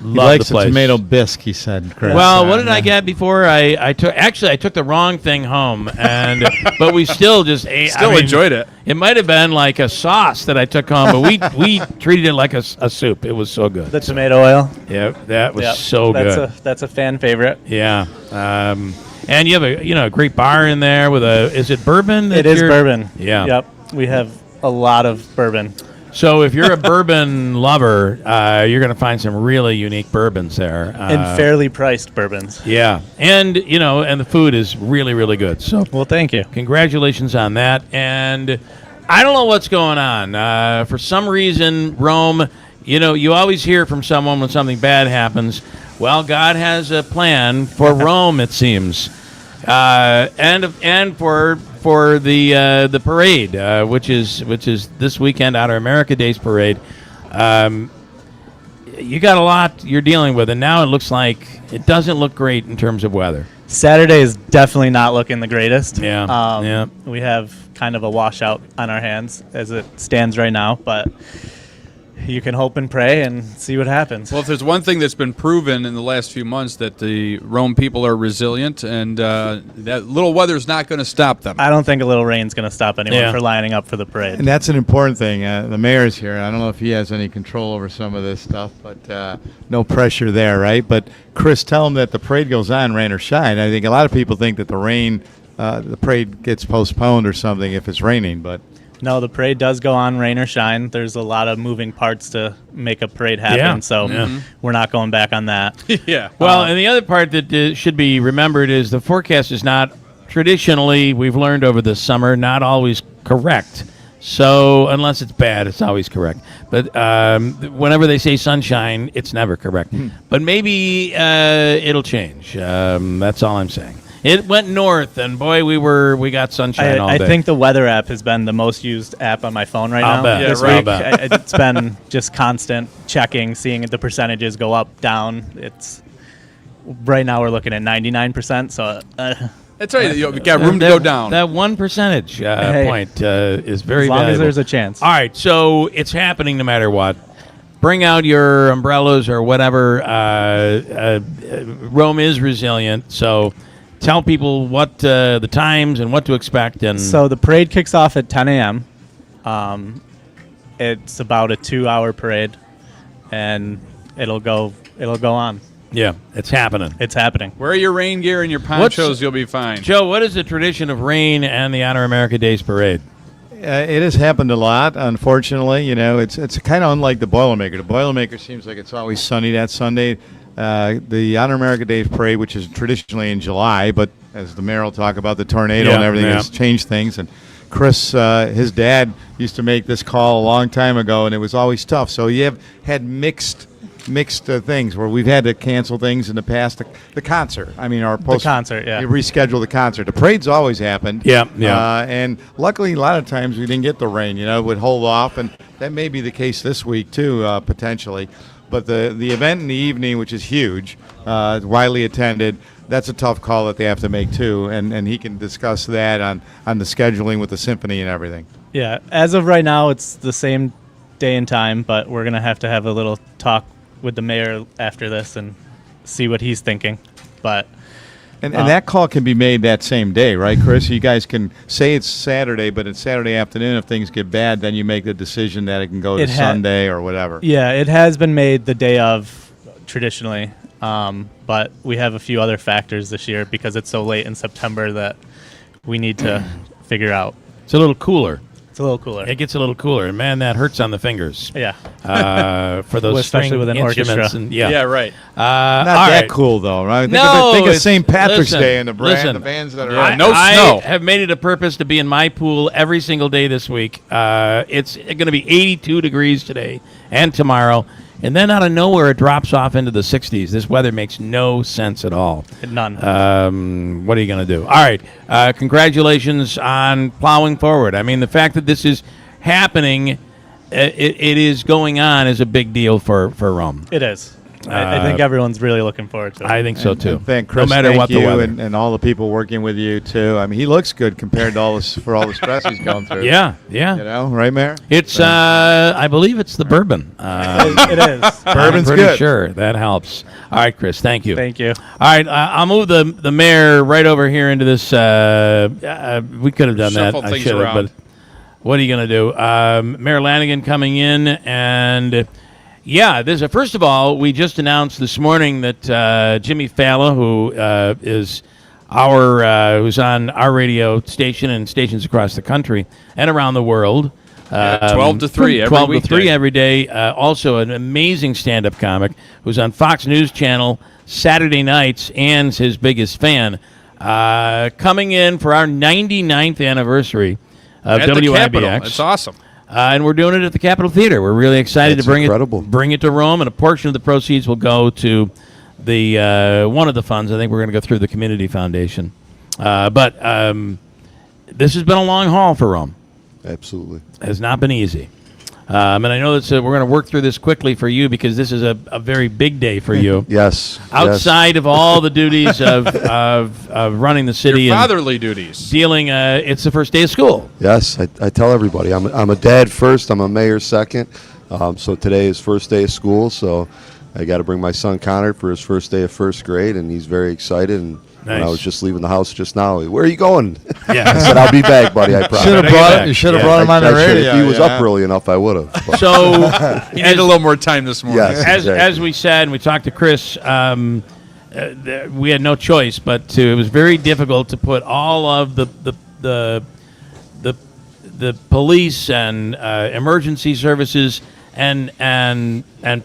likes the place. a tomato bisque, he said, Chris. Well, what did I get before I took? Actually, I took the wrong thing home, and but we still just ate. Enjoyed it. It might have been like a sauce that I took home, but we treated it like a soup. It was so good. The tomato oil. Yeah, that was so good. That's a fan favorite. Yeah. And you have a great bar in there with is it bourbon? It is bourbon. Yeah. Yep. We have a lot of bourbon. So if you're a bourbon lover, you're going to find some really unique bourbons there. And fairly priced bourbons. Yeah. And, and the food is really, really good. So, well, thank you. Congratulations on that. And I don't know what's going on. For some reason, Rome, you always hear from someone when something bad happens. Well, God has a plan for Rome, it seems. And for the parade, which is this weekend, Honor America Day's parade. You got a lot you're dealing with, and now it looks like it doesn't look great in terms of weather. Saturday is definitely not looking the greatest. Yeah. We have kind of a washout on our hands as it stands right now, but you can hope and pray and see what happens. Well, if there's one thing that's been proven in the last few months, that the Rome people are resilient, and that little weather's not going to stop them. I don't think a little rain's going to stop anyone for lining up for the parade. And that's an important thing. The mayor's here. I don't know if he has any control over some of this stuff, but no pressure there, right? But Chris, tell him that the parade goes on, rain or shine. I think a lot of people think that the parade gets postponed or something if it's raining, but... No, the parade does go on, rain or shine. There's a lot of moving parts to make a parade happen, so we're not going back on that. Yeah. Well, and the other part that should be remembered is the forecast is not traditionally, we've learned over the summer, not always correct. So unless it's bad, it's always correct. But whenever they say sunshine, it's never correct. But maybe it'll change. That's all I'm saying. It went north, and boy, we got sunshine all day. I think the weather app has been the most used app on my phone right now. Bet. This I'll week, bet. It's been just constant checking, seeing the percentages go up, down. It's right now we're looking at 99%. So that's right. You got room to go down. That 1 percentage point is very as long valuable. as there's a chance. All right, so it's happening no matter what. Bring out your umbrellas or whatever. Rome is resilient, so. Tell people what the times and what to expect. And so the parade kicks off at 10 a.m. It's about a 2-hour parade, and it'll go on. Yeah, it's happening. It's happening. Wear your rain gear and your ponchos, you'll be fine. Joe, what is the tradition of rain and the Honor America Days parade? It has happened a lot, unfortunately. It's kind of unlike the Boilermaker. The Boilermaker seems like it's always sunny that Sunday. The Honor America Day parade, which is traditionally in July, but as the mayor will talk about, the tornado and everything has changed things. And Chris, his dad, used to make this call a long time ago, and it was always tough. So you have had mixed things where we've had to cancel things in the past. The concert, the concert, we reschedule the concert. The parade's always happened. And luckily, a lot of times we didn't get the rain. It would hold off, and that may be the case this week too, potentially. But the event in the evening, which is huge, widely attended, that's a tough call that they have to make too, and he can discuss that on the scheduling with the symphony and everything. Yeah, as of right now, it's the same day and time, but we're going to have a little talk with the mayor after this and see what he's thinking. But and that call can be made that same day, right, Chris? You guys can say it's Saturday, but it's Saturday afternoon. If things get bad, then you make the decision that it can go to Sunday or whatever. Yeah, it has been made the day of traditionally, but we have a few other factors this year because it's so late in September that we need to figure out. It's a little cooler. It's a little cooler. It gets a little cooler, and man, that hurts on the fingers. Yeah. For those especially string with an instruments. orchestra. And, Yeah, right. Not that cool, though, right? Think of St. Patrick's Day and the bands that are I have made it a purpose to be in my pool every single day this week. It's going to be 82 degrees today and tomorrow. And then out of nowhere, it drops off into the 60s. This weather makes no sense at all. None. What are you going to do? All right. Congratulations on plowing forward. I mean, the fact that this is happening, it is going on, is a big deal for Rome. It is. I think everyone's really looking forward to it. I think so, too. And thank Chris, no matter what the weather. And all the people working with you, too. I mean, he looks good compared to all this, for all the stress he's going through. Yeah. Right, Mayor? It's, I believe it's the bourbon. It is. Bourbon's I'm pretty good. sure that helps. All right, Chris, thank you. Thank you. All right, I'll move the mayor right over here into this. We could have done Shuffle that. I things should have, around. but what are you going to do? Mayor Lanigan coming in, and first of all, we just announced this morning that Jimmy Fallon, who is who's on our radio station and stations across the country and around the world, 12 to 3 every 12 weekday. to 3 every day. Also an amazing stand-up comic who's on Fox News Channel Saturday nights and his biggest fan. Coming in for our 99th anniversary of At the WIBX. Capitol. It's awesome. And we're doing it at the Capitol Theater. We're really excited to bring it to Rome, and a portion of the proceeds will go to the one of the funds. I think we're going to go through the Community Foundation. But this has been a long haul for Rome. Absolutely. It has not been easy. And I know that we're going to work through this quickly for you because this is a very big day for you. Yes. Outside of all the duties of running the city. Your and fatherly duties. Dealing, it's the first day of school. Yes, I tell everybody. I'm a dad first. I'm a mayor second. So today is first day of school. So I got to bring my son Connor for his first day of first grade, and he's very excited. And when I was just leaving the house just now, where are you going? Yeah. I said, I'll be back, buddy. I promise. You should have brought him on the radio. If he was up early enough, I would have. So you need a little more time this morning. Yes, as we said, and we talked to Chris, we had no choice, but it was very difficult to put all of the police and emergency services and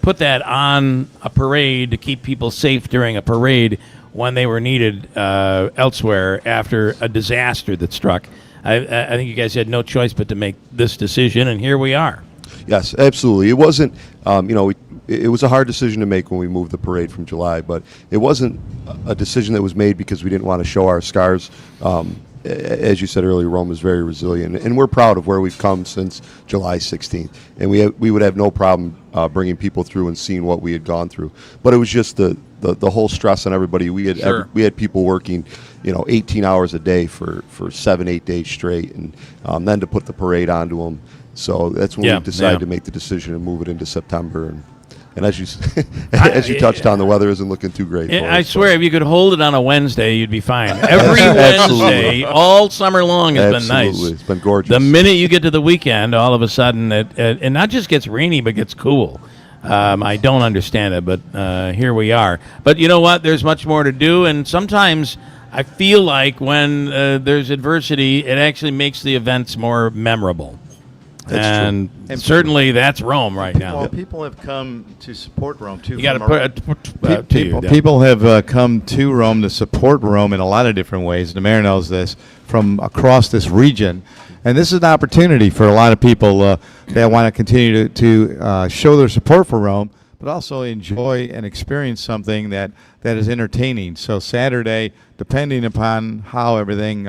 put that on a parade to keep people safe during a parade when they were needed elsewhere after a disaster that struck. I think you guys had no choice but to make this decision, and here we are. Yes, absolutely. It wasn't, it was a hard decision to make when we moved the parade from July, but it wasn't a decision that was made because we didn't want to show our scars. As you said earlier, Rome is very resilient, and we're proud of where we've come since July 16th. And we would have no problem bringing people through and seeing what we had gone through. But it was just the whole stress on everybody. We had people working, 18 hours a day for 7-8 days straight, and then to put the parade onto them. So that's when we decided to make the decision and move it into September. And as you touched on, the weather isn't looking too great. I swear, if you could hold it on a Wednesday, you'd be fine. Every Wednesday, all summer long, has been nice. Absolutely, it's been gorgeous. The minute you get to the weekend, all of a sudden, it not just gets rainy, but gets cool. I don't understand it, but here we are. But you know what? There's much more to do, and sometimes I feel like when there's adversity, it actually makes the events more memorable. And certainly that's Rome right now. Well, people have come to support Rome too. You got to people have come to Rome to support Rome in a lot of different ways. The mayor knows this from across this region, and this is an opportunity for a lot of people that want to continue to show their support for Rome, but also enjoy and experience something that is entertaining. So Saturday, depending upon how everything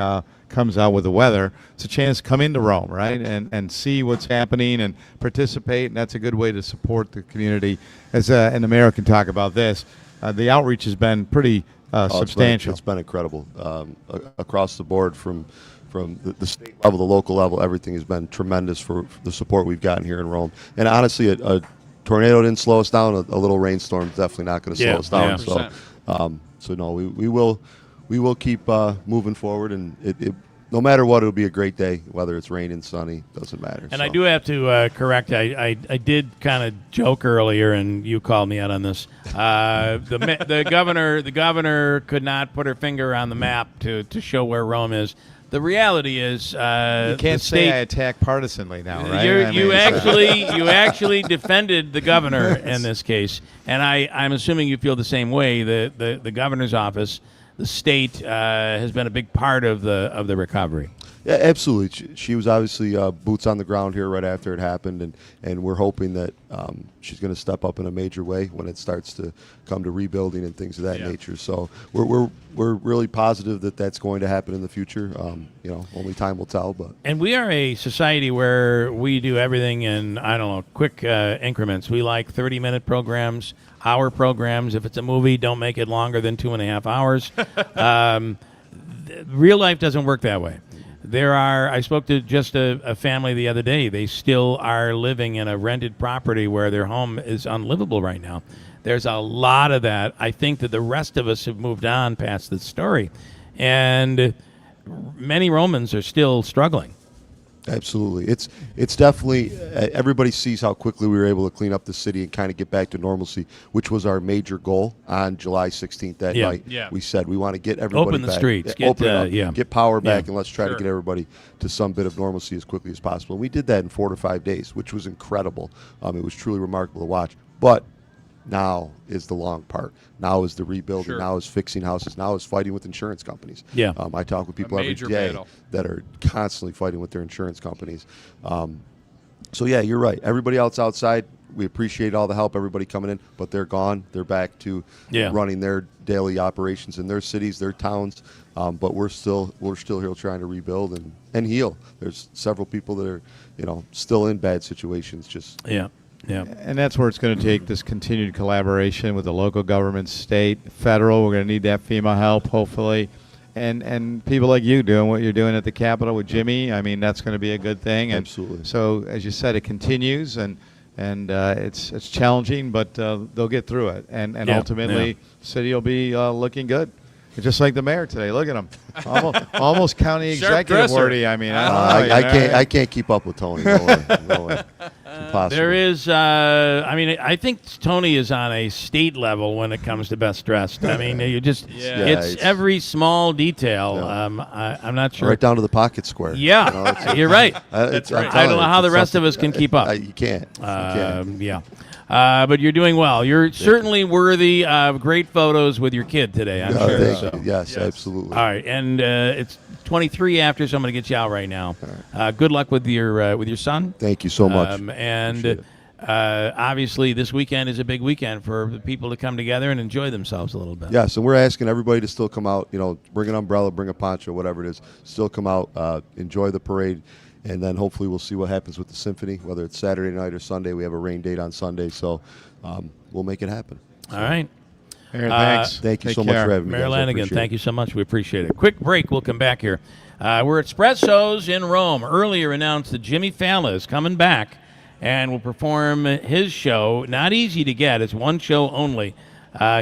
comes out with the weather, it's a chance to come into Rome, right, and see what's happening and participate, and that's a good way to support the community. As and the mayor can talk about this, the outreach has been pretty substantial. It's been incredible across the board from the state level, the local level. Everything has been tremendous for the support we've gotten here in Rome. And honestly, a tornado didn't slow us down. A little rainstorm is definitely not going to slow us down. So no, we will keep moving forward, and it no matter what, it'll be a great day, whether it's raining, sunny, doesn't matter. And I do have to correct. I did kind of joke earlier, and you called me out on this. The governor could not put her finger on the map to show where Rome is. The reality is, you can't say I attack partisanly now, right? You actually defended the governor in this case, and I'm assuming you feel the same way. The governor's office, the state, has been a big part of the recovery. Yeah, absolutely. She was obviously boots on the ground here right after it happened, and we're hoping that she's going to step up in a major way when it starts to come to rebuilding and things of that nature. So we're really positive that that's going to happen in the future. Only time will tell. And we are a society where we do everything in quick increments. We like 30-minute programs, hour programs. If it's a movie, don't make it longer than 2.5 hours. Real life doesn't work that way. I spoke to just a family the other day. They still are living in a rented property where their home is unlivable right now. There's a lot of that. I think that the rest of us have moved on past this story. And many Romans are still struggling. Absolutely. It's definitely, everybody sees how quickly we were able to clean up the city and kind of get back to normalcy, which was our major goal on July 16th that night. Yeah. We said we want to get everybody Open the back. streets. Open it up, get power back, Yeah. and let's try to get everybody to some bit of normalcy as quickly as possible. And we did that in 4 to 5 days, which was incredible. It was truly remarkable to watch. But now is the long part. Now is the rebuilding. Now is fixing houses. Now is fighting with insurance companies. Yeah. I talk with people every major day battle. that are constantly fighting with their insurance companies. So, yeah, you're right. Everybody else outside, we appreciate all the help, everybody coming in, but they're gone. They're back to running their daily operations in their cities, their towns. But we're still here trying to rebuild and heal. There's several people that are, still in bad situations. Yeah. And that's where it's going to take this continued collaboration with the local government, state, federal. We're going to need that FEMA help, hopefully. And people like you doing what you're doing at the Capitol with Jimmy, I mean, that's going to be a good thing. And Absolutely. So, as you said, it continues, and it's challenging, but they'll get through it. And ultimately, the city will be looking good. Just like the mayor today. Look at him, almost county executive worthy. I mean, I can't keep up with Tony. No way. No way. It's impossible. There is, I think Tony is on a state level when it comes to best dressed. I mean, you just, it's every small detail. I'm not sure. Right down to the pocket square. Yeah, you're right. That's right. I don't know how the rest of us can keep up. You can't. Yeah. But you're doing well. You're certainly worthy of great photos with your kid today, I'm sure. Thank you. Yes, absolutely. All right, and it's 23 after, so I'm going to get you out right now. Good luck with your son. Thank you so much. And obviously, this weekend is a big weekend for the people to come together and enjoy themselves a little bit. Yes, and we're asking everybody to still come out. Bring an umbrella, bring a poncho, whatever it is. Still come out, enjoy the parade. And then hopefully we'll see what happens with the symphony, whether it's Saturday night or Sunday. We have a rain date on Sunday, so we'll make it happen. All right. Thanks. Thank you so much for having me. Mayor guys. Lanigan, thank you so much. We appreciate it. Quick break. We'll come back here. We're at Espressos in Rome. Earlier announced that Jimmy Fallon is coming back and will perform his show. Not easy to get. It's one show only.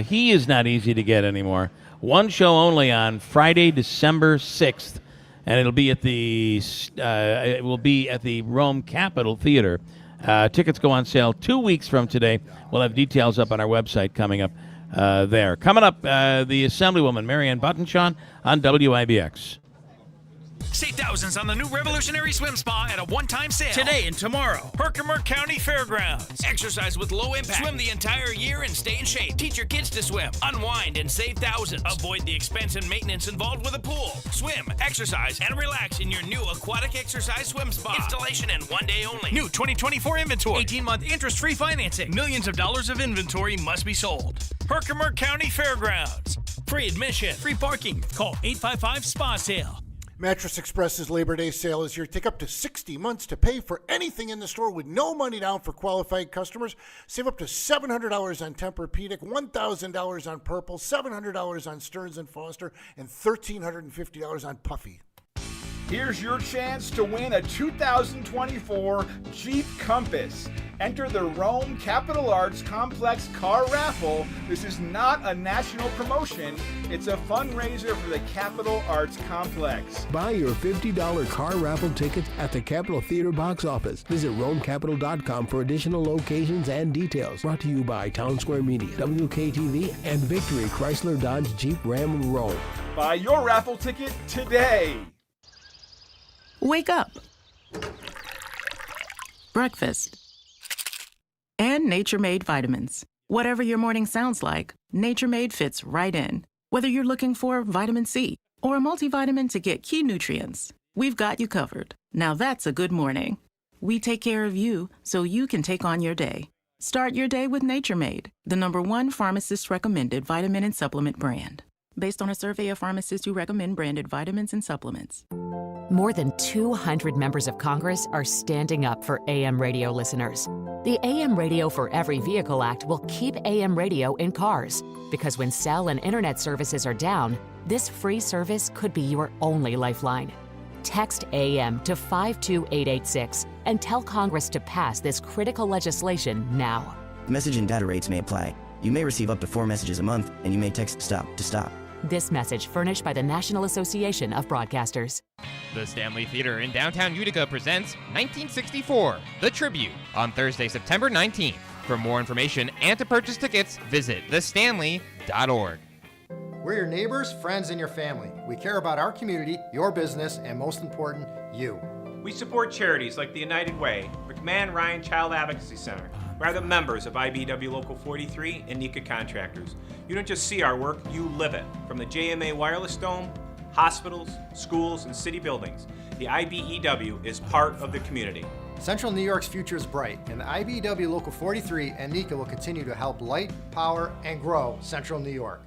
He is not easy to get anymore. One show only on Friday, December 6th. And it'll be at the Rome Capitol Theater. Tickets go on sale 2 weeks from today. We'll have details up on our website coming up there. Coming up, the Assemblywoman Marianne Buttonshaw on WIBX. Save thousands on the new revolutionary swim spa at a one-time sale. Today and tomorrow. Herkimer County Fairgrounds. Exercise with low impact. Swim the entire year and stay in shape. Teach your kids to swim. Unwind and save thousands. Avoid the expense and maintenance involved with a pool. Swim, exercise, and relax in your new aquatic exercise swim spa. Installation and 1 day only. New 2024 inventory. 18-month interest-free financing. Millions of dollars of inventory must be sold. Herkimer County Fairgrounds. Free admission. Free parking. Call 855-SPA-SALE. Mattress Express's Labor Day sale is here. Take up to 60 months to pay for anything in the store with no money down for qualified customers. Save up to $700 on Tempur-Pedic, $1,000 on Purple, $700 on Stearns & Foster, and $1,350 on Puffy. Here's your chance to win a 2024 Jeep Compass. Enter the Rome Capitol Arts Complex car raffle. This is not a national promotion. It's a fundraiser for the Capitol Arts Complex. Buy your $50 car raffle tickets at the Capitol Theater box office. Visit RomeCapital.com for additional locations and details. Brought to you by Town Square Media, WKTV, and Victory Chrysler Dodge Jeep Ram Rome. Buy your raffle ticket today. Wake up. Breakfast. And Nature Made vitamins. Whatever your morning sounds like, Nature Made fits right in. Whether you're looking for vitamin C or a multivitamin to get key nutrients, we've got you covered. Now that's a good morning. We take care of you so you can take on your day. Start your day with Nature Made, the #1 pharmacist-recommended vitamin and supplement brand. Based on a survey of pharmacists who recommend branded vitamins and supplements. More than 200 members of Congress are standing up for AM radio listeners. The AM Radio for Every Vehicle Act will keep AM radio in cars, because when cell and internet services are down, this free service could be your only lifeline. Text AM to 52886 and tell Congress to pass this critical legislation now. Message and data rates may apply. You may receive up to 4 messages a month, and you may text STOP to stop. This message furnished by the National Association of Broadcasters. The Stanley Theater in downtown Utica presents 1964, The Tribute, on Thursday, September 19th. For more information and to purchase tickets, visit thestanley.org. We're your neighbors, friends, and your family. We care about our community, your business, and most important, you. We support charities like the United Way, McMahon Ryan Child Advocacy Center, who are the members of IBW Local 43 and NECA Contractors. You don't just see our work, you live it. From the JMA Wireless Dome, hospitals, schools, and city buildings, the IBEW is part of the community. Central New York's future is bright, and the IBEW Local 43 and NECA will continue to help light, power, and grow Central New York.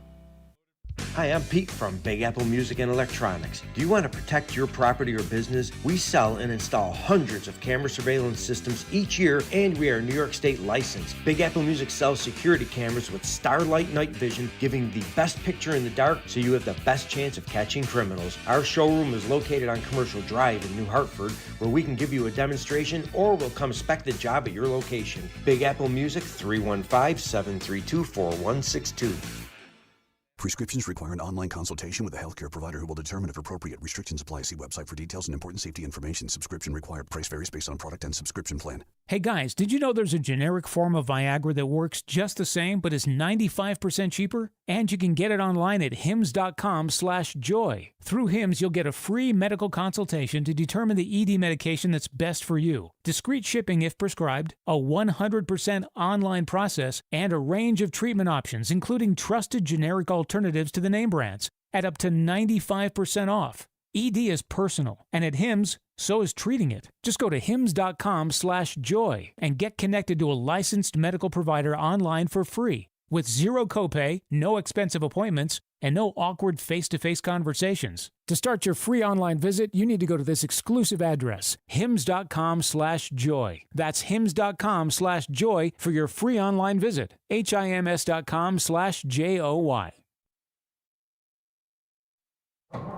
Hi, I'm Pete from Big Apple Music and Electronics. Do you want to protect your property or business? We sell and install hundreds of camera surveillance systems each year, and we are New York State licensed. Big Apple Music sells security cameras with Starlight night vision, giving the best picture in the dark so you have the best chance of catching criminals. Our showroom is located on Commercial Drive in New Hartford, where we can give you a demonstration or we'll come spec the job at your location. Big Apple Music, 315-732-4162. Prescriptions require an online consultation with a healthcare provider who will determine if appropriate. Restrictions apply. See website for details and important safety information. Subscription required. Price varies based on product and subscription plan. Hey guys, did you know there's a generic form of Viagra that works just the same but is 95% cheaper? And you can get it online at hims.com/joy. Through Hims, you'll get a free medical consultation to determine the ED medication that's best for you, discreet shipping if prescribed, a 100% online process, and a range of treatment options, including trusted generic alternatives to the name brands, at up to 95% off. ED is personal, and at Hims, so is treating it. Just go to hims.com/joy and get connected to a licensed medical provider online for free, with zero copay, no expensive appointments, and no awkward face-to-face conversations. To start your free online visit, you need to go to this exclusive address, hims.com/joy. That's hims.com/joy for your free online visit, hims.com/joy.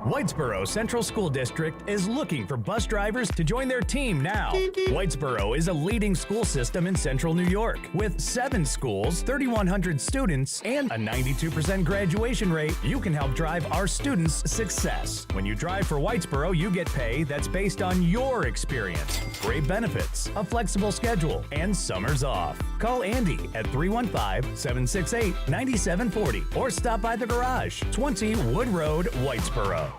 Whitesboro Central School District is looking for bus drivers to join their team now. Whitesboro is a leading school system in Central New York with 7 schools, 3,100 students, and a 92% graduation rate. You can help drive our students' success. When you drive for Whitesboro, you get pay that's based on your experience, great benefits, a flexible schedule, and summers off. Call Andy at 315-768-9740 or stop by the garage, 20 Wood Road, Whitesboro.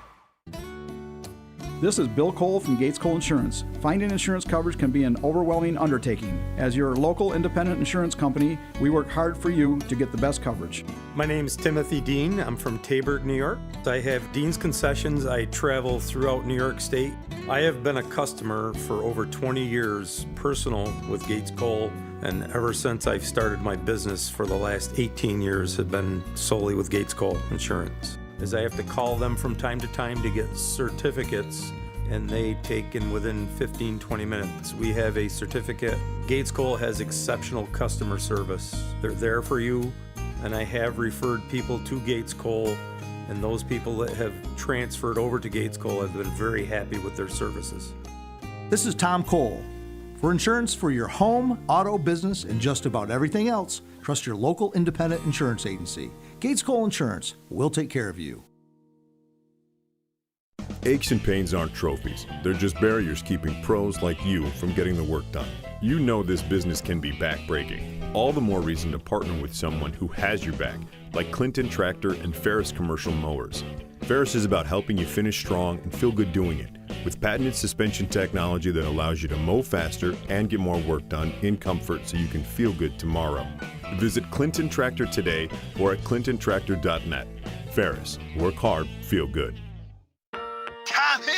This is Bill Cole from Gates Cole Insurance. Finding insurance coverage can be an overwhelming undertaking. As your local independent insurance company, we work hard for you to get the best coverage. My name is Timothy Dean. I'm from Tabor, New York. I have Dean's Concessions. I travel throughout New York State. I have been a customer for over 20 years, personal, with Gates Cole. And ever since I've started my business for the last 18 years have been solely with Gates Cole Insurance. As I have to call them from time to time to get certificates, and they take in within 15-20 minutes. We have a certificate. Gates Cole has exceptional customer service. They're there for you, and I have referred people to Gates Cole, and those people that have transferred over to Gates Cole have been very happy with their services. This is Tom Cole. For insurance for your home, auto, business, and just about everything else, trust your local independent insurance agency. Gates Cole Insurance. We'll take care of you. Aches and pains aren't trophies. They're just barriers keeping pros like you from getting the work done. You know this business can be back-breaking. All the more reason to partner with someone who has your back, like Clinton Tractor and Ferris Commercial Mowers. Ferris is about helping you finish strong and feel good doing it, with patented suspension technology that allows you to mow faster and get more work done in comfort so you can feel good tomorrow. Visit Clinton Tractor today or at clintontractor.net. Ferris, work hard, feel good. Tommy!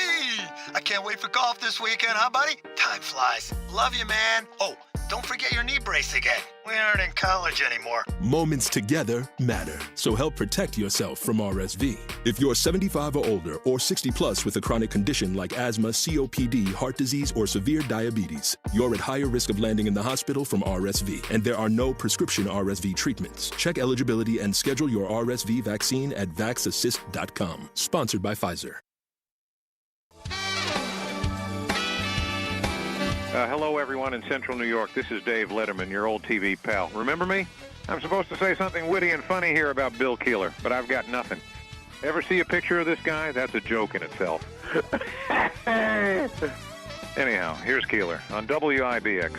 I can't wait for golf this weekend, huh, buddy? Time flies. Love you, man. Oh, don't forget your knee brace again. We aren't in college anymore. Moments together matter, so help protect yourself from RSV. If you're 75 or older or 60 plus with a chronic condition like asthma, COPD, heart disease, or severe diabetes, you're at higher risk of landing in the hospital from RSV, and there are no prescription RSV treatments. Check eligibility and schedule your RSV vaccine at vaxassist.com. Sponsored by Pfizer. Hello, everyone in Central New York. This is Dave Letterman, your old TV pal. Remember me? I'm supposed to say something witty and funny here about Bill Keeler, but I've got nothing. Ever see a picture of this guy? That's a joke in itself. Anyhow, here's Keeler on WIBX.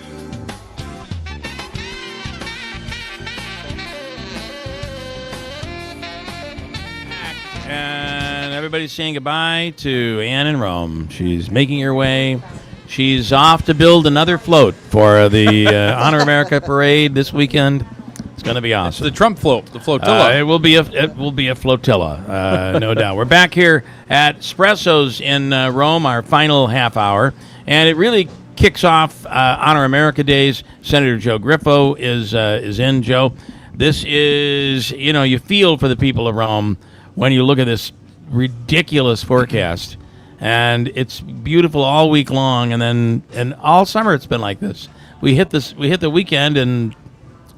And everybody's saying goodbye to Ann in Rome. She's making her way. She's off to build another float for the Honor America Parade this weekend. It's going to be awesome. The Trump float, the flotilla. It will be a flotilla, no doubt. We're back here at Espressos in Rome, our final half hour, and it really kicks off Honor America Days. Senator Joe Griffo is in. Joe, this is, you feel for the people of Rome when you look at this ridiculous forecast, and it's beautiful all week long, and all summer it's been like this. We hit the weekend, and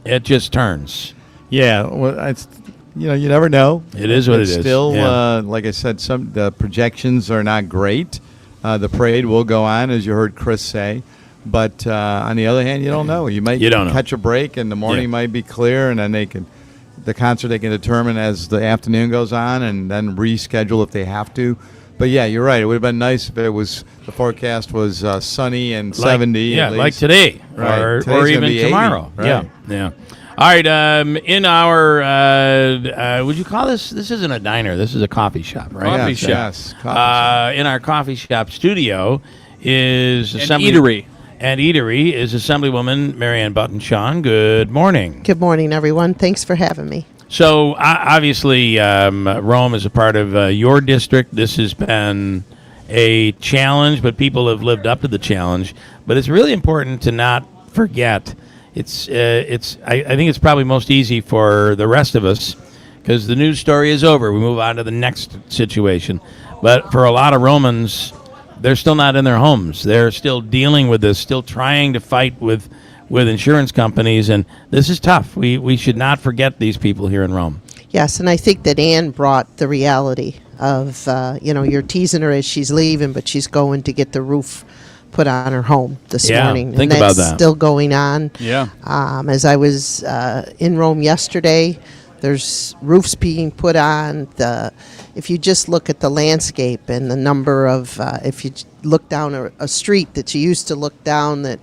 it just turns. Yeah, well, it's you never know. It is what it is. Still, like I said, the projections are not great. The parade will go on, as you heard Chris say, but on the other hand, you don't know. You might catch a break, and the morning might be clear, and then the concert they can determine as the afternoon goes on, and then reschedule if they have to. But yeah, you're right. It would have been nice if the forecast was sunny and 70. Yeah, like today, right. or even tomorrow. 80, right. Yeah. All right. In our, would you call this? This isn't a diner. This is a coffee shop, right? Coffee shop. Yes, coffee shop. In our coffee shop studio is an eatery. And eatery is Assemblywoman Marianne Button-Shawn. Good morning. Good morning, everyone. Thanks for having me. So, obviously, Rome is a part of your district. This has been a challenge, but people have lived up to the challenge. But it's really important to not forget. I think it's probably most easy for the rest of us because the news story is over. We move on to the next situation. But for a lot of Romans, they're still not in their homes. They're still dealing with this, still trying to fight with insurance companies, and this is tough. We should not forget these people here in Rome. Yes, and I think that Ann brought the reality of, you're teasing her as she's leaving, but she's going to get the roof put on her home this morning. Think and about that's that. Still going on. Yeah. As I was in Rome yesterday, there's roofs being put on. If you just look at the landscape and the number of, if you look down a street that you used to look down, that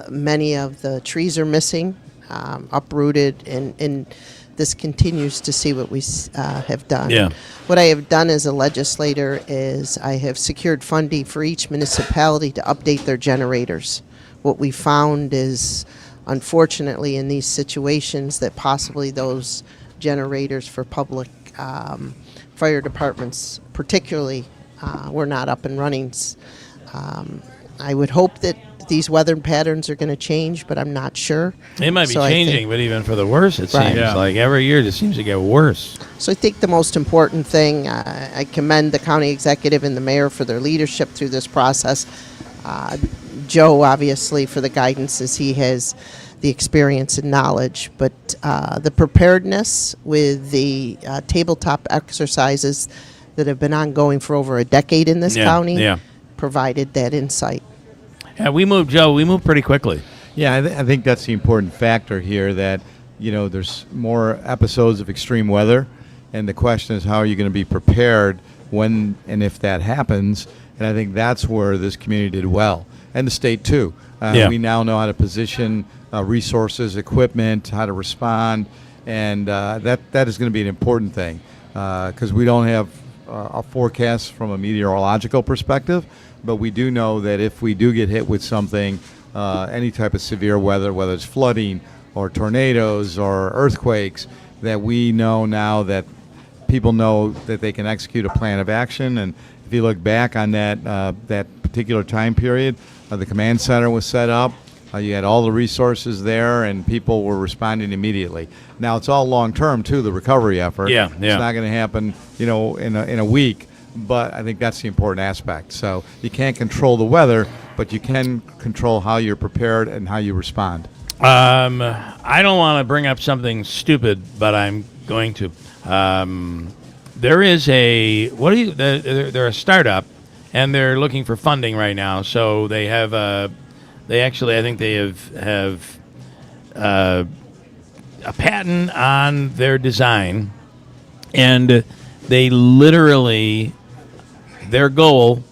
many of the trees are missing, uprooted, and this continues to see what we have done. Yeah. What I have done as a legislator is I have secured funding for each municipality to update their generators. What we found is, unfortunately, in these situations, that possibly those generators for public fire departments particularly were not up and running. I would hope that these weather patterns are going to change, but I'm not sure. It might be changing, but even for the worse, it seems. Like every year it seems to get worse. So I think the most important thing, I commend the county executive and the mayor for their leadership through this process. Joe, obviously, for the guidance as he has the experience and knowledge, but the preparedness with the tabletop exercises that have been ongoing for over a decade in this county provided that insight. Yeah, we moved pretty quickly. Yeah, I think that's the important factor here, that there's more episodes of extreme weather, and the question is, how are you going to be prepared when and if that happens? And I think that's where this community did well, and the state too. We now know how to position resources, equipment, how to respond, and that is going to be an important thing because we don't have a forecast from a meteorological perspective, but we do know that if we do get hit with something, any type of severe weather, whether it's flooding or tornadoes or earthquakes, that we know now that people know that they can execute a plan of action. And if you look back on that particular time period, the command center was set up. You had all the resources there, and people were responding immediately. Now it's all long term too. The recovery effort. Yeah. It's not going to happen, in a week. But I think that's the important aspect. So you can't control the weather, but you can control how you're prepared and how you respond. I don't want to bring up something stupid, but I'm going to. There is they're a startup, and they're looking for funding right now. So they have I think they have a patent on their design, and they literally their goal,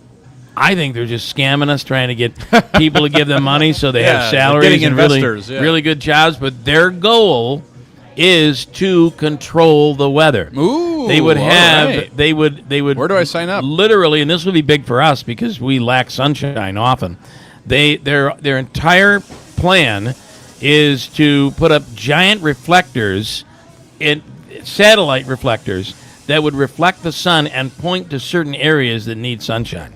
I think they're just scamming us, trying to get people to give them money so they have salaries and really good jobs. But their goal is to control the weather. Ooh, they would have, right. they would. Where do I sign up? Literally, and this would be big for us because we lack sunshine often. Their entire plan is to put up giant reflectors, satellite reflectors that would reflect the sun and point to certain areas that need sunshine.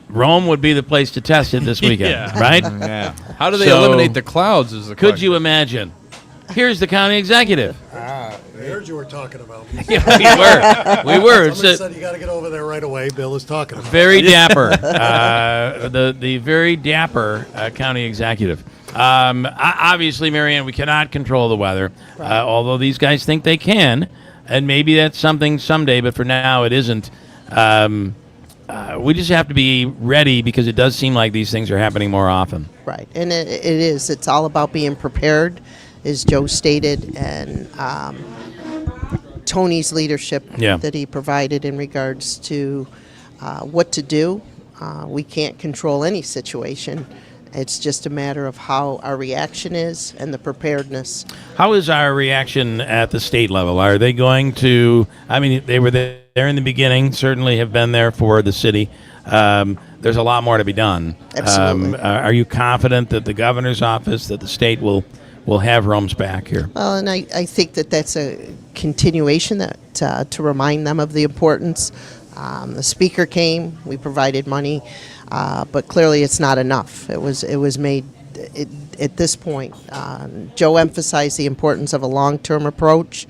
Rome would be the place to test it this weekend, right? Yeah. How do they eliminate the clouds is the question. Could you imagine? Here's the county executive. I heard you were talking about. Yeah, we were. Somebody said you got to get over there right away. Bill is talking about. Very dapper. The very dapper county executive. Obviously, Marianne, we cannot control the weather, although these guys think they can, and maybe that's something someday, but for now it isn't. We just have to be ready because it does seem like these things are happening more often. Right, and it is. It's all about being prepared, as Joe stated, and Tony's leadership that he provided in regards to what to do. We can't control any situation. It's just a matter of how our reaction is and the preparedness. How is our reaction at the state level? Are they going to, I mean, they were there in the beginning, certainly have been there for the city. There's a lot more to be done. Absolutely. Are you confident that the governor's office, that the state will have Rome's back here? Well, and I think that's a continuation that to remind them of the importance. The speaker came, we provided money, but clearly it's not enough. It was made at this point. Joe emphasized the importance of a long-term approach.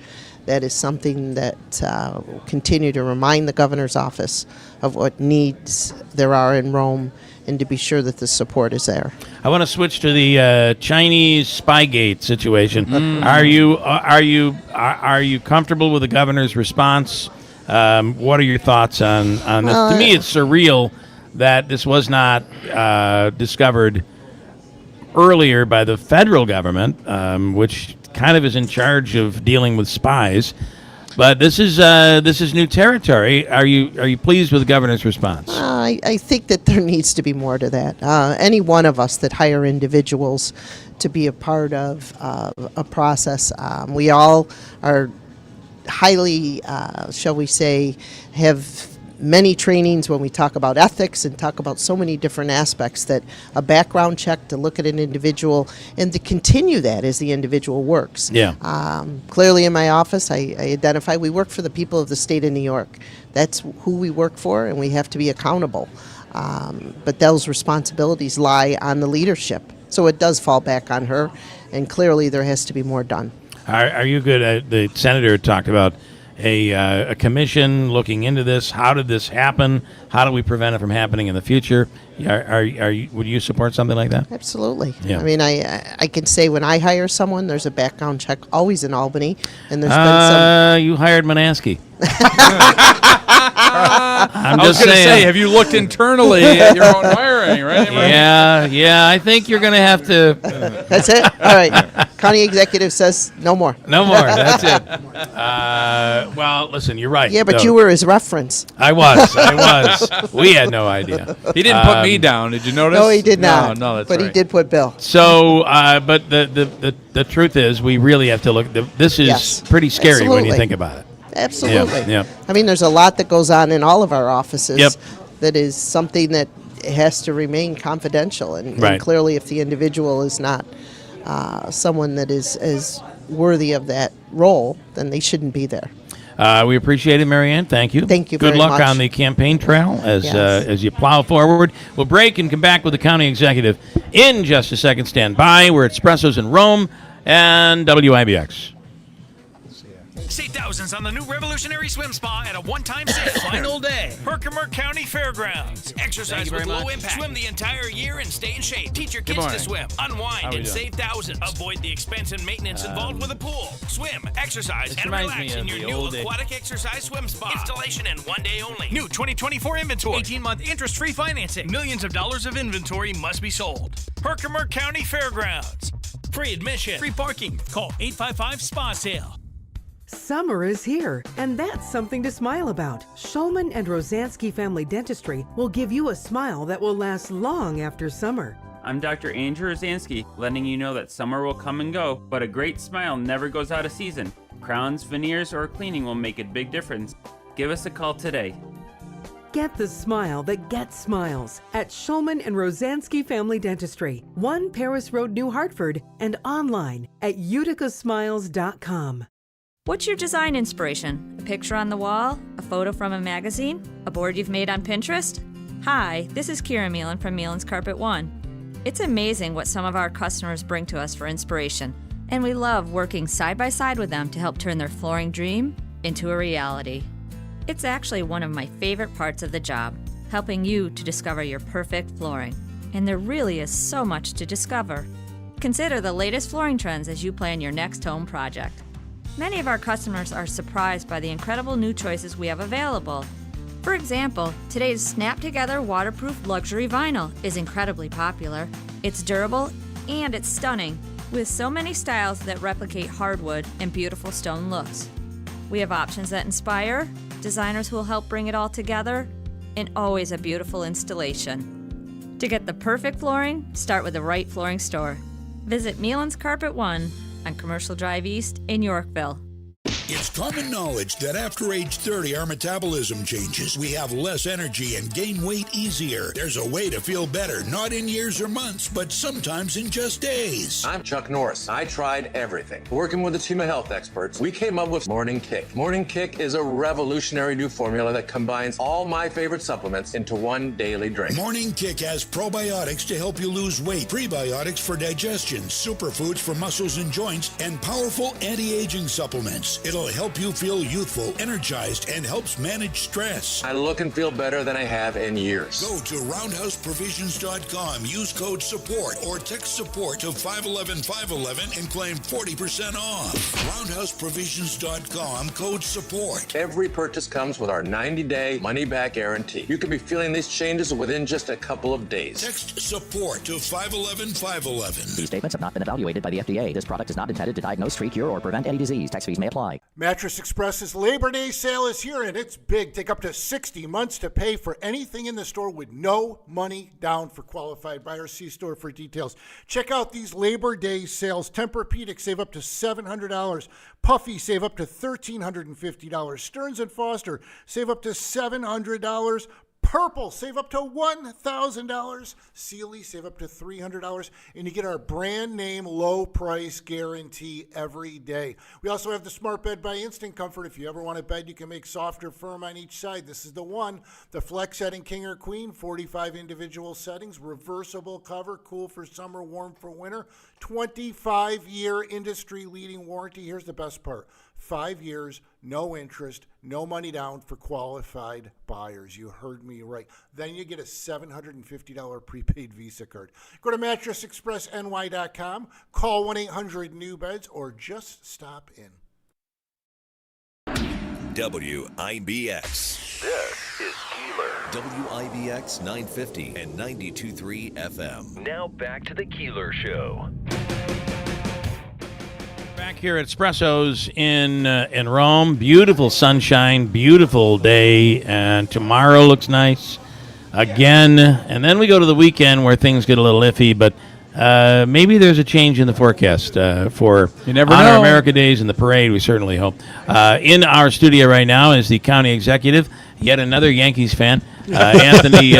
That is something that will continue to remind the governor's office of what needs there are in Rome, and to be sure that the support is there. I want to switch to the Chinese Spygate situation. Are you comfortable with the governor's response? What are your thoughts on this? To me, it's surreal that this was not discovered earlier by the federal government, which kind of is in charge of dealing with spies. But this is new territory. Are you pleased with the governor's response? I think that there needs to be more to that. Any one of us that hire individuals to be a part of a process, we all are highly, shall we say, have many trainings when we talk about ethics and talk about so many different aspects, that a background check to look at an individual and to continue that as the individual works. Yeah. Clearly in my office, I identify we work for the people of the state of New York. That's who we work for, and we have to be accountable. But those responsibilities lie on the leadership. So it does fall back on her, and clearly there has to be more done. Are you good? The senator talked about a commission looking into this. How did this happen? How do we prevent it from happening in the future? Would you support something like that? Absolutely. Yeah. I mean, I can say when I hire someone, there's a background check always in Albany, and there's been some. You hired Manansky. I was going to say, have you looked internally at your own hiring, right? Yeah. I think you're going to have to. That's it? All right. County executive says no more. No more. That's it. Well, listen, you're right. Yeah, but you were his reference. I was. We had no idea. He didn't put me down. Did you notice? No, he did not. No, that's but right. he did put Bill. So, but the truth is, we really have to look. This is pretty scary when you think about it. Absolutely. Yeah. I mean, there's a lot that goes on in all of our offices. Yep. That is something that has to remain confidential. And clearly, if the individual is not someone that is worthy of that role, then they shouldn't be there. We appreciate it, Marianne. Thank you. Thank you Good very luck much. on the campaign trail as you plow forward. We'll break and come back with the county executive in just a second. Stand by. We're at Espressos in Rome and WIBX. Save thousands on the new revolutionary swim spa at a one-time sale. Final day. Herkimer County Fairgrounds. Exercise with low impact. Swim the entire year and stay in shape. Teach your kids to swim. Unwind and save thousands. Avoid the expense and maintenance involved with a pool. Swim, exercise, and relax in your new aquatic exercise swim spa. Installation and one day only. New 2024 inventory. 18-month interest-free financing. Millions of dollars of inventory must be sold. Herkimer County Fairgrounds. Free admission. Free parking. Call 855-SPA-SALE. Summer is here, and that's something to smile about. Shulman and Rosansky Family Dentistry will give you a smile that will last long after summer. I'm Dr. Andrew Rosansky, letting you know that summer will come and go, but a great smile never goes out of season. Crowns, veneers, or cleaning will make a big difference. Give us a call today. Get the smile that gets smiles at Shulman and Rosansky Family Dentistry, 1 Paris Road, New Hartford, and online at uticasmiles.com. What's your design inspiration? A picture on the wall? A photo from a magazine? A board you've made on Pinterest? Hi, this is Kira Meelan from Meelan's Carpet One. It's amazing what some of our customers bring to us for inspiration, and we love working side by side with them to help turn their flooring dream into a reality. It's actually one of my favorite parts of the job, helping you to discover your perfect flooring. And there really is so much to discover. Consider the latest flooring trends as you plan your next home project. Many of our customers are surprised by the incredible new choices we have available. For example, today's snap-together waterproof luxury vinyl is incredibly popular. It's durable and it's stunning, with so many styles that replicate hardwood and beautiful stone looks. We have options that inspire, designers who will help bring it all together, and always a beautiful installation. To get the perfect flooring, start with the right flooring store. Visit Meelan's Carpet One on Commercial Drive East in Yorkville. It's common knowledge that after age 30, our metabolism changes. We have less energy and gain weight easier. There's a way to feel better, not in years or months, but sometimes in just days. I'm Chuck Norris. I tried everything. Working with a team of health experts, we came up with Morning Kick. Morning Kick is a revolutionary new formula that combines all my favorite supplements into one daily drink. Morning Kick has probiotics to help you lose weight, prebiotics for digestion, superfoods for muscles and joints, and powerful anti-aging supplements. It'll help you feel youthful, energized, and helps manage stress. I look and feel better than I have in years. Go to roundhouseprovisions.com, use code SUPPORT, or text SUPPORT to 511-511 and claim 40% off. roundhouseprovisions.com, code SUPPORT. Every purchase comes with our 90-day money-back guarantee. You can be feeling these changes within just a couple of days. Text SUPPORT to 511-511. These statements have not been evaluated by the FDA. This product is not intended to diagnose, treat, cure, or prevent any disease. Tax fees may apply. Mattress Express's Labor Day sale is here, and it's big. Take up to 60 months to pay for anything in the store with no money down for qualified buyers. See store for details. Check out these Labor Day sales. Tempur-Pedic, save up to $700. Puffy, save up to $1,350. Stearns & Foster, save up to $700. Purple, save up to $1,000. Sealy, save up to $300. And you get our brand name low price guarantee every day. We also have the Smart Bed by Instant Comfort. If you ever want a bed you can make soft or firm on each side, this is the one. The Flex Setting King or Queen, 45 individual settings, reversible cover, cool for summer, warm for winter. 25-year industry-leading warranty. Here's the best part. 5 years, no interest, no money down for qualified buyers. You heard me right. Then you get a $750 prepaid Visa card. Go to mattressexpressny.com, call 1-800-NEW-BEDS, or just stop in. WIBX. This is Keeler. WIBX 950 and 92.3 FM. Now back to the Keeler Show. Back here at Espressos in Rome. Beautiful sunshine, beautiful day, and tomorrow looks nice again. And then we go to the weekend where things get a little iffy, but maybe there's a change in the forecast for Honor America Days and the parade. We certainly hope. In our studio right now is the county executive, yet another Yankees fan, Anthony.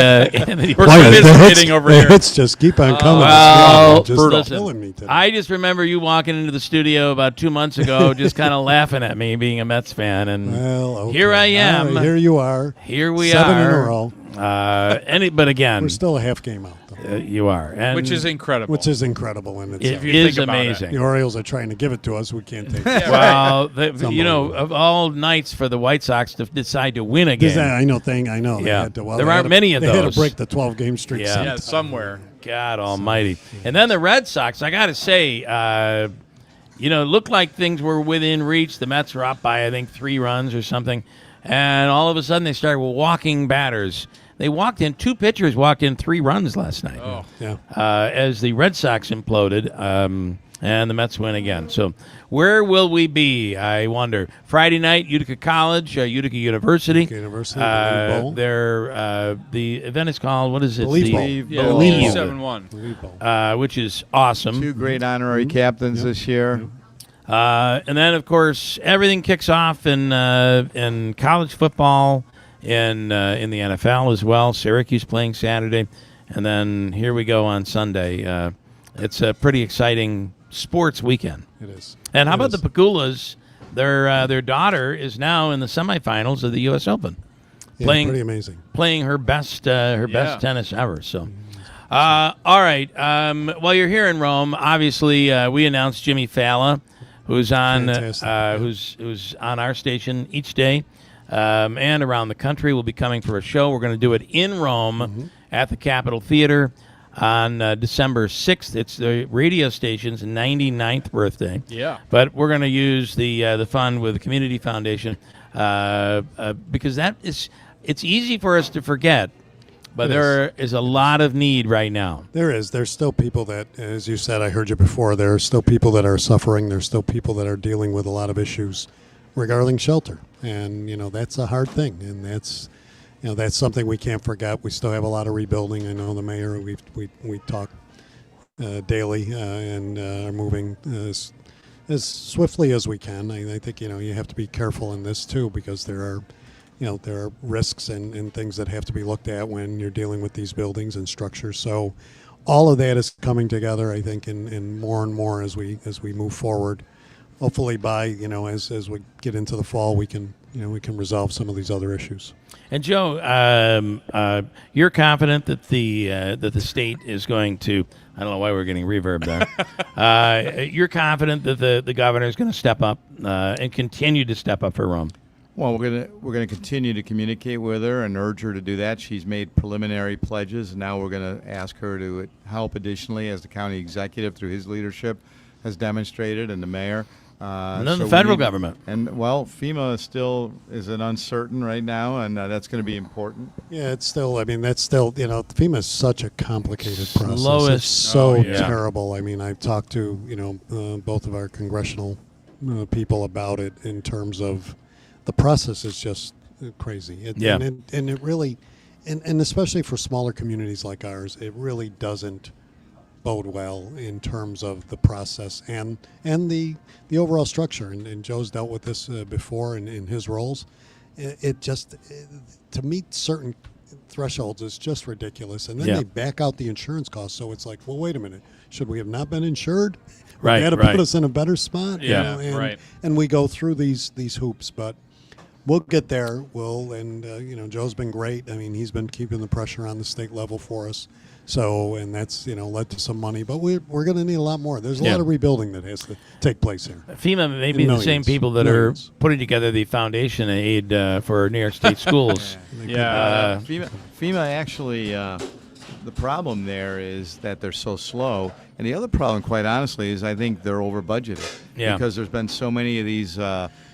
We're commiserating over here. Let's just keep on coming. Well, just killing me today. I just remember you walking into the studio about 2 months ago, just kind of laughing at me being a Mets fan, and here I am. Right, here you are. Here we 7 are. in a row. But again, we're still a half game out. You are, and which is incredible. Which is incredible in itself. It is amazing. The Orioles are trying to give it to us. We can't take it. Well, of all nights for the White Sox to decide to win again. I know. Yeah. There aren't many of those. They had to break the 12-game streak. Yeah, somewhere. God almighty. And then the Red Sox, I got to say, it looked like things were within reach. The Mets were up by, I think, 3 runs or something. And all of a sudden they started walking batters. They two pitchers walked in 3 runs last night. Oh. Yeah. As the Red Sox imploded. and the Mets win again. So where will we be, I wonder? Friday night, Utica College, Utica University. Utica University, the Bowl. The event is called, what is it? Believe Yeah, Bowl. Believe Bowl. 7-1. Which is awesome. 2 great honorary captains this year. And then, of course, everything kicks off in college football, in the NFL as well. Syracuse playing Saturday, and then here we go on Sunday. It's a pretty exciting sports weekend. It is. And how about the Pakulas? Their daughter is now in the semifinals of the U.S. Open. Yeah, pretty amazing. Playing her best tennis ever. So, all right. While you're here in Rome, obviously we announced Jimmy Fallon, who's on who's on our station each day and around the country. Will be coming for a show. We're going to do it in Rome at the Capitol Theater on December 6th. It's the radio station's 99th birthday. Yeah. But we're going to use the fund with the Community Foundation because it's easy for us to forget, but there is a lot of need right now. There is. There's still people that, as you said, I heard you before, there are still people that are suffering. There's still people that are dealing with a lot of issues regarding shelter. And, that's a hard thing. And that's something we can't forget. We still have a lot of rebuilding. I know the mayor, we talk daily and are moving as swiftly as we can. I think, you have to be careful in this too, because there are risks and things that have to be looked at when you're dealing with these buildings and structures. So all of that is coming together, I think, in more and more as we move forward. Hopefully by, as we get into the fall, we can resolve some of these other issues. And Joe, you're confident that the state is going to, I don't know why we're getting reverb there. You're confident that the governor is going to step up and continue to step up for Rome. Well, we're gonna continue to communicate with her and urge her to do that. She's made preliminary pledges, and now we're going to ask her to help additionally, as the county executive through his leadership has demonstrated, and the mayor. And then the federal government. And, FEMA still is an uncertain right now, and that's going to be important. Yeah, it's still, FEMA is such a complicated process. Slowest. It's so terrible. I've talked to, both of our congressional people about it in terms of the process is just crazy. And it really, and especially for smaller communities like ours, it really doesn't bode well in terms of the process and the overall structure. And Joe's dealt with this before in his roles. It just, to meet certain thresholds is just ridiculous. And then they back out the insurance costs. So it's like, well, wait a minute. Should we have not been insured? Right. They had to put us in a better spot. Yeah, and, and we go through these hoops, but we'll get there. Joe's been great. He's been keeping the pressure on the state level for us. So, and that's, led to some money, but we're going to need a lot more. There's a lot of rebuilding that has to take place here. FEMA may be the same people that are putting together the foundation aid for New York State schools. FEMA actually, the problem there is that they're so slow. And the other problem, quite honestly, is I think they're over budgeted. Yeah. Because there's been so many of these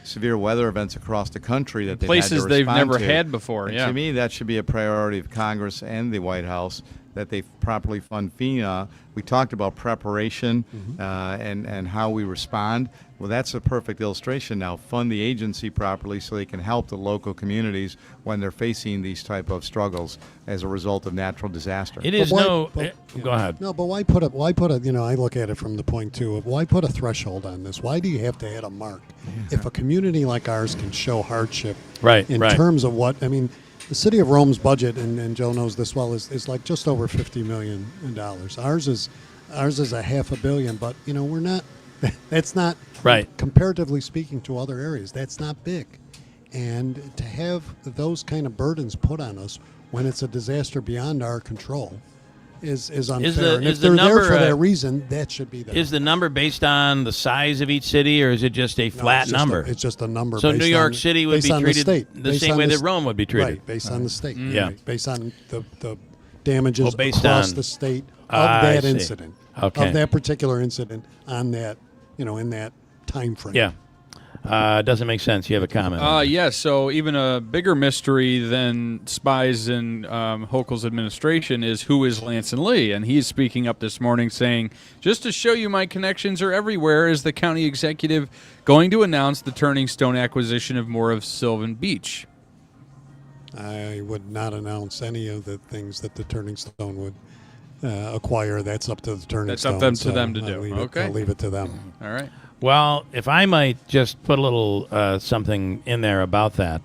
severe weather events across the country that places they've never to. had before. And to me, that should be a priority of Congress and the White House, that they properly fund FEMA. We talked about preparation and how we respond. Well, that's a perfect illustration now. Fund the agency properly so they can help the local communities when they're facing these type of struggles as a result of natural disaster. It is go ahead. No, but why put a, I look at it from the point too of why put a threshold on this? Why do you have to add a mark? If a community like ours can show hardship in terms of what, the city of Rome's budget, and Joe knows this well, is like just over $50 million. Ours is a $500 million, but we're not. That's not comparatively speaking to other areas. That's not big, and to have those kind of burdens put on us when it's a disaster beyond our control is unfair. And if they're there for that reason, that should be there. Is the number based on the size of each city, or is it just a flat number? It's just a number. So New York City would be treated the same way that Rome would be treated. Right, based on the state. Right, based on the damages across the state of that incident, of that particular incident on that, in that time frame. Yeah. Doesn't make sense. You have a comment? Yes. So even a bigger mystery than spies in Hochul's administration is who is Lanson Lee, and he's speaking up this morning saying, "Just to show you my connections are everywhere, is the county executive going to announce the Turning Stone acquisition of more of Sylvan Beach?" I would not announce any of the things that the Turning Stone would acquire. That's up to the Turning Stone. That's up to them to do. Okay. I'll leave it to them. All right. Well, if I might just put a little something in there about that.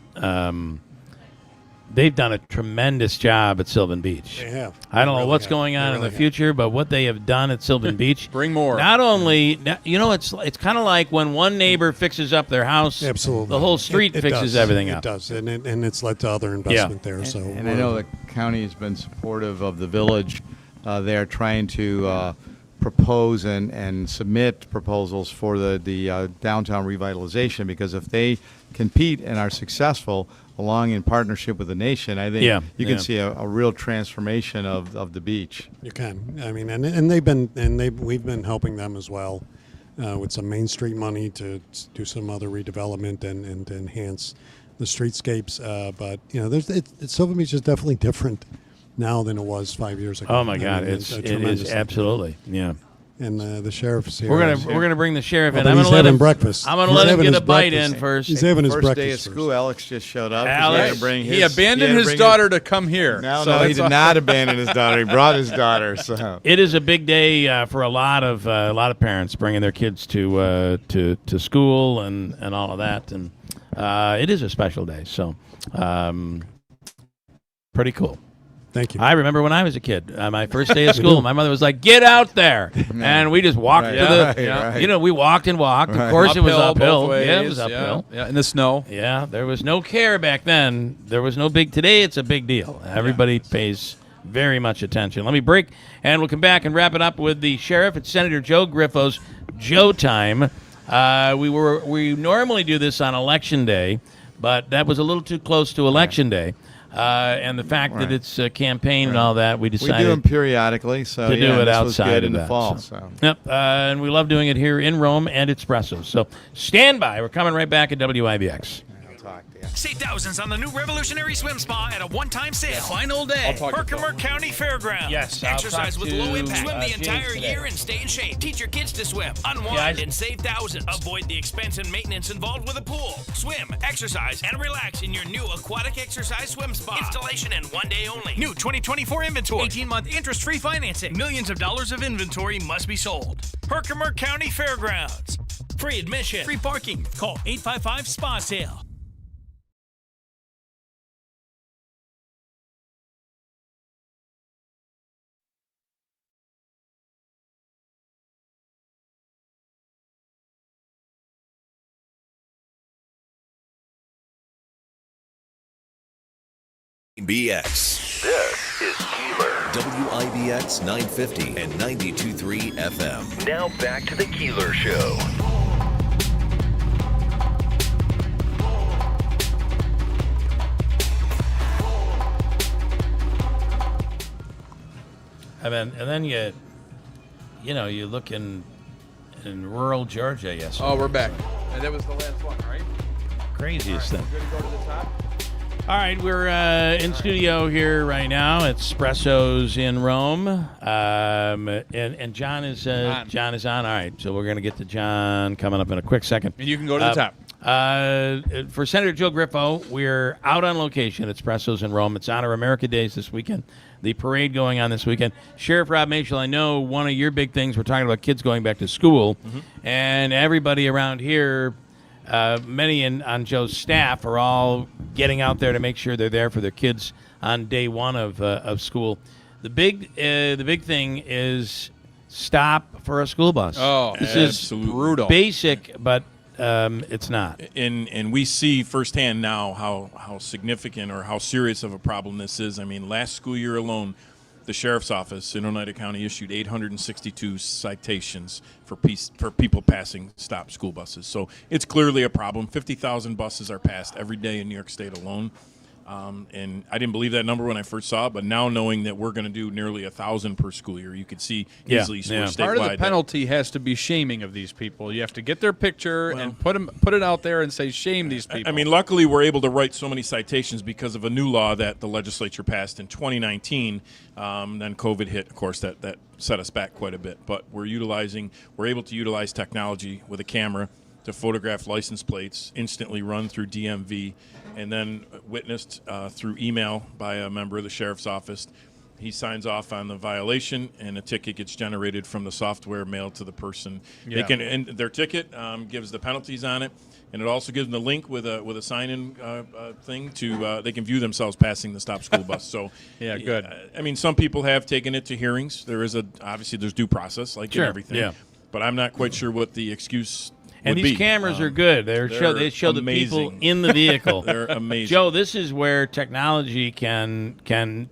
They've done a tremendous job at Sylvan Beach. They have. I don't know what's going on in the future, but what they have done at Sylvan Beach. Bring more. Not only, it's kind of like when one neighbor fixes up their house, absolutely, the whole street fixes everything up. It does, and it's led to other investment there. So, and I know the county has been supportive of the village. They're trying to propose and submit proposals for the downtown revitalization, because if they compete and are successful along in partnership with the nation, I think you can see a real transformation of the beach. You can. I mean, we've been helping them as well with some Main Street money to do some other redevelopment and to enhance the streetscapes. But Sylvan Beach is definitely different now than it was 5 years ago. Oh my God, it is absolutely, yeah. And the sheriff's here. We're gonna bring the sheriff in. I'm gonna let him breakfast. I'm gonna let him get a bite in first. He's having his breakfast. First day of school, Alex just showed up. He abandoned his daughter to come here. No, he did not abandon his daughter. He brought his daughter. So it is a big day for a lot of parents bringing their kids to school and all of that, and it is a special day. So pretty cool. Thank you. I remember when I was a kid, my first day of school, my mother was like, "Get out there," and we just walked we walked and walked. Of course, it was uphill. Yeah, it was uphill. Yeah, in the snow. Yeah, there was no care back then. There was no big. Today, it's a big deal. Everybody pays very much attention. Let me break, and we'll come back and wrap it up with the sheriff. It's Senator Joe Griffo's Joe time. We normally do this on Election Day, but that was a little too close to Election Day. And the fact that it's a campaign and all that, we decided we do them periodically, so to do it this outside was good of in the that, fall. So. Yep, and we love doing it here in Rome and Espressos. So stand by. We're coming right back at WIBX. Save thousands on the new revolutionary swim spa at a one-time sale. Final day. Herkimer County Fairgrounds. Yes. Exercise with low impact. Swim the entire year and stay in shape. Teach your kids to swim. Unwind and save thousands. Avoid the expense and maintenance involved with a pool. Swim, exercise, and relax in your new aquatic exercise swim spa. Installation and 1 day only. New 2024 inventory. 18-month interest-free financing. Millions of dollars of inventory must be sold. Herkimer County Fairgrounds. Free admission. Free parking. Call 855-SPA-SALE. WIBX. This is Keeler. WIBX 950 and 92.3 FM. Now back to the Keeler Show. And then you look in rural Georgia yesterday. Oh, we're back. And that was the last one, right? Craziest thing. Good to go to the top. All right, we're in studio here right now at Espressos in Rome, and John is on. All right, so we're going to get to John coming up in a quick second. And you can go to the top. For Senator Joe Griffo, we're out on location at Espressos in Rome. It's Honor America Days this weekend. The parade going on this weekend. Sheriff Rob Mashel, I know one of your big things, we're talking about kids going back to school, and everybody around here, many on Joe's staff are all getting out there to make sure they're there for their kids on day one of school. The big thing is stop for a school bus. Oh, this is brutal. Basic, but it's not. And we see firsthand now how significant or how serious of a problem this is. I mean, last school year alone, the Sheriff's Office in Oneida County issued 862 citations for people passing stop school buses. So it's clearly a problem. 50,000 buses are passed every day in New York State alone. And I didn't believe that number when I first saw it, but now knowing that we're going to do nearly 1,000 per school year, you could see easily we're statewide. Part of the penalty has to be shaming of these people. You have to get their picture and put it out there and say, shame these people. I mean, luckily we're able to write so many citations because of a new law that the legislature passed in 2019. Then COVID hit, of course, that set us back quite a bit. But we're able to utilize technology with a camera to photograph license plates, instantly run through DMV, and then witnessed through email by a member of the sheriff's office. He signs off on the violation, and a ticket gets generated from the software mailed to the person. Yeah. And their ticket gives the penalties on it, and it also gives them a link with a sign-in thing to they can view themselves passing the stop school bus. So yeah, good. I mean, some people have taken it to hearings. Obviously there's due process, like in everything. Yeah. But I'm not quite sure what the excuse. And these cameras are good. They show the people in the vehicle. They're amazing. Joe, this is where technology can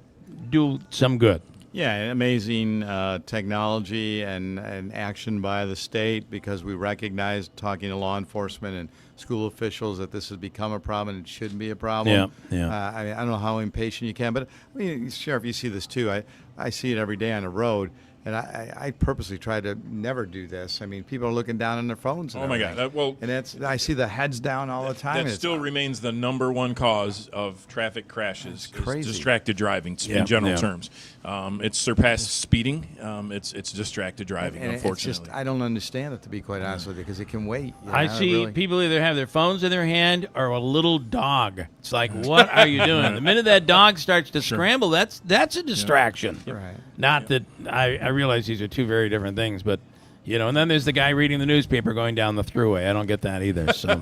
do some good. Yeah, amazing technology and action by the state, because we recognize, talking to law enforcement and school officials, that this has become a problem and it shouldn't be a problem. Yeah. I don't know how impatient you can, but I mean, Sheriff, you see this too. I see it every day on the road. And I purposely try to never do this. I mean, people are looking down on their phones. And oh my God! And I see the heads down all the time. That still remains the number one cause of traffic crashes. Crazy. Distracted driving, in general terms. It's surpassed speeding. It's distracted driving. And unfortunately, it's just, I don't understand it, to be quite honest with you, because it can wait. I see people either have their phones in their hand or a little dog. It's like, what are you doing? The minute that dog starts to scramble, that's a distraction. Yeah. Right. Not that I realize these are two very different things, but and then there's the guy reading the newspaper going down the thruway. I don't get that either. So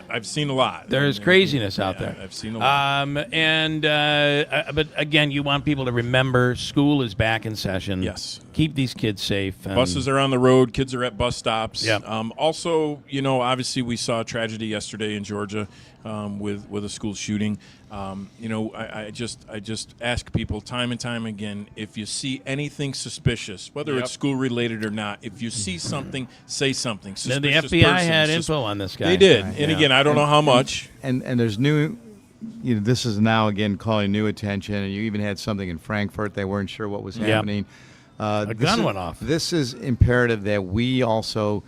I've seen a lot. There's craziness out there. I've seen a lot. But again, you want people to remember school is back in session. Yes. Keep these kids safe. Buses are on the road. Kids are at bus stops. Yeah. Also, obviously we saw a tragedy yesterday in Georgia with a school shooting. I just ask people time and time again, if you see anything suspicious, whether it's school related or not, if you see something, say something. The FBI had info on this guy. They did. And again, I don't know how much. And there's new, this is now again calling new attention. And you even had something in Frankfurt. They weren't sure what was happening. A gun went off. This is imperative that we also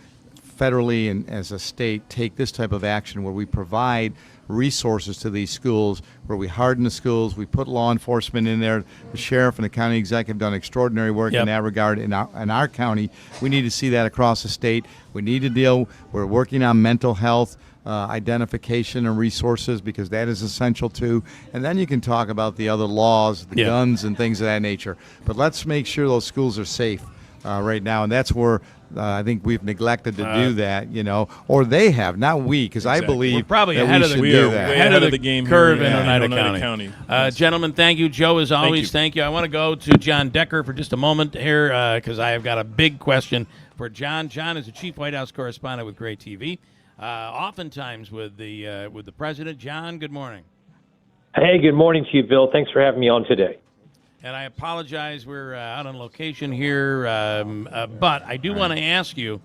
federally and as a state take this type of action, where we provide resources to these schools, where we harden the schools, we put law enforcement in there. The sheriff and the county executive have done extraordinary work in that regard in our county. We need to see that across the state. We need to we're working on mental health identification and resources, because that is essential too. And then you can talk about the other laws, the guns and things of that nature. But let's make sure those schools are safe right now, and that's where I think we've neglected to do that, or they have, not we, because I believe we're probably that ahead we of the should do that. ahead of the game curve here in in Oneida County. Gentlemen, thank you. Joe, as always, thank you. I want to go to John Decker for just a moment here, because I have got a big question for John. John is the chief White House correspondent with Gray TV, oftentimes with the president. John, good morning. Hey, good morning to you, Bill. Thanks for having me on today. And I apologize, we're out on location here, but I do want to ask you,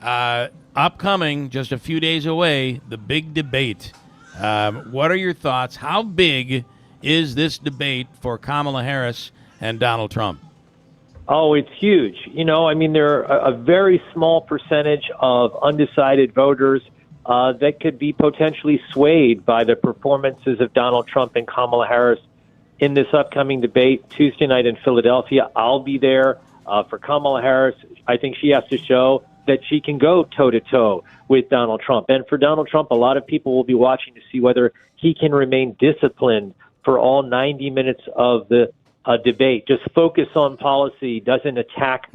upcoming, just a few days away, the big debate. What are your thoughts? How big is this debate for Kamala Harris and Donald Trump? Oh, it's huge. There are a very small percentage of undecided voters that could be potentially swayed by the performances of Donald Trump and Kamala Harris in this upcoming debate Tuesday night in Philadelphia. I'll be there. For Kamala Harris, I think she has to show that she can go toe-to-toe with Donald Trump. And for Donald Trump, a lot of people will be watching to see whether he can remain disciplined for all 90 minutes of the debate. Just focus on policy, doesn't attack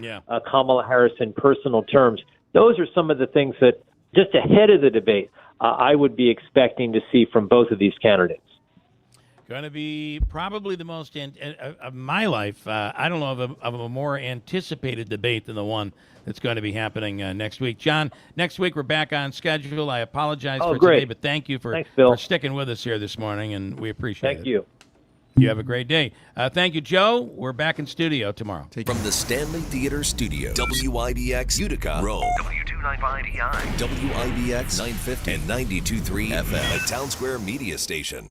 Kamala Harris in personal terms. Those are some of the things that, just ahead of the debate, I would be expecting to see from both of these candidates. Going to be probably the most of my life. I don't know of a more anticipated debate than the one that's going to be happening next week. John, next week we're back on schedule. I apologize for today, but thank you for sticking with us here this morning, and we appreciate it. Thank you. You have a great day. Thank you, Joe. We're back in studio tomorrow. From the Stanley Theater Studios, WIBX Utica, Rome, W295EI, WIBX 950 and 92.3 FM, a Town Square media station.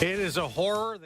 It is a horror.